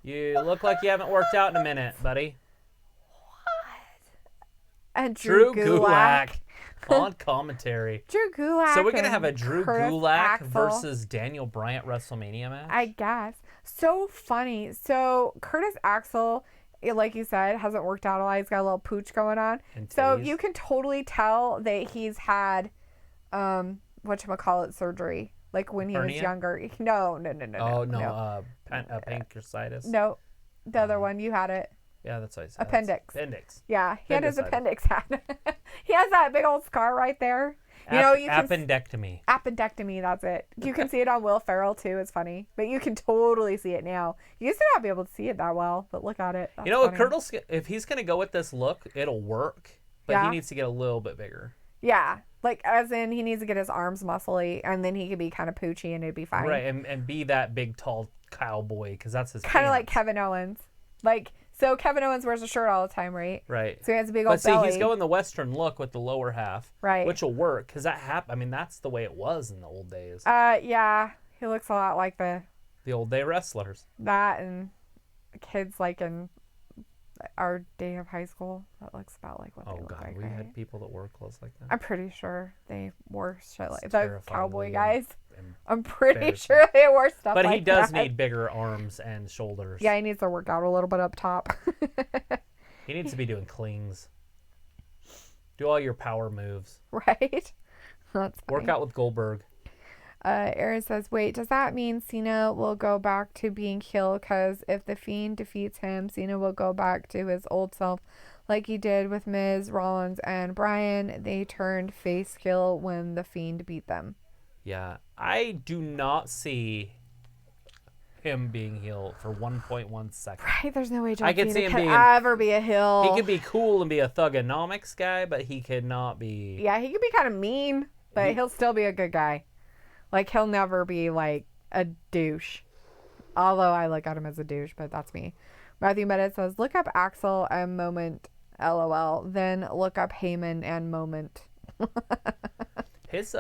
You look like you haven't worked out in a minute, buddy. And Drew Gulak. on commentary. Drew Gulak. So we're going to have a and Drew Curtis Gulak Axel. versus Daniel Bryant WrestleMania match? I guess. So funny. So Curtis Axel, like you said, hasn't worked out a lot. He's got a little pooch going on. And So titties. you can totally tell that he's had, whatchamacallit surgery. Like when he was Hernia? younger. No. Oh, no. Pancreatitis? No. The other one, you had it. Yeah, that's what I said. Appendix. Yeah, he had his Appendicitis. appendix. He has that big old scar right there. You know, you can appendectomy. Appendectomy, that's it. You can see it on Will Ferrell too. It's funny, but you can totally see it now. You used to not be able to see it that well, but look at it. That's You know, funny. if he's gonna go with this look, it'll work. But Yeah. he needs to get a little bit bigger. Yeah, like as in he needs to get his arms muscly, and then he could be kind of poochy, and it'd be fine. Right, and be that big, tall cowboy, because that's his Kind of like pants. Kevin Owens. Like, so Kevin Owens wears a shirt all the time, right? Right. So he has a big old But see, belly. he's going the Western look with the lower half. Right. Which will work, because I mean, that's the way it was in the old days. Yeah, he looks a lot like The old day wrestlers. that and kids like in our day of high school. That looks about like what they Oh, look God, like, we right? had people that wore clothes like that. I'm pretty sure they wore shit like It's the cowboy terrifyingly guys. em- I'm pretty embarrassing. sure they wore stuff But like he does that. need bigger arms and shoulders. Yeah, he needs to work out a little bit up top. He needs to be doing clings. Do all your power moves. Right? That's funny. Work out with Goldberg. Aaron says, wait, does that mean Cena will go back to being heel? Because if The Fiend defeats him, Cena will go back to his old self like he did with Miz, Rollins, and Bryan. They turned face heel when The Fiend beat them. Yeah, I do not see him being heel for 1.1 seconds. Right? There's no way John I could Cena see him could being- ever be a heel. He could be cool and be a thugonomics guy, but he could not be. Yeah, he could be kind of mean, but he'll still be a good guy. Like, he'll never be, like, a douche. Although I look at him as a douche, but that's me. Matthew Meadows says, look up Axel and Moment, LOL. Then look up Heyman and Moment. His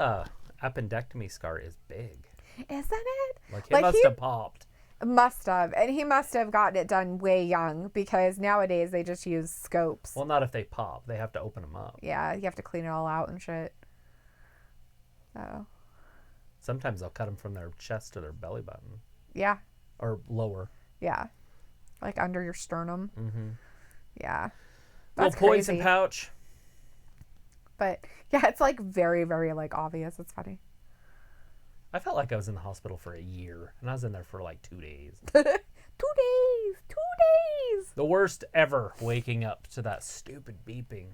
appendectomy scar is big. Isn't it? Like, it must have popped. Must have. And he must have gotten it done way young, because nowadays they just use scopes. Well, not if they pop. They have to open them up. Yeah, you have to clean it all out and shit. So, Sometimes they'll cut them from their chest to their belly button. yeah. Or lower. Yeah. Like under your sternum. Mm-hmm. Yeah. That's Little poison crazy. pouch. But yeah, it's like very, very like obvious. It's funny. I felt like I was in the hospital for a year, and I was in there for like 2 days. 2 days. 2 days. The worst ever, waking up to that stupid beeping.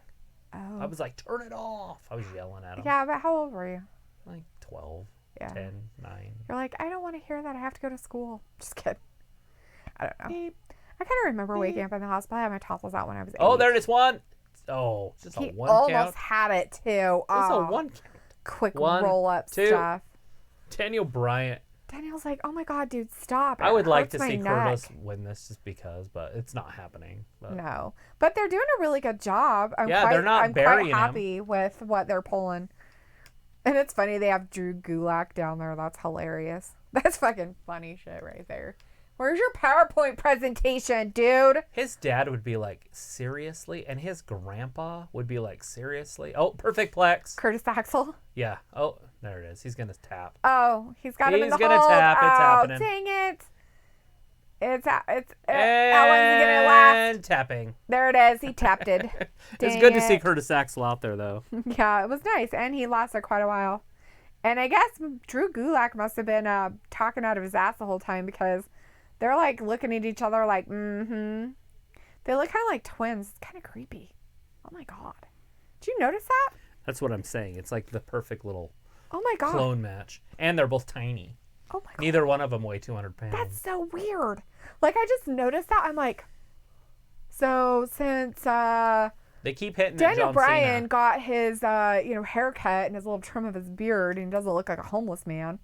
Oh. I was like, turn it off. I was yelling at him. Yeah, but how old were you? Like 12, Yeah. 10, 9. You're like, I don't want to hear that. I have to go to school. Just kidding. I don't know. Beep. I kind of remember waking up in the hospital. I had my tonsils out when I was 8. Oh, there it is. One. Oh, just a He one almost count. had it too. Just a Oh, one count. quick One, roll up two. stuff. Daniel Bryant. Daniel's like, oh my god, dude, stop. I It would like hurts to my see neck." Curtis win this just because, but it's not happening. But No, but they're doing a really good job. I'm Yeah, quite, they're not I'm quite burying him. happy with what they're pulling. And it's funny they have Drew Gulak down there. That's hilarious. That's fucking funny shit right there. Where's your PowerPoint presentation, dude? his dad would be like, seriously? And his grandpa would be like, seriously? Oh, perfect plex. Curtis Axel. Yeah. Oh, there it is. He's going to tap. Oh, he's got him in He's the gonna hold. tap. It's Oh, happening. dang it. Alan's gonna last. And tapping. There it is. He tapped it. It's Dang good to see it. Curtis Axel out there, though. Yeah, it was nice, and he lasted quite a while. And I guess Drew Gulak must have been talking out of his ass the whole time, because they're like looking at each other like, mm-hmm. They look kind of like twins. It's kind of creepy. Oh my god. Did you notice that? That's what I'm saying. It's like the perfect little Oh my god. clone match. And they're both tiny. Oh my god. Neither one of them weigh 200 pounds. That's so weird. Like, I just noticed that. I'm like, so since They keep hitting at Daniel John Bryan Cena. got his haircut and his little trim of his beard, and he doesn't look like a homeless man.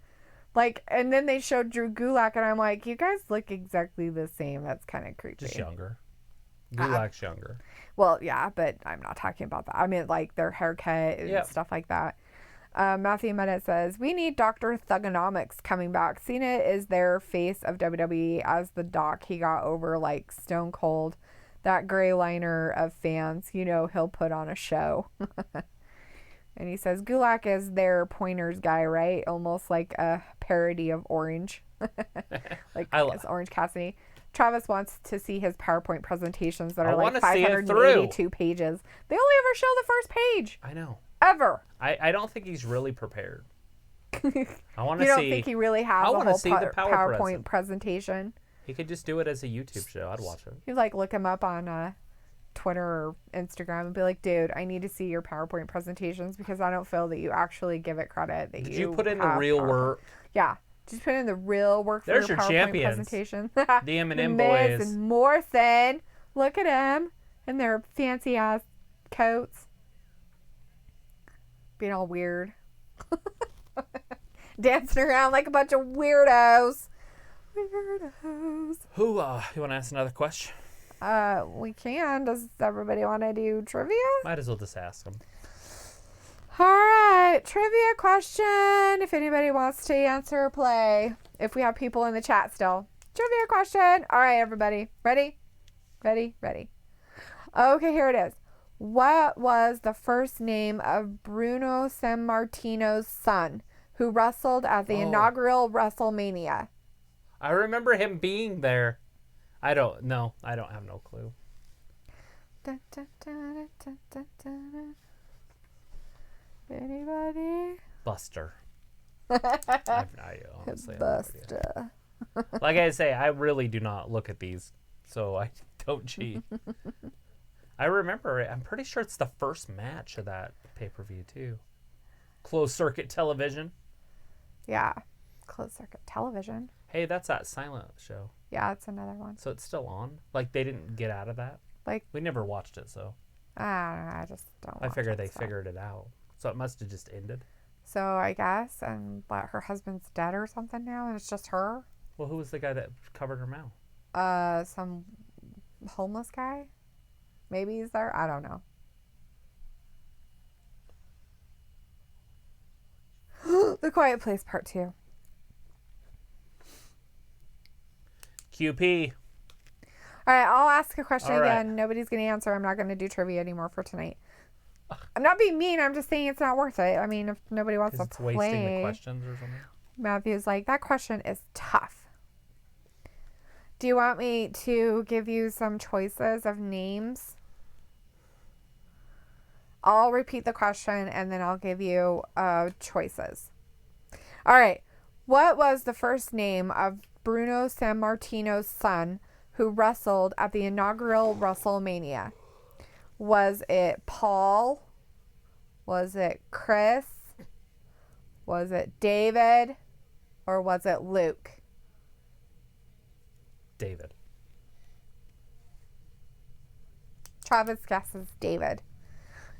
Like, and then they showed Drew Gulak, and I'm like, you guys look exactly the same. That's kind of creepy. Just younger. Gulak's younger. Well, yeah, but I'm not talking about that. I mean, like, their haircut and Yep. stuff like that. Matthew Mennett says, we need Dr. Thugonomics coming back. Cena is their face of WWE as the doc. He got over like Stone Cold. That gray liner of fans, he'll put on a show. And he says Gulak is their pointers guy, right? Almost like a parody of Orange. Like it's Orange Cassidy. Travis wants to see his PowerPoint presentations that are like 582 pages. They only ever show the first page. I know. Ever. I don't think he's really prepared. I want to see. You don't think he really has a whole the PowerPoint presentation? He could just do it as a YouTube show. I'd watch it. You like look him up on Twitter or Instagram and be like, dude, I need to see your PowerPoint presentations because I don't feel that you actually give it credit. That Did you put in the real work? Yeah. Just put in the real work for There's your your PowerPoint champions. presentation. The M&M boys. And Morrison. Look at them in their fancy ass coats. Being all weird. Dancing around like a bunch of weirdos. Weirdos. Who, you want to ask another question? We can. Does everybody want to do trivia? Might as well just ask them. All right. Trivia question. If anybody wants to answer or play. If we have people in the chat still. Trivia question. All right, everybody. Ready? Ready? Ready. Okay, here it is. What was the first name of Bruno Sammartino's son who wrestled at the inaugural WrestleMania? I remember him being there. I don't know. I don't have no clue. Anybody? Buster. I honestly Buster. have no idea. Like I say, I really do not look at these, so I don't cheat. I remember it. I'm pretty sure it's the first match of that pay-per-view, too. Closed circuit television. Yeah. Closed circuit television. Hey, that's that silent show. Yeah, it's another one. So it's still on? Like, they didn't get out of that? Like, we never watched it, so. I don't know. I just don't I figured they figured it out. So it must have just ended. So I guess, but her husband's dead or something now, and it's just her? Well, who was the guy that covered her mouth? Some homeless guy? Maybe he's there? I don't know. The Quiet Place Part 2. QP. All right, I'll ask a question All again. right. Nobody's going to answer. I'm not going to do trivia anymore for tonight. I'm not being mean. I'm just saying it's not worth it. I mean, if nobody wants to It's play. wasting the questions or something. Matthew's like, that question is tough. Do you want me to give you some choices of names? I'll repeat the question and then I'll give you choices. All right. What was the first name of Bruno Sammartino's son who wrestled at the inaugural WrestleMania? Was it Paul? Was it Chris? Was it David? Or was it Luke? David. Travis guesses David.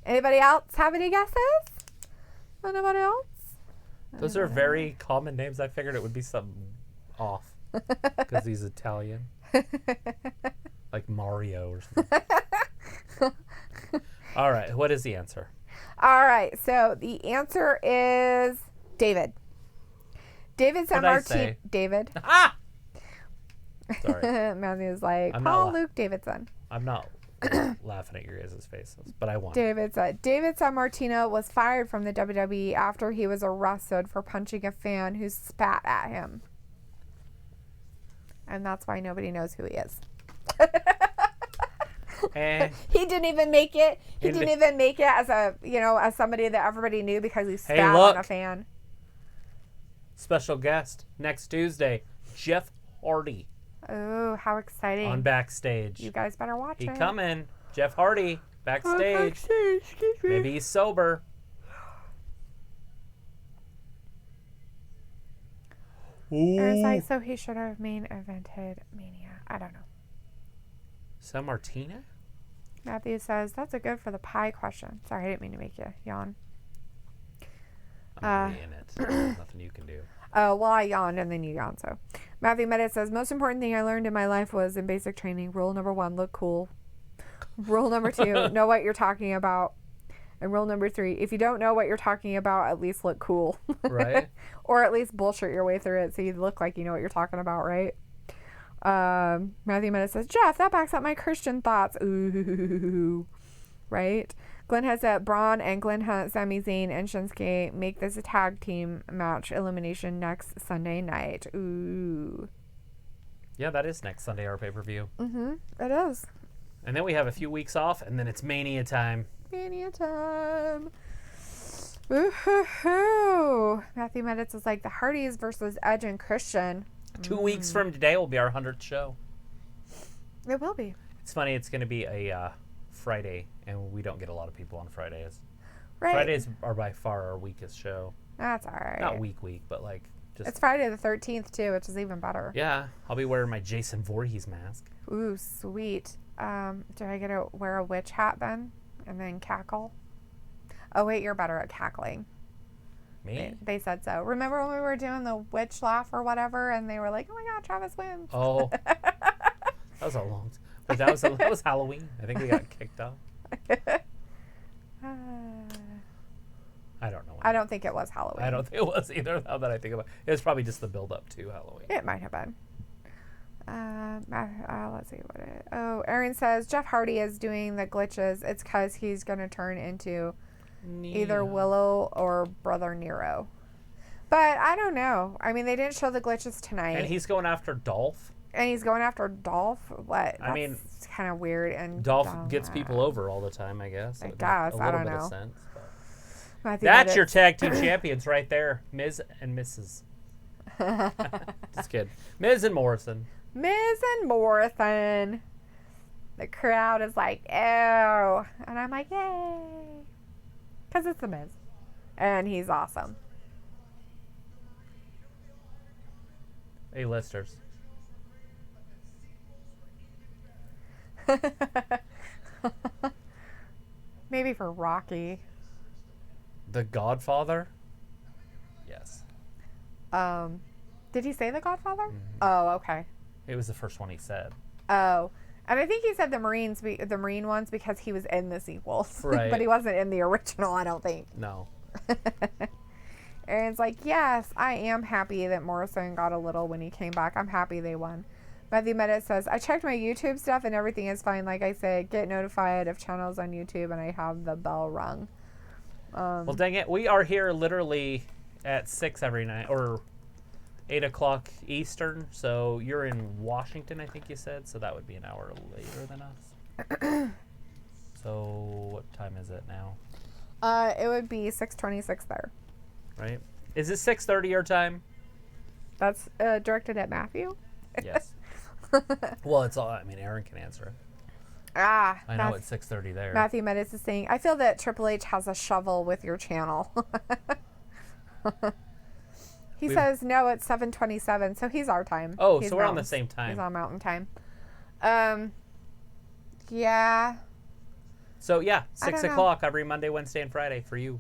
Anybody else have any guesses? Anybody else? Those are very common names. I figured it would be something off because he's Italian. Like Mario or something. All right. What is the answer? All right. So the answer is David. David Sammartino. David. Ah! Sorry. Matthew's like, I'm Paul not Luke Davidson. I'm not laughing at your guys' faces, but I won. David Sammartino was fired from the WWE after he was arrested for punching a fan who spat at him. And that's why nobody knows who he is. He didn't even make it. He didn't even make it as as somebody that everybody knew because he spat on a fan. Special guest next Tuesday, Jeff Hardy. Oh, how exciting. On Backstage. You guys better watch it. He coming. Jeff Hardy. Backstage. Maybe he's sober. It's like, so he should have main evented Mania. I don't know. Sammartino? Matthew says, that's a good for the pie question. Sorry, I didn't mean to make you yawn. I'm in it. Nothing you can do. Well, I yawned and then you yawned, so. Matthew Medit says, most important thing I learned in my life was in basic training. Rule number 1, look cool. Rule number 2, know what you're talking about. And rule number 3, if you don't know what you're talking about, at least look cool. Right. Or at least bullshit your way through it so you look like you know what you're talking about, right? Matthew Medit says, Jeff, that backs up my Christian thoughts. Ooh. Right? Glenn has that Braun and Glenn Hunt, Sami Zayn, and Shinsuke make this a tag team match elimination next Sunday night. Ooh. Yeah, that is next Sunday, our pay-per-view. Mm-hmm. It is. And then we have a few weeks off, and then it's Mania time. Mania time. Woohoo! Matthew Meditz is like the Hardys versus Edge and Christian. 2 weeks from today will be our 100th show. It will be. It's funny, it's going to be a Friday, and we don't get a lot of people on Fridays. Right. Fridays are by far our weakest show. That's all right. Not week, but like just. It's Friday the 13th, too, which is even better. Yeah, I'll be wearing my Jason Voorhees mask. Ooh, sweet. Do I get to wear a witch hat then? And then cackle? Oh, wait, you're better at cackling. Me? They said so. Remember when we were doing the witch laugh or whatever, and they were like, oh my God, Travis wins. Oh. That was a long time. But that was Halloween. I think we got kicked off. I don't know. I don't think it was Halloween. I don't think it was either, now that I think about it. It was probably just the build-up to Halloween. It might have been. Let's see what it. Oh, Aaron says Jeff Hardy is doing the glitches. It's because he's going to turn into either Willow or Brother Nero. But I don't know. I mean, they didn't show the glitches tonight. And he's going after Dolph. And he's going after Dolph. What? I mean, it's kind of weird. And Dolph gets people over all the time, I guess. I guess. I don't know. Of sense, Matthew that's Meditz. your tag team champions right there, Miz and Mrs. Just kidding. Miz and Morrison. Miz and Morrison. The crowd is like, ew. And I'm like, yay. Because it's the Miz. And he's awesome. A-listers. Maybe for Rocky. The Godfather? Yes. Did he say the Godfather? Mm-hmm. Oh, okay. It was the first one he said. Oh. And I think he said the Marine ones because he was in the sequels. Right. But he wasn't in the original, I don't think. No. Aaron's like, yes, I am happy that Morrison got a little when he came back. I'm happy they won. Matthew Medit says, I checked my YouTube stuff and everything is fine. Like I said, get notified of channels on YouTube and I have the bell rung. Well, dang it. We are here literally at 6 every night, or 8 o'clock Eastern. So you're in Washington, I think you said. So that would be an hour later than us. So what time is it now? It would be 6:26 there. Right? Is it 6:30 your time? That's directed at Matthew? Yes. Well, it's all, I mean, Aaron can answer it. Ah. I know it's 6:30 there. Matthew Medis is saying, I feel that Triple H has a shovel with your channel. He says, no, it's 7:27, so he's our time. Oh, he's so we're on the same time. He's on Mountain Time. Yeah. So, yeah, 6 don't know. o'clock every Monday, Wednesday, and Friday for you.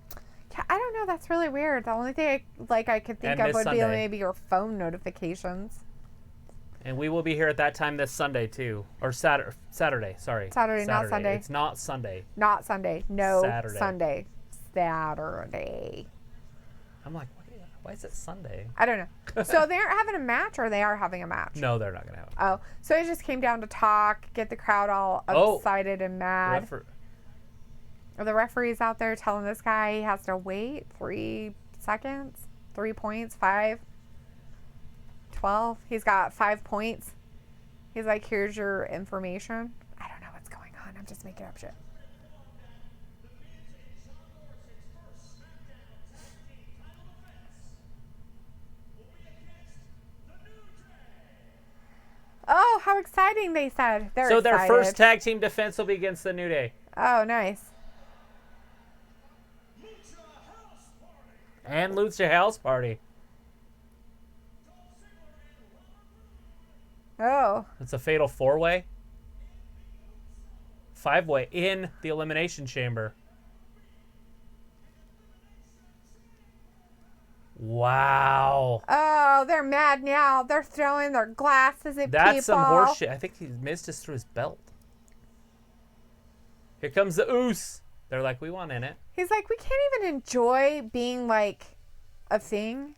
I don't know. That's really weird. The only thing I could think And of this would be Sunday. maybe your phone notifications. And we will be here at that time this Sunday, too. Or Saturday, sorry. Saturday, not Sunday. It's not Sunday. Not Sunday. No, Saturday. Sunday. Saturday. I'm like, why is it Sunday? I don't know. So they aren't having a match, or they are having a match? No, they're not going to have it. Oh, so it just came down to talk, get the crowd all excited and mad. The referee's out there telling this guy he has to wait 3 seconds, 3 points, 5, 12. He's got 5 points. He's like, here's your information. I don't know what's going on. I'm just making up shit. Oh, how exciting, they said. They're so excited. their first tag team defense will be against the New Day. Oh, nice. And Lucha House Party. Oh. It's a fatal 4-way. 5-way in the Elimination Chamber. Wow. Oh, they're mad now. They're throwing their glasses at people. That's some horseshit. I think he missed us through his belt. Here comes the Oos. They're like, we want in it. He's like, we can't even enjoy being like a thing.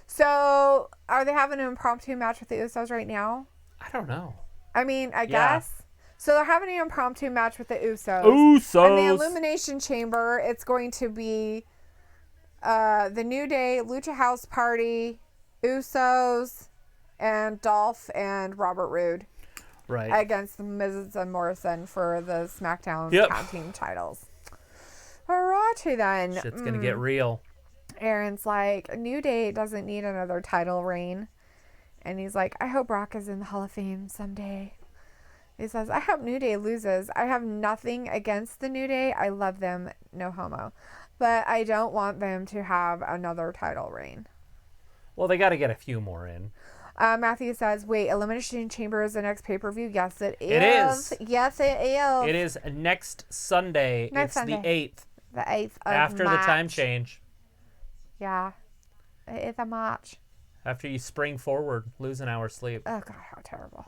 So, are they having an impromptu match with the Usos right now? I don't know. I mean, I Yeah. guess. So they're having an impromptu match with the Usos. Usos. And the Elimination Chamber, it's going to be the New Day, Lucha House Party, Usos, and Dolph and Robert Roode. Right. Against the Miz and Morrison for the SmackDown tag team titles. Alrighty then. Shit's gonna get real. Aaron's like, New Day doesn't need another title reign. And he's like, I hope Brock is in the Hall of Fame someday. He says, I hope New Day loses. I have nothing against the New Day. I love them, no homo. But I don't want them to have another title reign. Well, they got to get a few more in. Matthew says, wait, Elimination Chamber is the next pay-per-view? Yes, it is. It is. Yes, it is. It is next Sunday. Next Sunday. The 8th. The 8th of After March. the time change. Yeah. It is a March. After you spring forward, lose an hour's sleep. Oh, God, how terrible.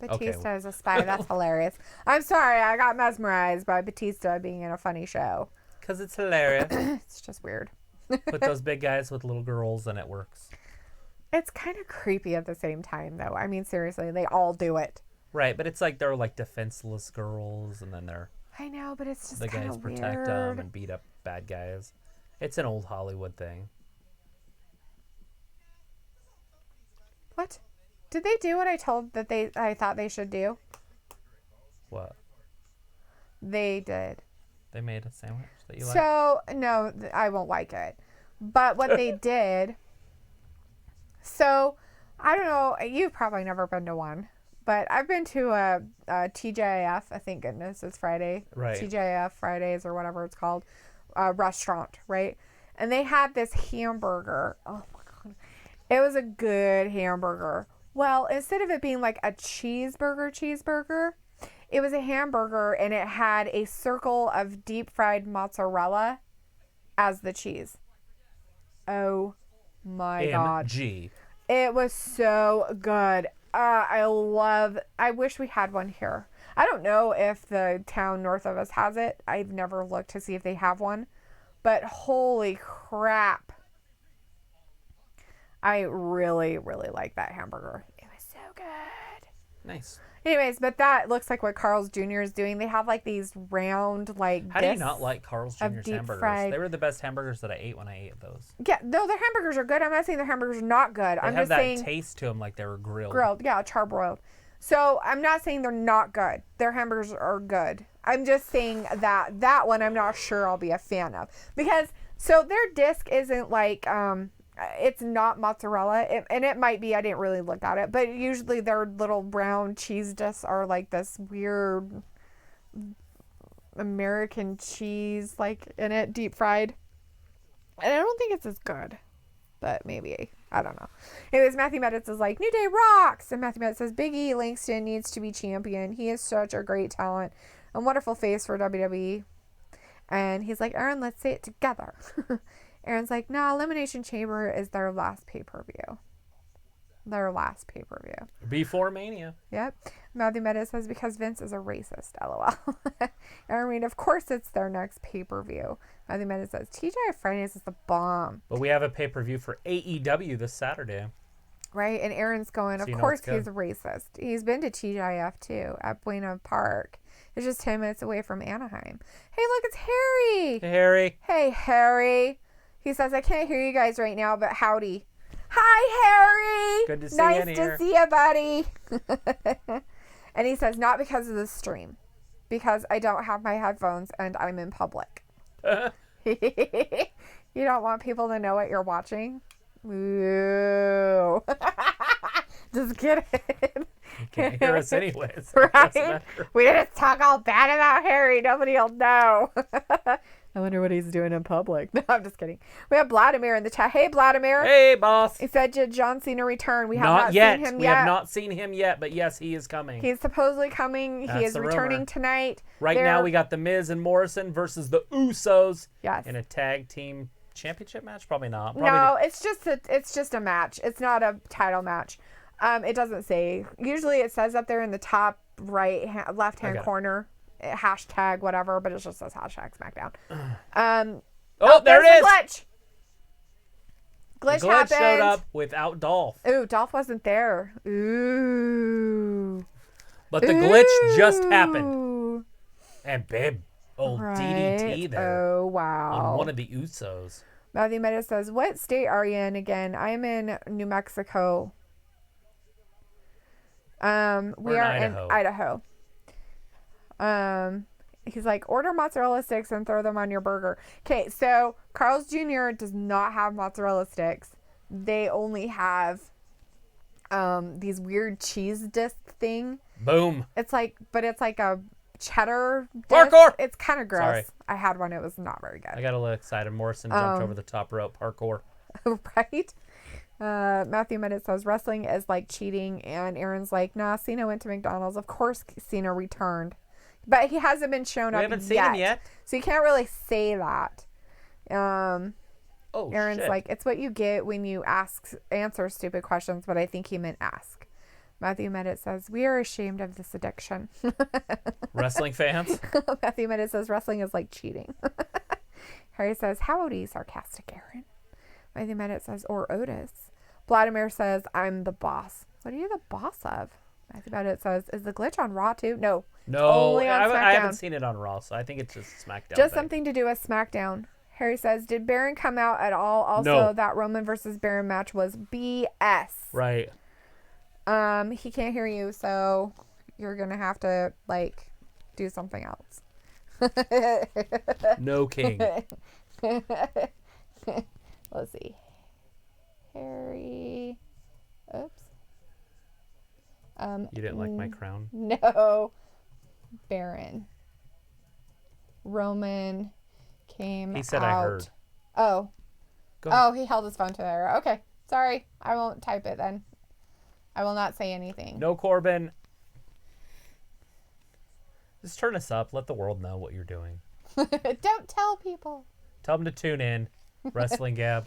Batista is a spy. That's hilarious. I'm sorry. I got mesmerized by Batista being in a funny show. Because it's hilarious. It's just weird. Put those big guys with little girls and it works. It's kind of creepy at the same time, though. I mean, seriously, they all do it. Right, but it's like they're like defenseless girls and then they're... I know, but it's just the kind guys of protect weird. them and beat up bad guys. It's an old Hollywood thing. What? Did they do what I thought they should do? What? They did. They made a sandwich that you like? So, no, I won't like it. But what they did... So, I don't know. You've probably never been to one. But I've been to a TGIF. I think goodness it's Friday. Right. TGIF Fridays or whatever it's called. Restaurant, right? And they had this hamburger. Oh, my God. It was a good hamburger. Well, instead of it being like a cheeseburger, it was a hamburger and it had a circle of deep fried mozzarella as the cheese. Oh my God. MG. It was so good. I wish we had one here. I don't know if the town north of us has it. I've never looked to see if they have one. But holy crap. I really, really like that hamburger. It was so good. Nice. Anyways, but that looks like what Carl's Jr. is doing. They have like these round, like, How do you not like Carl's Jr.'s deep hamburgers? fried- They were the best hamburgers that I ate when I ate those. Yeah, no, their hamburgers are good. I'm not saying their hamburgers are not good. They I'm have just that saying taste to them like they were grilled. yeah, charbroiled. So I'm not saying they're not good. Their hamburgers are good. I'm just saying that one I'm not sure I'll be a fan of because so their disc isn't like it's not mozzarella and it might be. I didn't really look at it, but usually their little brown cheese discs are like this weird American cheese like in it, deep fried. And I don't think it's as good. But maybe. I don't know. Anyways, Matthew Meditz is like, New Day rocks! And Matthew Meditz says, Big E Langston needs to be champion. He is such a great talent. A wonderful face for WWE. And he's like, Aaron, let's say it together. Aaron's like, no, Elimination Chamber is their last pay-per-view. Their last pay-per-view. Before Mania. Yep. Matthew Meditz says, because Vince is a racist. LOL. Aaron Reed, of course it's their next pay-per-view. Matthew Meditz says, TGI Fridays is the bomb. But we have a pay-per-view for AEW this Saturday. Right? And Aaron's going, So of you know course it's good. he's racist. He's been to TGIF too, at Buena Park. It's just 10 minutes away from Anaheim. Hey, look, it's Harry. Hey, Harry. Hey, Harry. He says, I can't hear you guys right now, but howdy. Hi, Harry. Good to see you in Nice here. to see you, buddy. And he says, not because of the stream. Because I don't have my headphones and I'm in public. You don't want people to know what you're watching? Ooh. Just kidding. You can't hear us anyways. Right? We just talk all bad about Harry. Nobody will know. I wonder what he's doing in public. No, I'm just kidding. We have Vladimir in the chat. Hey, Vladimir. Hey, boss. He said, did John Cena return? We have Not yet. seen him We yet. have not seen him yet, but yes, he is coming. He's supposedly coming. That's He is the returning rumor. tonight. Right now, we got The Miz and Morrison versus the Usos Yes. in a tag team championship match. Probably not. No, it's just a match. It's not a title match. It doesn't say. Usually it says up there in the top right left hand Okay. corner, hashtag whatever, but it just says hashtag SmackDown. Oh, there there's it the is. glitch. Glitch Glitch happened. showed up without Dolph. Ooh, Dolph wasn't there. Ooh. But the glitch just happened. Ooh. And babe, old DDT there. Oh, wow. On one of the Usos. Matthew Meta says, what state are you in again? I'm in New Mexico. We are in Idaho. He's like, order mozzarella sticks and throw them on your burger. Okay, so Carl's Jr. does not have mozzarella sticks. They only have these weird cheese disc thing. Boom. It's like a cheddar disc. Parkour! It's kind of gross. Sorry. I had one. It was not very good. I got a little excited. Morrison jumped over the top rope. Parkour. Right? Matthew Minute says wrestling is like cheating, and Aaron's like, nah, Cena went to McDonald's. Of course Cena returned. But he hasn't been shown up yet. We haven't seen him yet. So you can't really say that. Aaron's shit. like, it's what you get when you answer stupid questions, but I think he meant ask. Matthew Medit says, we are ashamed of this addiction. Wrestling fans? Matthew Medit says, wrestling is like cheating. Harry says, howdy, sarcastic Aaron. Matthew Medit says, or Otis. Vladimir says, I'm the boss. What are you the boss of? Matthew Medit says, is the glitch on Raw too? No. Only on SmackDown. I haven't seen it on Raw, so I think it's just SmackDown. Just something to do with SmackDown. Harry says, did Baron come out at all? Also, No. That Roman versus Baron match was BS. Right. He can't hear you, so you're going to have to, do something else. No king. Let's see. Harry. Oops. You didn't like my crown? No. Baron. Roman came He said out. I heard. Oh. Go ahead. Oh, he held his phone to there. Okay. Sorry. I won't type it then. I will not say anything. No, Corbin. Just turn us up. Let the world know what you're doing. Don't tell people. Tell them to tune in. Wrestling Gab.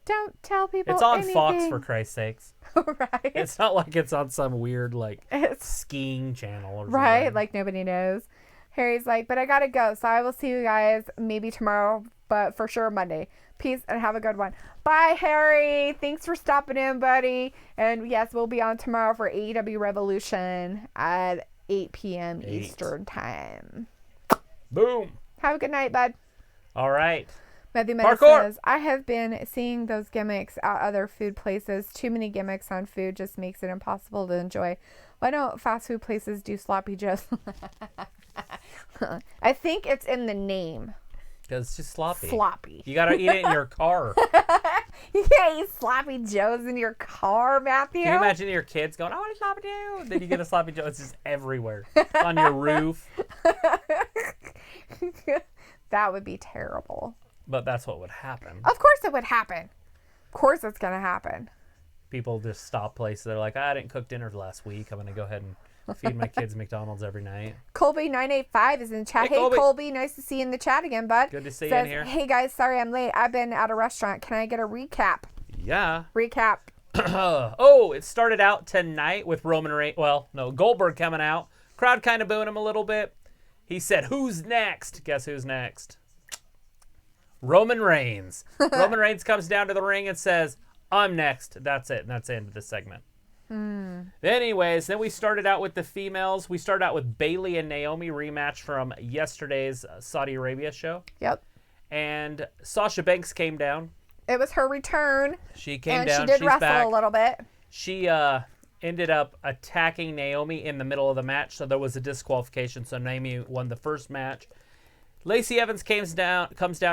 Don't tell people It's on anything. Fox, for Christ's sakes. Right. It's not like it's on some weird, It's skiing channel or something. right. Like nobody knows. Harry's like, but I gotta go. So I will see you guys maybe tomorrow, but for sure Monday. Peace and have a good one. Bye, Harry. Thanks for stopping in, buddy. And yes, we'll be on tomorrow for AEW Revolution at 8 p.m. Eastern Time. Boom. Have a good night, bud. All right. Matthew Menace Parkour. says, I have been seeing those gimmicks at other food places. Too many gimmicks on food just makes it impossible to enjoy. Why don't fast food places do sloppy joes? I think it's in the name. Because it's just sloppy. Sloppy. You got to eat it in your car. You can't eat sloppy joes in your car, Matthew. Can you imagine your kids going, I want a sloppy joe? Then you get a sloppy joe. It's just everywhere. It's on your roof. That would be terrible. But that's what would happen. Of course it would happen. Of course it's going to happen. People just stop places. They're like, I didn't cook dinner last week. I'm going to go ahead and feed my kids McDonald's every night. Colby985 is in the chat. Hey, Hey, Colby. Nice to see you in the chat again, bud. Good to see you Says, in here. Hey, guys. Sorry I'm late. I've been at a restaurant. Can I get a recap? Yeah. Recap. It started out tonight with Roman Reigns. Well, no, Goldberg coming out. Crowd kind of booing him a little bit. He said, who's next? Guess who's next? Roman Reigns. Roman Reigns comes down to the ring and says, I'm next. That's it. And that's the end of this segment. Anyways, then we started out with the females. We started out with Bayley and Naomi rematch from yesterday's Saudi Arabia show. Yep. And Sasha Banks came down. It was her return. She came and down. she did She's wrestle back. a little bit. She ended up attacking Naomi in the middle of the match, so there was a disqualification. So Naomi won the first match. Lacey Evans comes down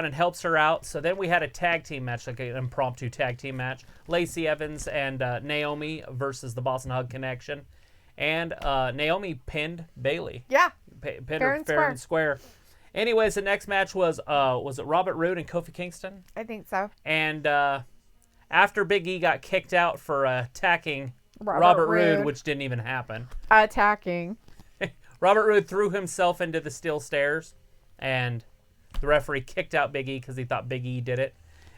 and helps her out. So then we had a tag team match, like an impromptu tag team match. Lacey Evans and Naomi versus the Boston Hug Connection. And Naomi pinned Bayley. Yeah. Pinned Fair her fair and square. Anyways, the next match was it Robert Roode and Kofi Kingston? I think so. And after Big E got kicked out for attacking Robert Roode, which didn't even happen. Attacking. Robert Roode threw himself into the steel stairs, and the referee kicked out Big E because he thought Big E did it.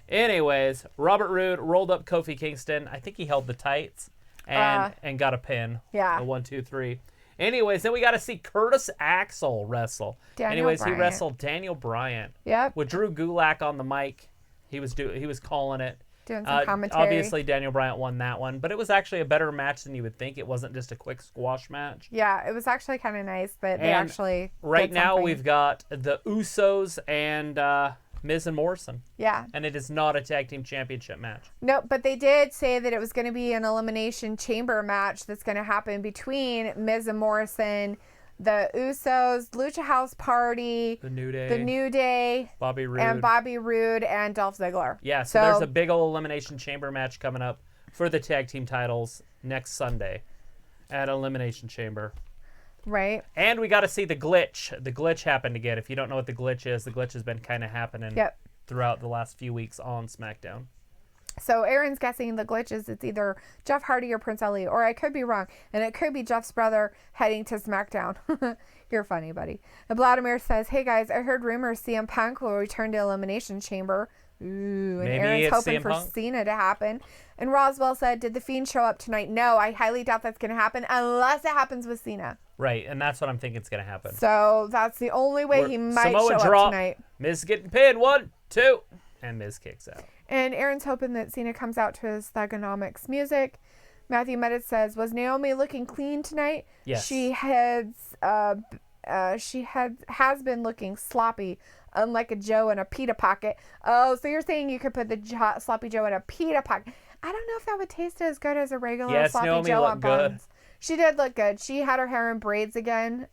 Anyways, Robert Roode rolled up Kofi Kingston. I think he held the tights and got a pin. Yeah. A 1, 2, 3. Anyways, then we got to see Curtis Axel wrestle. He wrestled Daniel Bryan. Yep. With Drew Gulak on the mic He was calling it. Doing some commentary. Obviously, Daniel Bryan won that one, but it was actually a better match than you would think. It wasn't just a quick squash match. Yeah, it was actually kind of nice that they And actually right did now something. we've got the Usos and Miz and Morrison. Yeah. And it is not a tag team championship match. Nope, but they did say that it was going to be an Elimination Chamber match that's going to happen between Miz and Morrison, the Usos, Lucha House Party, The New Day. the New Day, Bobby Roode. and Bobby Roode and Dolph Ziggler. Yeah, so there's a big old Elimination Chamber match coming up for the tag team titles next Sunday at Elimination Chamber. Right. And we got to see the glitch. The glitch happened again. If you don't know what the glitch is, the glitch has been kind of happening throughout the last few weeks on SmackDown. So Aaron's guessing the glitch is it's either Jeff Hardy or Prince Ali, or I could be wrong, and it could be Jeff's brother heading to SmackDown. You're funny, buddy. And Vladimir says, "Hey guys, I heard rumors CM Punk will return to Elimination Chamber." Ooh, and Maybe Aaron's it's hoping CM for Punk. Cena to happen. And Roswell said, "Did the Fiend show up tonight?" No, I highly doubt that's going to happen unless it happens with Cena. Right, and that's what I'm thinking is going to happen. So that's the only way he might Samoa show drop, up tonight. Miz getting pinned. 1, 2, and Miz kicks out. And Aaron's hoping that Cena comes out to his Thugonomics music. Matthew Medit says, "Was Naomi looking clean tonight?" Yes. She has been looking sloppy, unlike a Joe in a pita pocket. Oh, so you're saying you could put the sloppy Joe in a pita pocket? I don't know if that would taste as good as a regular Yes, sloppy Naomi Joe looked on good. buns. She did look good. She had her hair in braids again,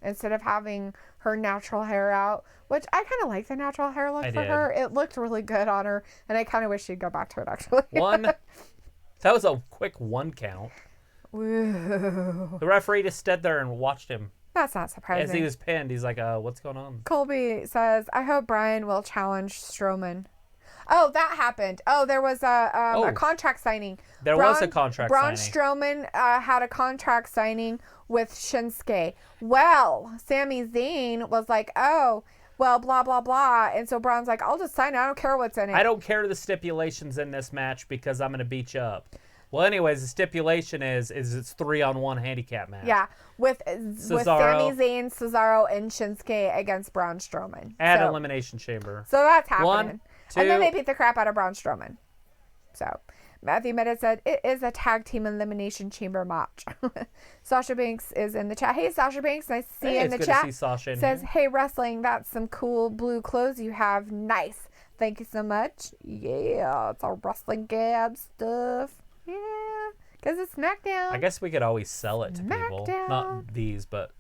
instead of having her natural hair out, which I kind of like the natural hair look I for did. her. It looked really good on her, and I kind of wish she'd go back to it, actually. That was a quick 1 count. Woo. The referee just stood there and watched him That's not surprising. as he was pinned. He's like, what's going on? Colby says, "I hope Brian will challenge Strowman." Oh, that happened. Oh, there was a contract signing. There was a contract Braun signing. Strowman had a contract signing with Shinsuke. Well, Sami Zayn was like, "Oh, well, blah, blah, blah." And so Braun's like, "I'll just sign it. I don't care what's in it." I don't care the stipulations in this match because I'm going to beat you up. Well, anyways, the stipulation is it's 3-on-1 handicap match. Yeah, with Cesaro. Sami Zayn, Cesaro, and Shinsuke against Braun Strowman. At So- Elimination Chamber. So that's happening. 1, 2. And then they beat the crap out of Braun Strowman. So Matthew Meta said it is a tag team elimination chamber match. Sasha Banks is in the chat. Hey, Sasha Banks, nice to see you in the it's chat. good to see Sasha in Says, here. "Hey, wrestling, that's some cool blue clothes you have. Nice. Thank you so much." Yeah, it's all wrestling gab stuff. Yeah, because it's SmackDown. I guess we could always sell it to people. SmackDown. Not these, but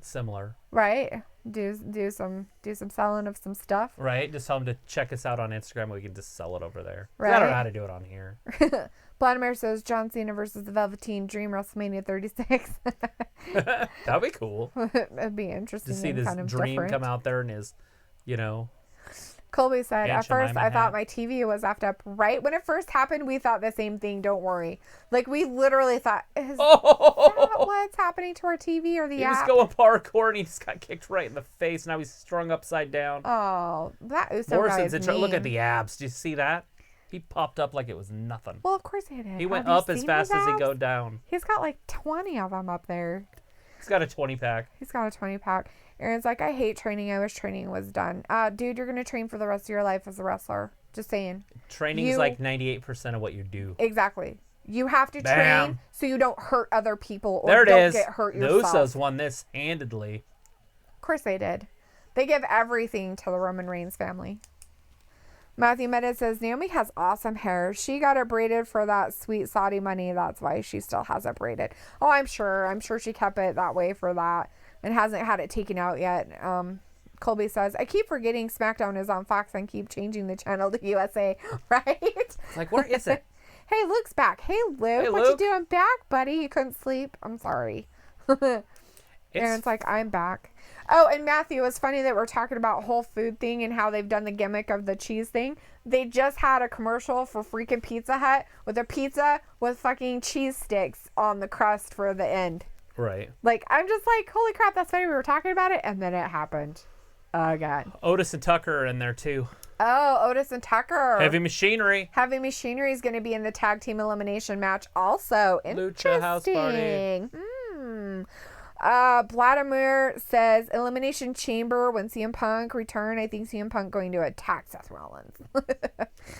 similar. Right. Do some selling of some stuff. Right? Just tell them to check us out on Instagram. We can just sell it over there. 'Cause Right. I don't know how to do it on here. Vladimir says John Cena versus the Velveteen Dream WrestleMania 36. That'd be cool. It'd be interesting. To see and this kind of dream different. come out there and his, Colby said, "At Aunt first, Jemima I thought hat. my TV was effed up. Right when it first happened, we thought the same thing. Don't worry. Like, we literally thought, is that what's happening to our TV or the He was app?" going parkour and he just got kicked right in the face. Now he's strung upside down. Oh, that Uso guy Morrison's is look mean. at the abs. Do you see that? He popped up like it was nothing. Well, of course he did. He went Have you up as seen fast his as he abs? go down. He's got like 20 of them up there. He's got a 20-pack. He's got a 20-pack. Aaron's like, "I hate training. I wish training was done." Dude, you're going to train for the rest of your life as a wrestler. Just saying. Training is like 98% of what you do. Exactly. You have to Bam. train so you don't hurt other people or There it don't is. get hurt The yourself. Usos won this handedly. Of course they did. They give everything to the Roman Reigns family. Matthew Meta says, "Naomi has awesome hair. She got it braided for that sweet Saudi money. That's why she still has it braided." Oh, I'm sure. I'm sure she kept it that way for that and hasn't had it taken out yet. Colby says, "I keep forgetting SmackDown is on Fox and keep changing the channel to USA." Right? It's like, where is it? Hey, Luke's back. Hey, Luke. Hey, What you Luke. doing back, buddy? You couldn't sleep? I'm sorry. Aaron's like, "I'm back." Oh, and Matthew, it's funny that we're talking about whole food thing and how they've done the gimmick of the cheese thing. They just had a commercial for freaking Pizza Hut with a pizza with fucking cheese sticks on the crust for the end. Right. Like, I'm just like, holy crap, that's funny. We were talking about it, and then it happened. Oh, God. Otis and Tucker are in there too. Oh, Otis and Tucker. Heavy Machinery. Heavy Machinery is going to be in the tag team elimination match also. Lucha House Party. Interesting. Vladimir says Elimination Chamber when CM Punk return. I think CM Punk going to attack Seth Rollins.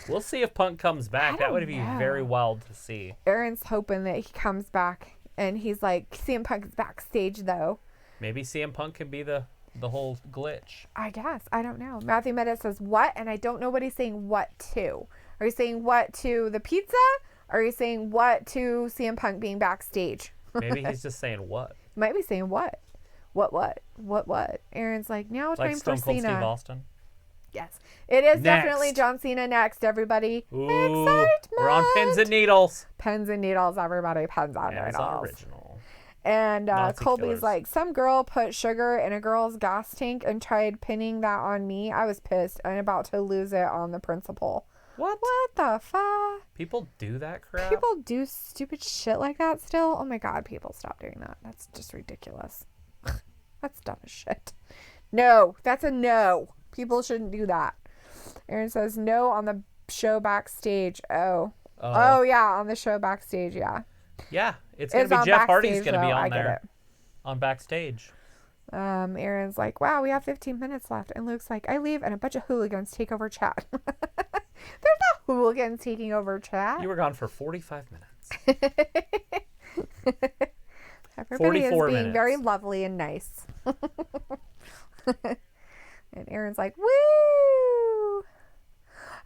We'll see if Punk comes back. That would be know. very wild to see. Aaron's hoping that he comes back, and he's like, CM Punk is backstage though. Maybe CM Punk can be the whole glitch. I guess. I don't know. Matthew Meta says what, and I don't know what he's saying what to. Are you saying what to the pizza? Or are you saying what to CM Punk being backstage? Maybe he's just saying what. Might be saying what. What? Aaron's like, now time Like for Stone Cold Cena. Steve Austin. Yes. It is Next. definitely John Cena next, everybody. Ooh, Excitement. we're on pins and needles. Pens and needles, everybody. Pens on Amazon needles. original. And Nazi Colby's killers. like, some girl put sugar in a girl's gas tank and tried pinning that on me. I was pissed and about to lose it on the principal. What? What the fuck? People do that crap? People do stupid shit like that still? Oh my god, people stop doing that. That's just ridiculous. That's dumb as shit. No, that's a no. People shouldn't do that. Aaron says no on the show backstage. Oh yeah, on the show backstage, yeah. Yeah, it's going to on be Jeff Hardy's backstage, going to be though, on I get there. it. On backstage. Aaron's like, wow, we have 15 minutes left. And Luke's like, I leave and a bunch of hooligans take over chat. There's no hooligans taking over chat. You were gone for 45 minutes. Everybody is 44 being minutes. very lovely and nice. And Aaron's like, woo!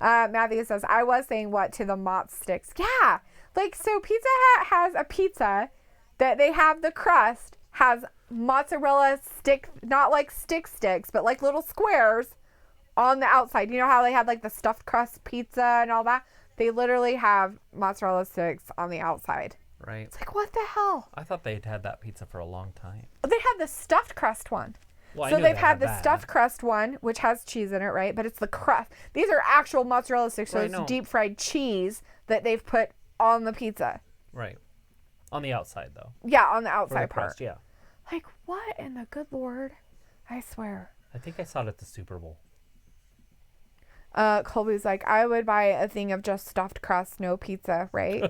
Matthew says, I was saying what to the mozz sticks. Yeah. Like, so Pizza Hut has a pizza that they have the crust, has mozzarella stick, not like sticks, but like little squares on the outside. You know how they had like the stuffed crust pizza and all that? They literally have mozzarella sticks on the outside. Right. It's like, what the hell? I thought they'd had that pizza for a long time. They had the stuffed crust one. Well, I So knew they've they had the that. stuffed crust one, which has cheese in it, right? But it's the crust. These are actual mozzarella sticks, so Right, it's no. deep fried cheese that they've put on the pizza. Right. On the outside, though. Yeah, on the For outside the part. crust, yeah. Like, what in the good Lord? I swear. I think I saw it at the Super Bowl. Colby's like, I would buy a thing of just stuffed crust, no pizza, right?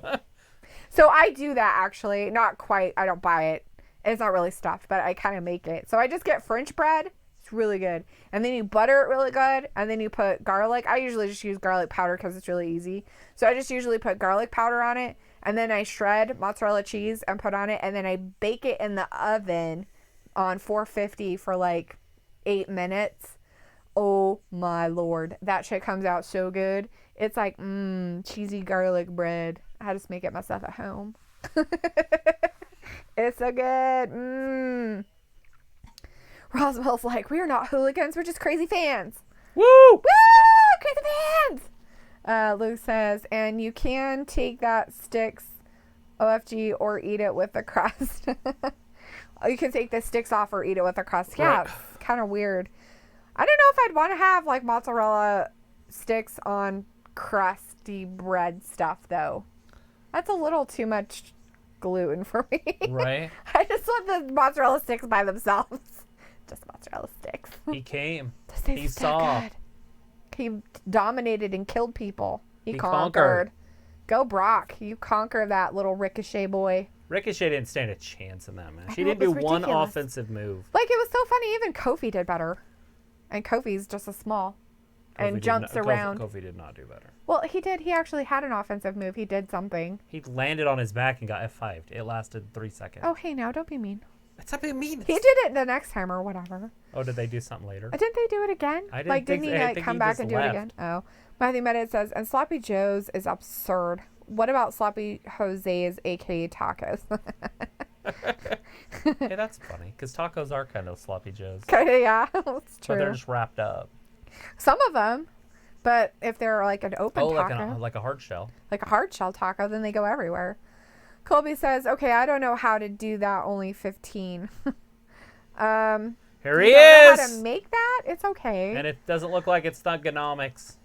So I do that actually. Not quite. I don't buy it. It's not really stuffed, but I kind of make it. So I just get French bread. It's really good. And then you butter it really good. And then you put garlic. I usually just use garlic powder because it's really easy. So I just usually put garlic powder on it. And then I shred mozzarella cheese and put on it. And then I bake it in the oven on 450 for like 8 minutes. Oh my Lord. That shit comes out so good. It's like, cheesy garlic bread. I just make it myself at home. It's so good. Roswell's like, we are not hooligans. We're just crazy fans. Woo! Woo! Crazy fans! Luke says, and you can take that sticks OFG or eat it with the crust. You can take the sticks off or eat it with the crust. Yeah, Right. It's kind of weird. I don't know if I'd want to have like mozzarella sticks on crusty bread stuff though. That's a little too much gluten for me. Right. I just want the mozzarella sticks by themselves. Just mozzarella sticks. He came. This He is so saw. good. He dominated and killed people. He conquered. conquered. Go Brock. You conquer that little Ricochet boy. Ricochet didn't stand a chance in that match. He know, didn't it do was one ridiculous. offensive move. Like, it was so funny. Even Kofi did better. And Kofi's just a small. And jumps around. Kofi did not do better. Well, he did. He actually had an offensive move. He did something. He landed on his back and got F5'd. It lasted 3 seconds. Oh, hey, now, don't be mean. That's not being mean. He did it the next time or whatever. Oh, did they do something later? Didn't they do it again? I didn't like, think didn't so. he I like, think come he back just and do left. it again? Oh. Matthew Medit says, and Sloppy Joe's is absurd. What about Sloppy Jose's, a.k.a. tacos? Hey, that's funny. Because tacos are kind of sloppy joes. Okay, yeah, that's But they're true. just wrapped up. Some of them. But if they're like an open Oh, taco, like a hard shell. like a hard shell taco, then they go everywhere. Colby says, okay, I don't know how to do that, only 15. Here You he don't know how to is! make that? It's okay. And it doesn't look like it's thugonomics.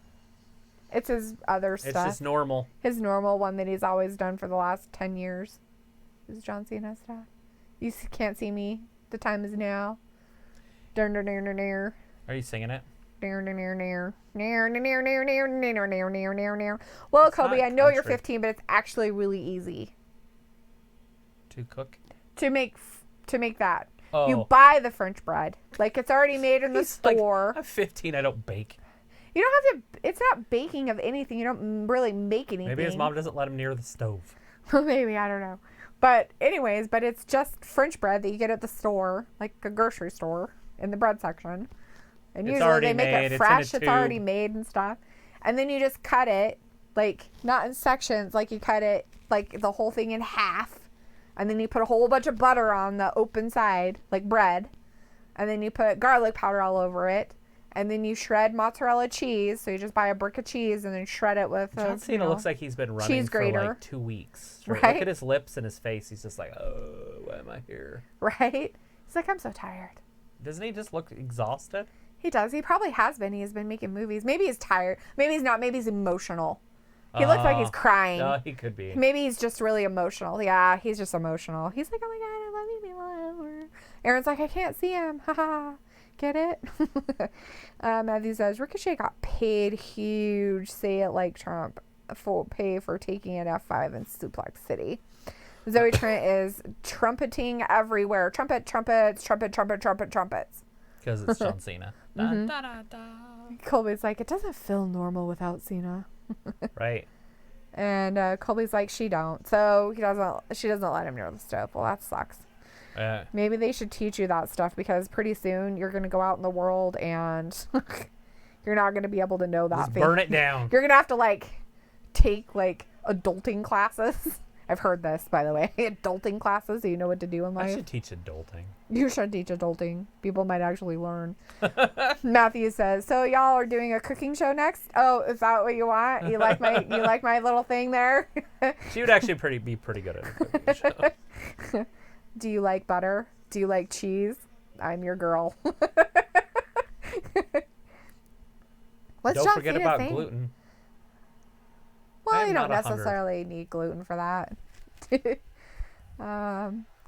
It's his other It's stuff. just normal. His normal one that he's always done for the last 10 years. Is John Cena stuff. You can't see me. The time is now. Are you singing it? Well, It's Kobe, not I know you're country. 15, but it's actually really easy To cook? to make to make that. Oh. You buy the French bread. Like, it's already made in the store. Like, I'm 15. I don't bake. You don't have to. It's not baking of anything. You don't really make anything. Maybe his mom doesn't let him near the stove. Maybe, I don't know. But anyways, it's just French bread that you get at the store, like a grocery store, in the bread section. And It's usually already they make made, it it's in a fresh. It's already tube. made and stuff. And then you just cut it, like, not in sections, like you cut it, like, the whole thing in half. And then you put a whole bunch of butter on the open side, like bread. And then you put garlic powder all over it. And then you shred mozzarella cheese. So you just buy a brick of cheese and then shred it with John Cena looks like he's been running cheese for grater. like 2 weeks. Straight. Right? Look at his lips and his face. He's just like, oh, why am I here? Right? He's like, I'm so tired. Doesn't he just look exhausted? He does. He probably has been. He has been making movies. Maybe he's tired. Maybe he's not. Maybe he's emotional. He looks like he's crying. No, he could be. Maybe he's just really emotional. Yeah, he's just emotional. He's like, oh my God, I love you, Mila. Aaron's like, I can't see him. Ha ha. Get it? Matthew says, Ricochet got paid huge. Say it like Trump. Full pay for taking an F5 in Suplex City. Zoe Trent is trumpeting everywhere. Trumpets. Because it's John Cena. Mm-hmm. Da, da, da. Colby's like, it doesn't feel normal without Cena. Right. And Colby's like, she don't. So she doesn't let him near the stove. Well, that sucks. Maybe they should teach you that stuff because pretty soon you're going to go out in the world and you're not going to be able to know that Just thing. burn it down. You're going to have to take adulting classes. I've heard this, by the way. Adulting classes so you know what to do in life. I should teach adulting. You should teach adulting. People might actually learn. Matthew says, so y'all are doing a cooking show next? Oh, is that what you want? You like my little thing there? She would actually be pretty good at a cooking show. Do you like butter? Do you like cheese? I'm your girl. What's Don't John forget Cena about saying? gluten. Well, I'm you don't not 100. necessarily need gluten for that.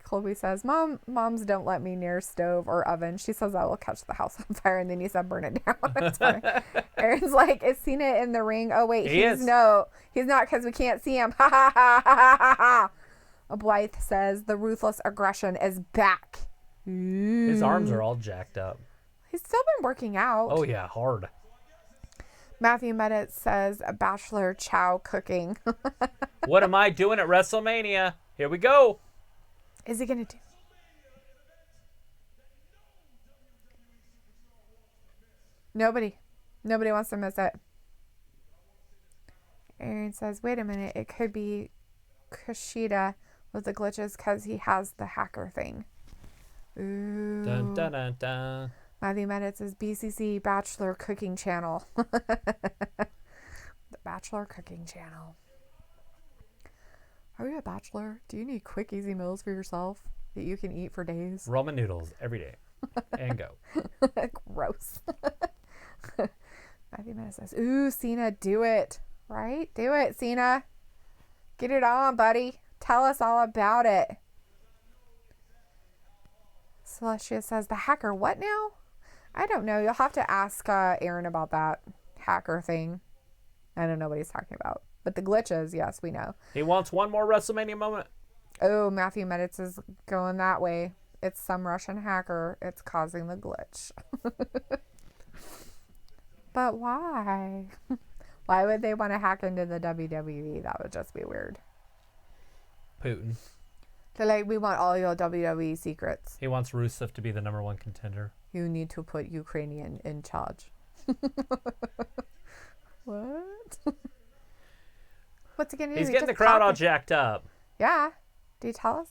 Colby says, moms don't let me near stove or oven. She says I will catch the house on fire, and then you said burn it down. That's funny. Aaron's like, is Cena in the ring? Oh wait, He is. No, he's not because we can't see him. Ha ha ha ha ha ha. Blythe says the ruthless aggression is back. His arms are all jacked up. He's still been working out. Oh yeah, hard. Matthew Medit says Bachelor Chow cooking. What am I doing at WrestleMania? Here we go. Is he gonna do? Nobody wants to miss it. Aaron says, wait a minute, it could be Kushida with the glitches because he has the hacker thing. Ooh. Dun, dun, dun, dun. Matthew Medit says BCC Bachelor Cooking Channel. The Bachelor Cooking Channel. Are you a bachelor? Do you need quick, easy meals for yourself that you can eat for days? Ramen noodles every day. And go. Gross. Matthew Medit says, ooh, Cena, do it. Right? Do it, Cena. Get it on, buddy. Tell us all about it. Celestia says, the hacker, what now? I don't know. You'll have to ask Aaron about that hacker thing. I don't know what he's talking about. But the glitches, yes, we know. He wants one more WrestleMania moment. Oh, Matthew Meditz is going that way. It's some Russian hacker. It's causing the glitch. But why? Why would they want to hack into the WWE? That would just be weird. Putin. They're like, we want all your WWE secrets. He wants Rusev to be the #1 contender. You need to put Ukrainian in charge. What? What's he going to do? He's He getting the just crowd all copied- jacked up. Yeah. Do you tell us?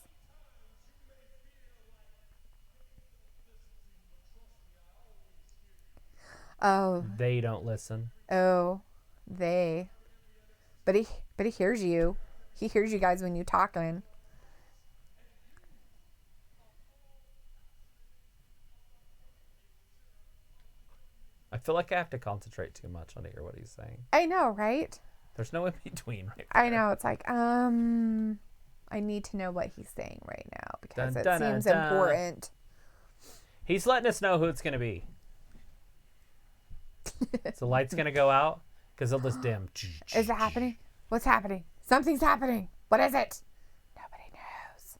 Oh. They don't listen. Oh. They. But he hears you. He hears you guys when you talking. I feel like I have to concentrate too much on to hear what he's saying. I know, right? There's no in between right I there. know. It's like, I need to know what he's saying right now because Dun, it dun, seems dun, dun. important. He's letting us know who it's going to be. So light's going to go out because they'll just dim. Is it happening? What's happening? Something's happening. What is it? Nobody knows.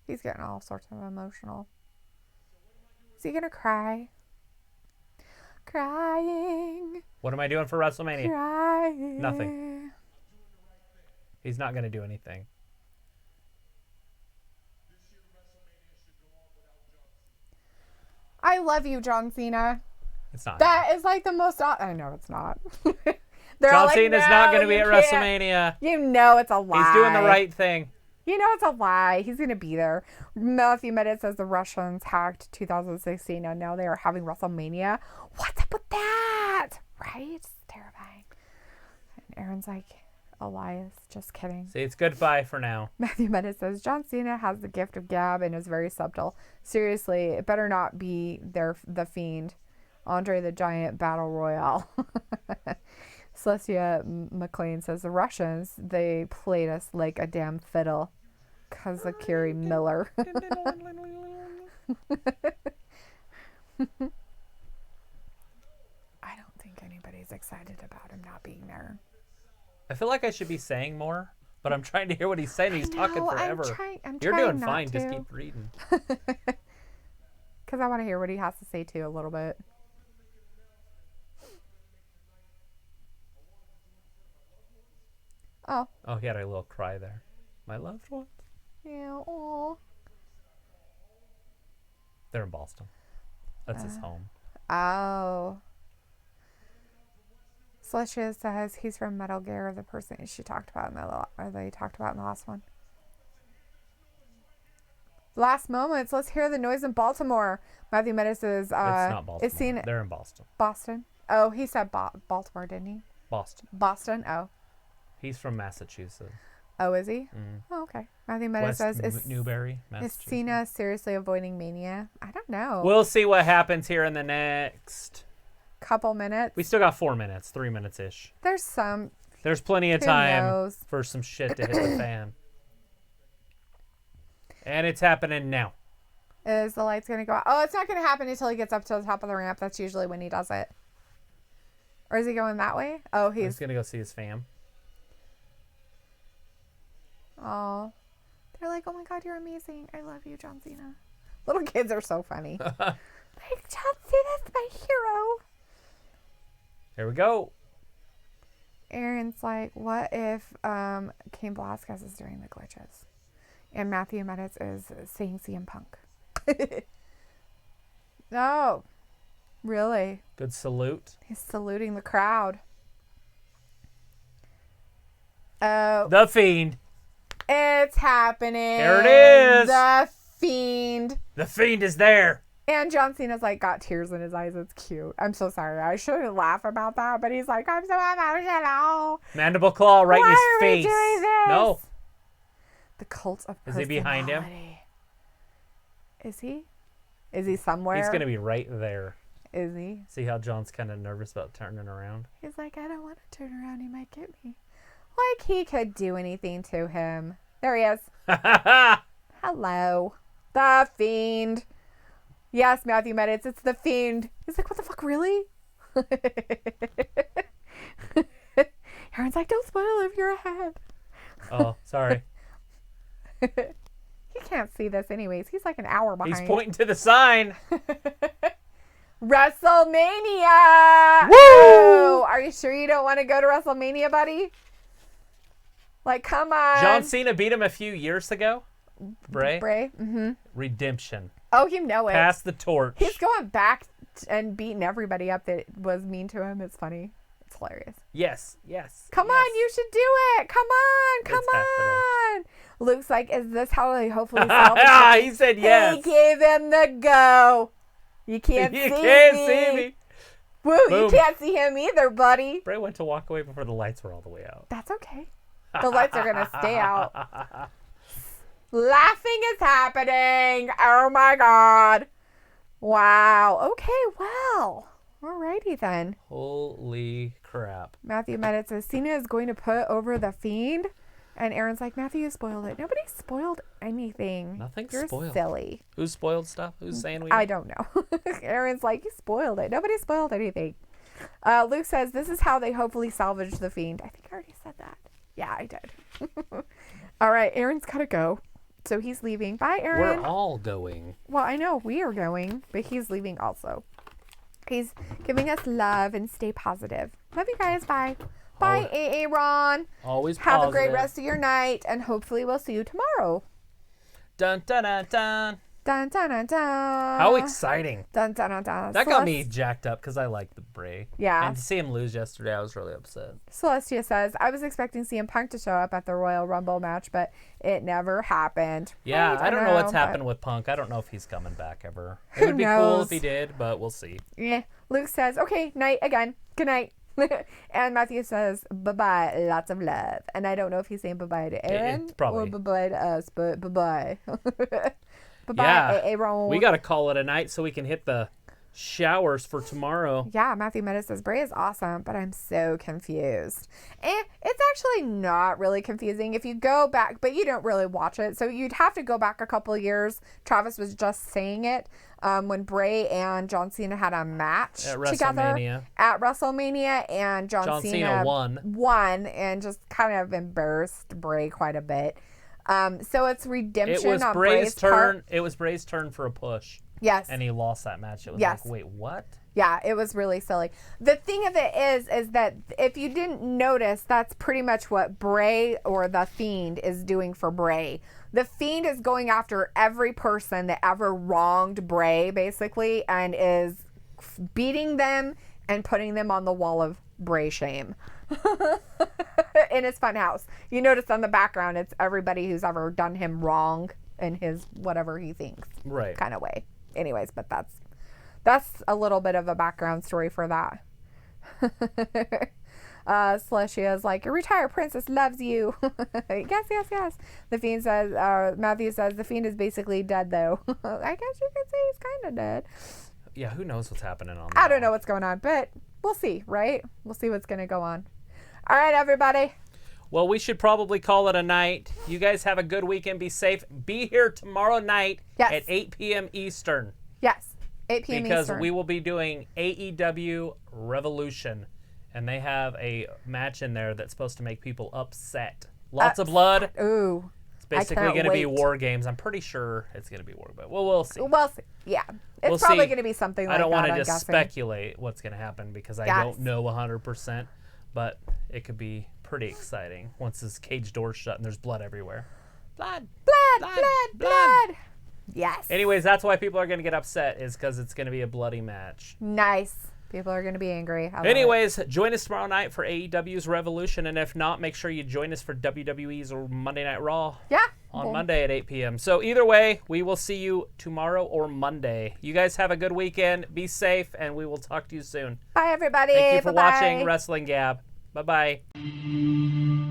He's getting all sorts of emotional. Is he gonna cry? Crying. What am I doing for WrestleMania? Crying. Nothing. He's not going to do anything. I love you, John Cena. It's not. That is like the most. I know it's not. John Cena's not going to be at WrestleMania. You know it's a lie. He's doing the right thing. You know it's a lie. He's going to be there. Matthew Medit says the Russians hacked 2016 and now they are having WrestleMania. What's up with that? Right? It's terrifying. And Aaron's like, Elias, just kidding. See, it's goodbye for now. Matthew Medit says John Cena has the gift of gab and is very subtle. Seriously, it better not be the Fiend. Andre the Giant Battle Royale. Celestia McLean says the Russians, they played us like a damn fiddle. Kazakiri Miller. I don't think anybody's excited about him not being there. I feel like I should be saying more, but I'm trying to hear what he's saying. He's talking forever. I'm You're trying doing not fine. to. Just keep reading. Because I want to hear what he has to say too a little bit. Oh. Oh, he had a little cry there. My loved one. Yeah. Oh. They're in Boston. That's his home. Oh. Celestia says he's from Metal Gear, the person she talked about they talked about in the last one. Last moments. Let's hear the noise in Baltimore. Matthew Medit says, it's not Baltimore. It's seen. They're in Boston. Boston. Oh, he said Baltimore, didn't he? Boston. Boston. Oh. He's from Massachusetts. Oh, is he? Mm. Oh, okay. Matthew Medit West says, is Newbury, Massachusetts. Cena seriously avoiding Mania? I don't know. We'll see what happens here in the next couple minutes. We still got 4 minutes, 3 minutes ish. There's plenty of who time knows? for some shit to hit the fan. And it's happening now. Is the lights going to go out? Oh, it's not going to happen until he gets up to the top of the ramp. That's usually when he does it. Or is he going that way? Oh, He's going to go see his fam. Oh. They're like, oh my God, you're amazing. I love you, John Cena. Little kids are so funny. Like, John Cena's my hero. Here we go. Aaron's like, what if Cain Velasquez is doing the glitches? And Matthew Medit is saying CM Punk. No. Really? Good salute. He's saluting the crowd. Oh. The Fiend. It's happening. There it is. The Fiend. The Fiend is there. And John Cena's like got tears in his eyes. It's cute. I'm so sorry. I shouldn't laugh about that, but he's like, I'm so emotional. Mandible claw right in his Why are we face. doing this? No. The cult of Is he behind him? Is he? Is he somewhere? He's going to be right there. Is he? See how John's kind of nervous about turning around? He's like, I don't want to turn around. He might get me. Like he could do anything to him. There he is. Hello. The Fiend. Yes, Matthew Medit. It's the Fiend. He's like, what the fuck, really? Aaron's like, don't spoil if you're ahead. Oh, sorry. He can't see this anyways. He's like an hour behind. He's pointing to the sign. WrestleMania! Woo! Are you sure you don't want to go to WrestleMania, buddy? Like, come on. John Cena beat him a few years ago. Bray? Mm-hmm. Redemption. Oh, you know it. Pass the torch. He's going back and beating everybody up that was mean to him. It's funny. It's hilarious. Yes. Come on, you should do it. Come on. Luke's like, is this how they hopefully salvage He said yes. He gave him the go. You can't see me. Woo, Boom. You can't see him either, buddy. Bray went to walk away before the lights were all the way out. That's okay. The lights are going to stay out. Laughing is happening. Oh, my God. Wow. Okay, well. Alrighty then. Holy crap. Matthew Medit says Cena is going to put over the Fiend. And Aaron's like, Matthew, you spoiled it. Nobody spoiled anything. Nothing's You're spoiled. silly. Who spoiled stuff? Who's saying we? I don't know. Aaron's like, you spoiled it. Nobody spoiled anything. Luke says, this is how they hopefully salvage the Fiend. I think I already said that. Yeah, I did. All right, Aaron's got to go. So he's leaving. Bye, Aaron. We're all going. Well, I know we are going, but he's leaving also. He's giving us love and stay positive. Love you guys. Bye. Bye, AA Ron. Always Have positive. a great rest of your night, and hopefully we'll see you tomorrow. Dun, dun, dun, dun. Dun, dun, dun, dun. How exciting. Dun, dun, dun, dun. That got me jacked up because I like the Bray. Yeah. And to see him lose yesterday, I was really upset. Celestia says, I was expecting CM Punk to show up at the Royal Rumble match, but it never happened. Yeah, I don't know what's but- happened with Punk. I don't know if he's coming back ever. It Who would be cool knows? if he did, but we'll see. Yeah. Luke says, okay, night again. Good night. And Matthew says, bye-bye, lots of love. And I don't know if he's saying bye-bye to Aaron probably. or bye-bye to us, but bye-bye. Bye-bye, Yeah. Aaron. We got to call it a night so we can hit the showers for tomorrow. Yeah, Matthew Meadows says, Bray is awesome, but I'm so confused. And it's actually not really confusing if you go back, but you don't really watch it. So you'd have to go back a couple of years. Travis was just saying it when Bray and John Cena had a match At together WrestleMania. at WrestleMania, and John Cena won and just kind of embarrassed Bray quite a bit. So it's redemption It was on Bray's turn. part. It was Bray's turn for a push. Yes. And he lost that match. It was Yes. like, wait, what? Yeah, it was really silly. The thing of it is that if you didn't notice, that's pretty much what Bray or the Fiend is doing for Bray. The Fiend is going after every person that ever wronged Bray, basically, and is beating them and putting them on the wall of Bray shame. In his fun house. You notice on the background, it's everybody who's ever done him wrong in his whatever he thinks Right. kind of way. Anyways, but that's a little bit of a background story for that. Celestia is like, your retired princess loves you. Yes. The Fiend says, Matthew says, the Fiend is basically dead though. I guess you could say he's kind of dead. Yeah, who knows what's happening on I don't know what's going on, but we'll see, right? We'll see what's going to go on. All right, everybody. Well, we should probably call it a night. You guys have a good weekend. Be safe. Be here tomorrow night Yes. at 8 p.m. Eastern. Yes, 8 p.m. Because Eastern. we will be doing AEW Revolution. And they have a match in there that's supposed to make people upset. Lots of blood. Ooh. It's basically going to be war games. I'm pretty sure it's going to be war, but we'll see. Well, yeah. It's We'll probably see. going to be something like I that, don't want to I'm just guessing. speculate what's going to happen because I Yes. don't know 100%, but it could be pretty exciting once this cage door's shut and there's blood everywhere. Blood. Blood. Yes. Anyways, that's why people are going to get upset is because it's going to be a bloody match. Nice. People are going to be angry. I love it. Anyways, join us tomorrow night for AEW's Revolution, and if not, make sure you join us for WWE's or Monday Night Raw Yeah. on Monday at 8 p.m. So either way, we will see you tomorrow or Monday. You guys have a good weekend. Be safe, and we will talk to you soon. Bye, everybody. Thank you for Bye-bye. watching Wrestling Gab. Bye-bye.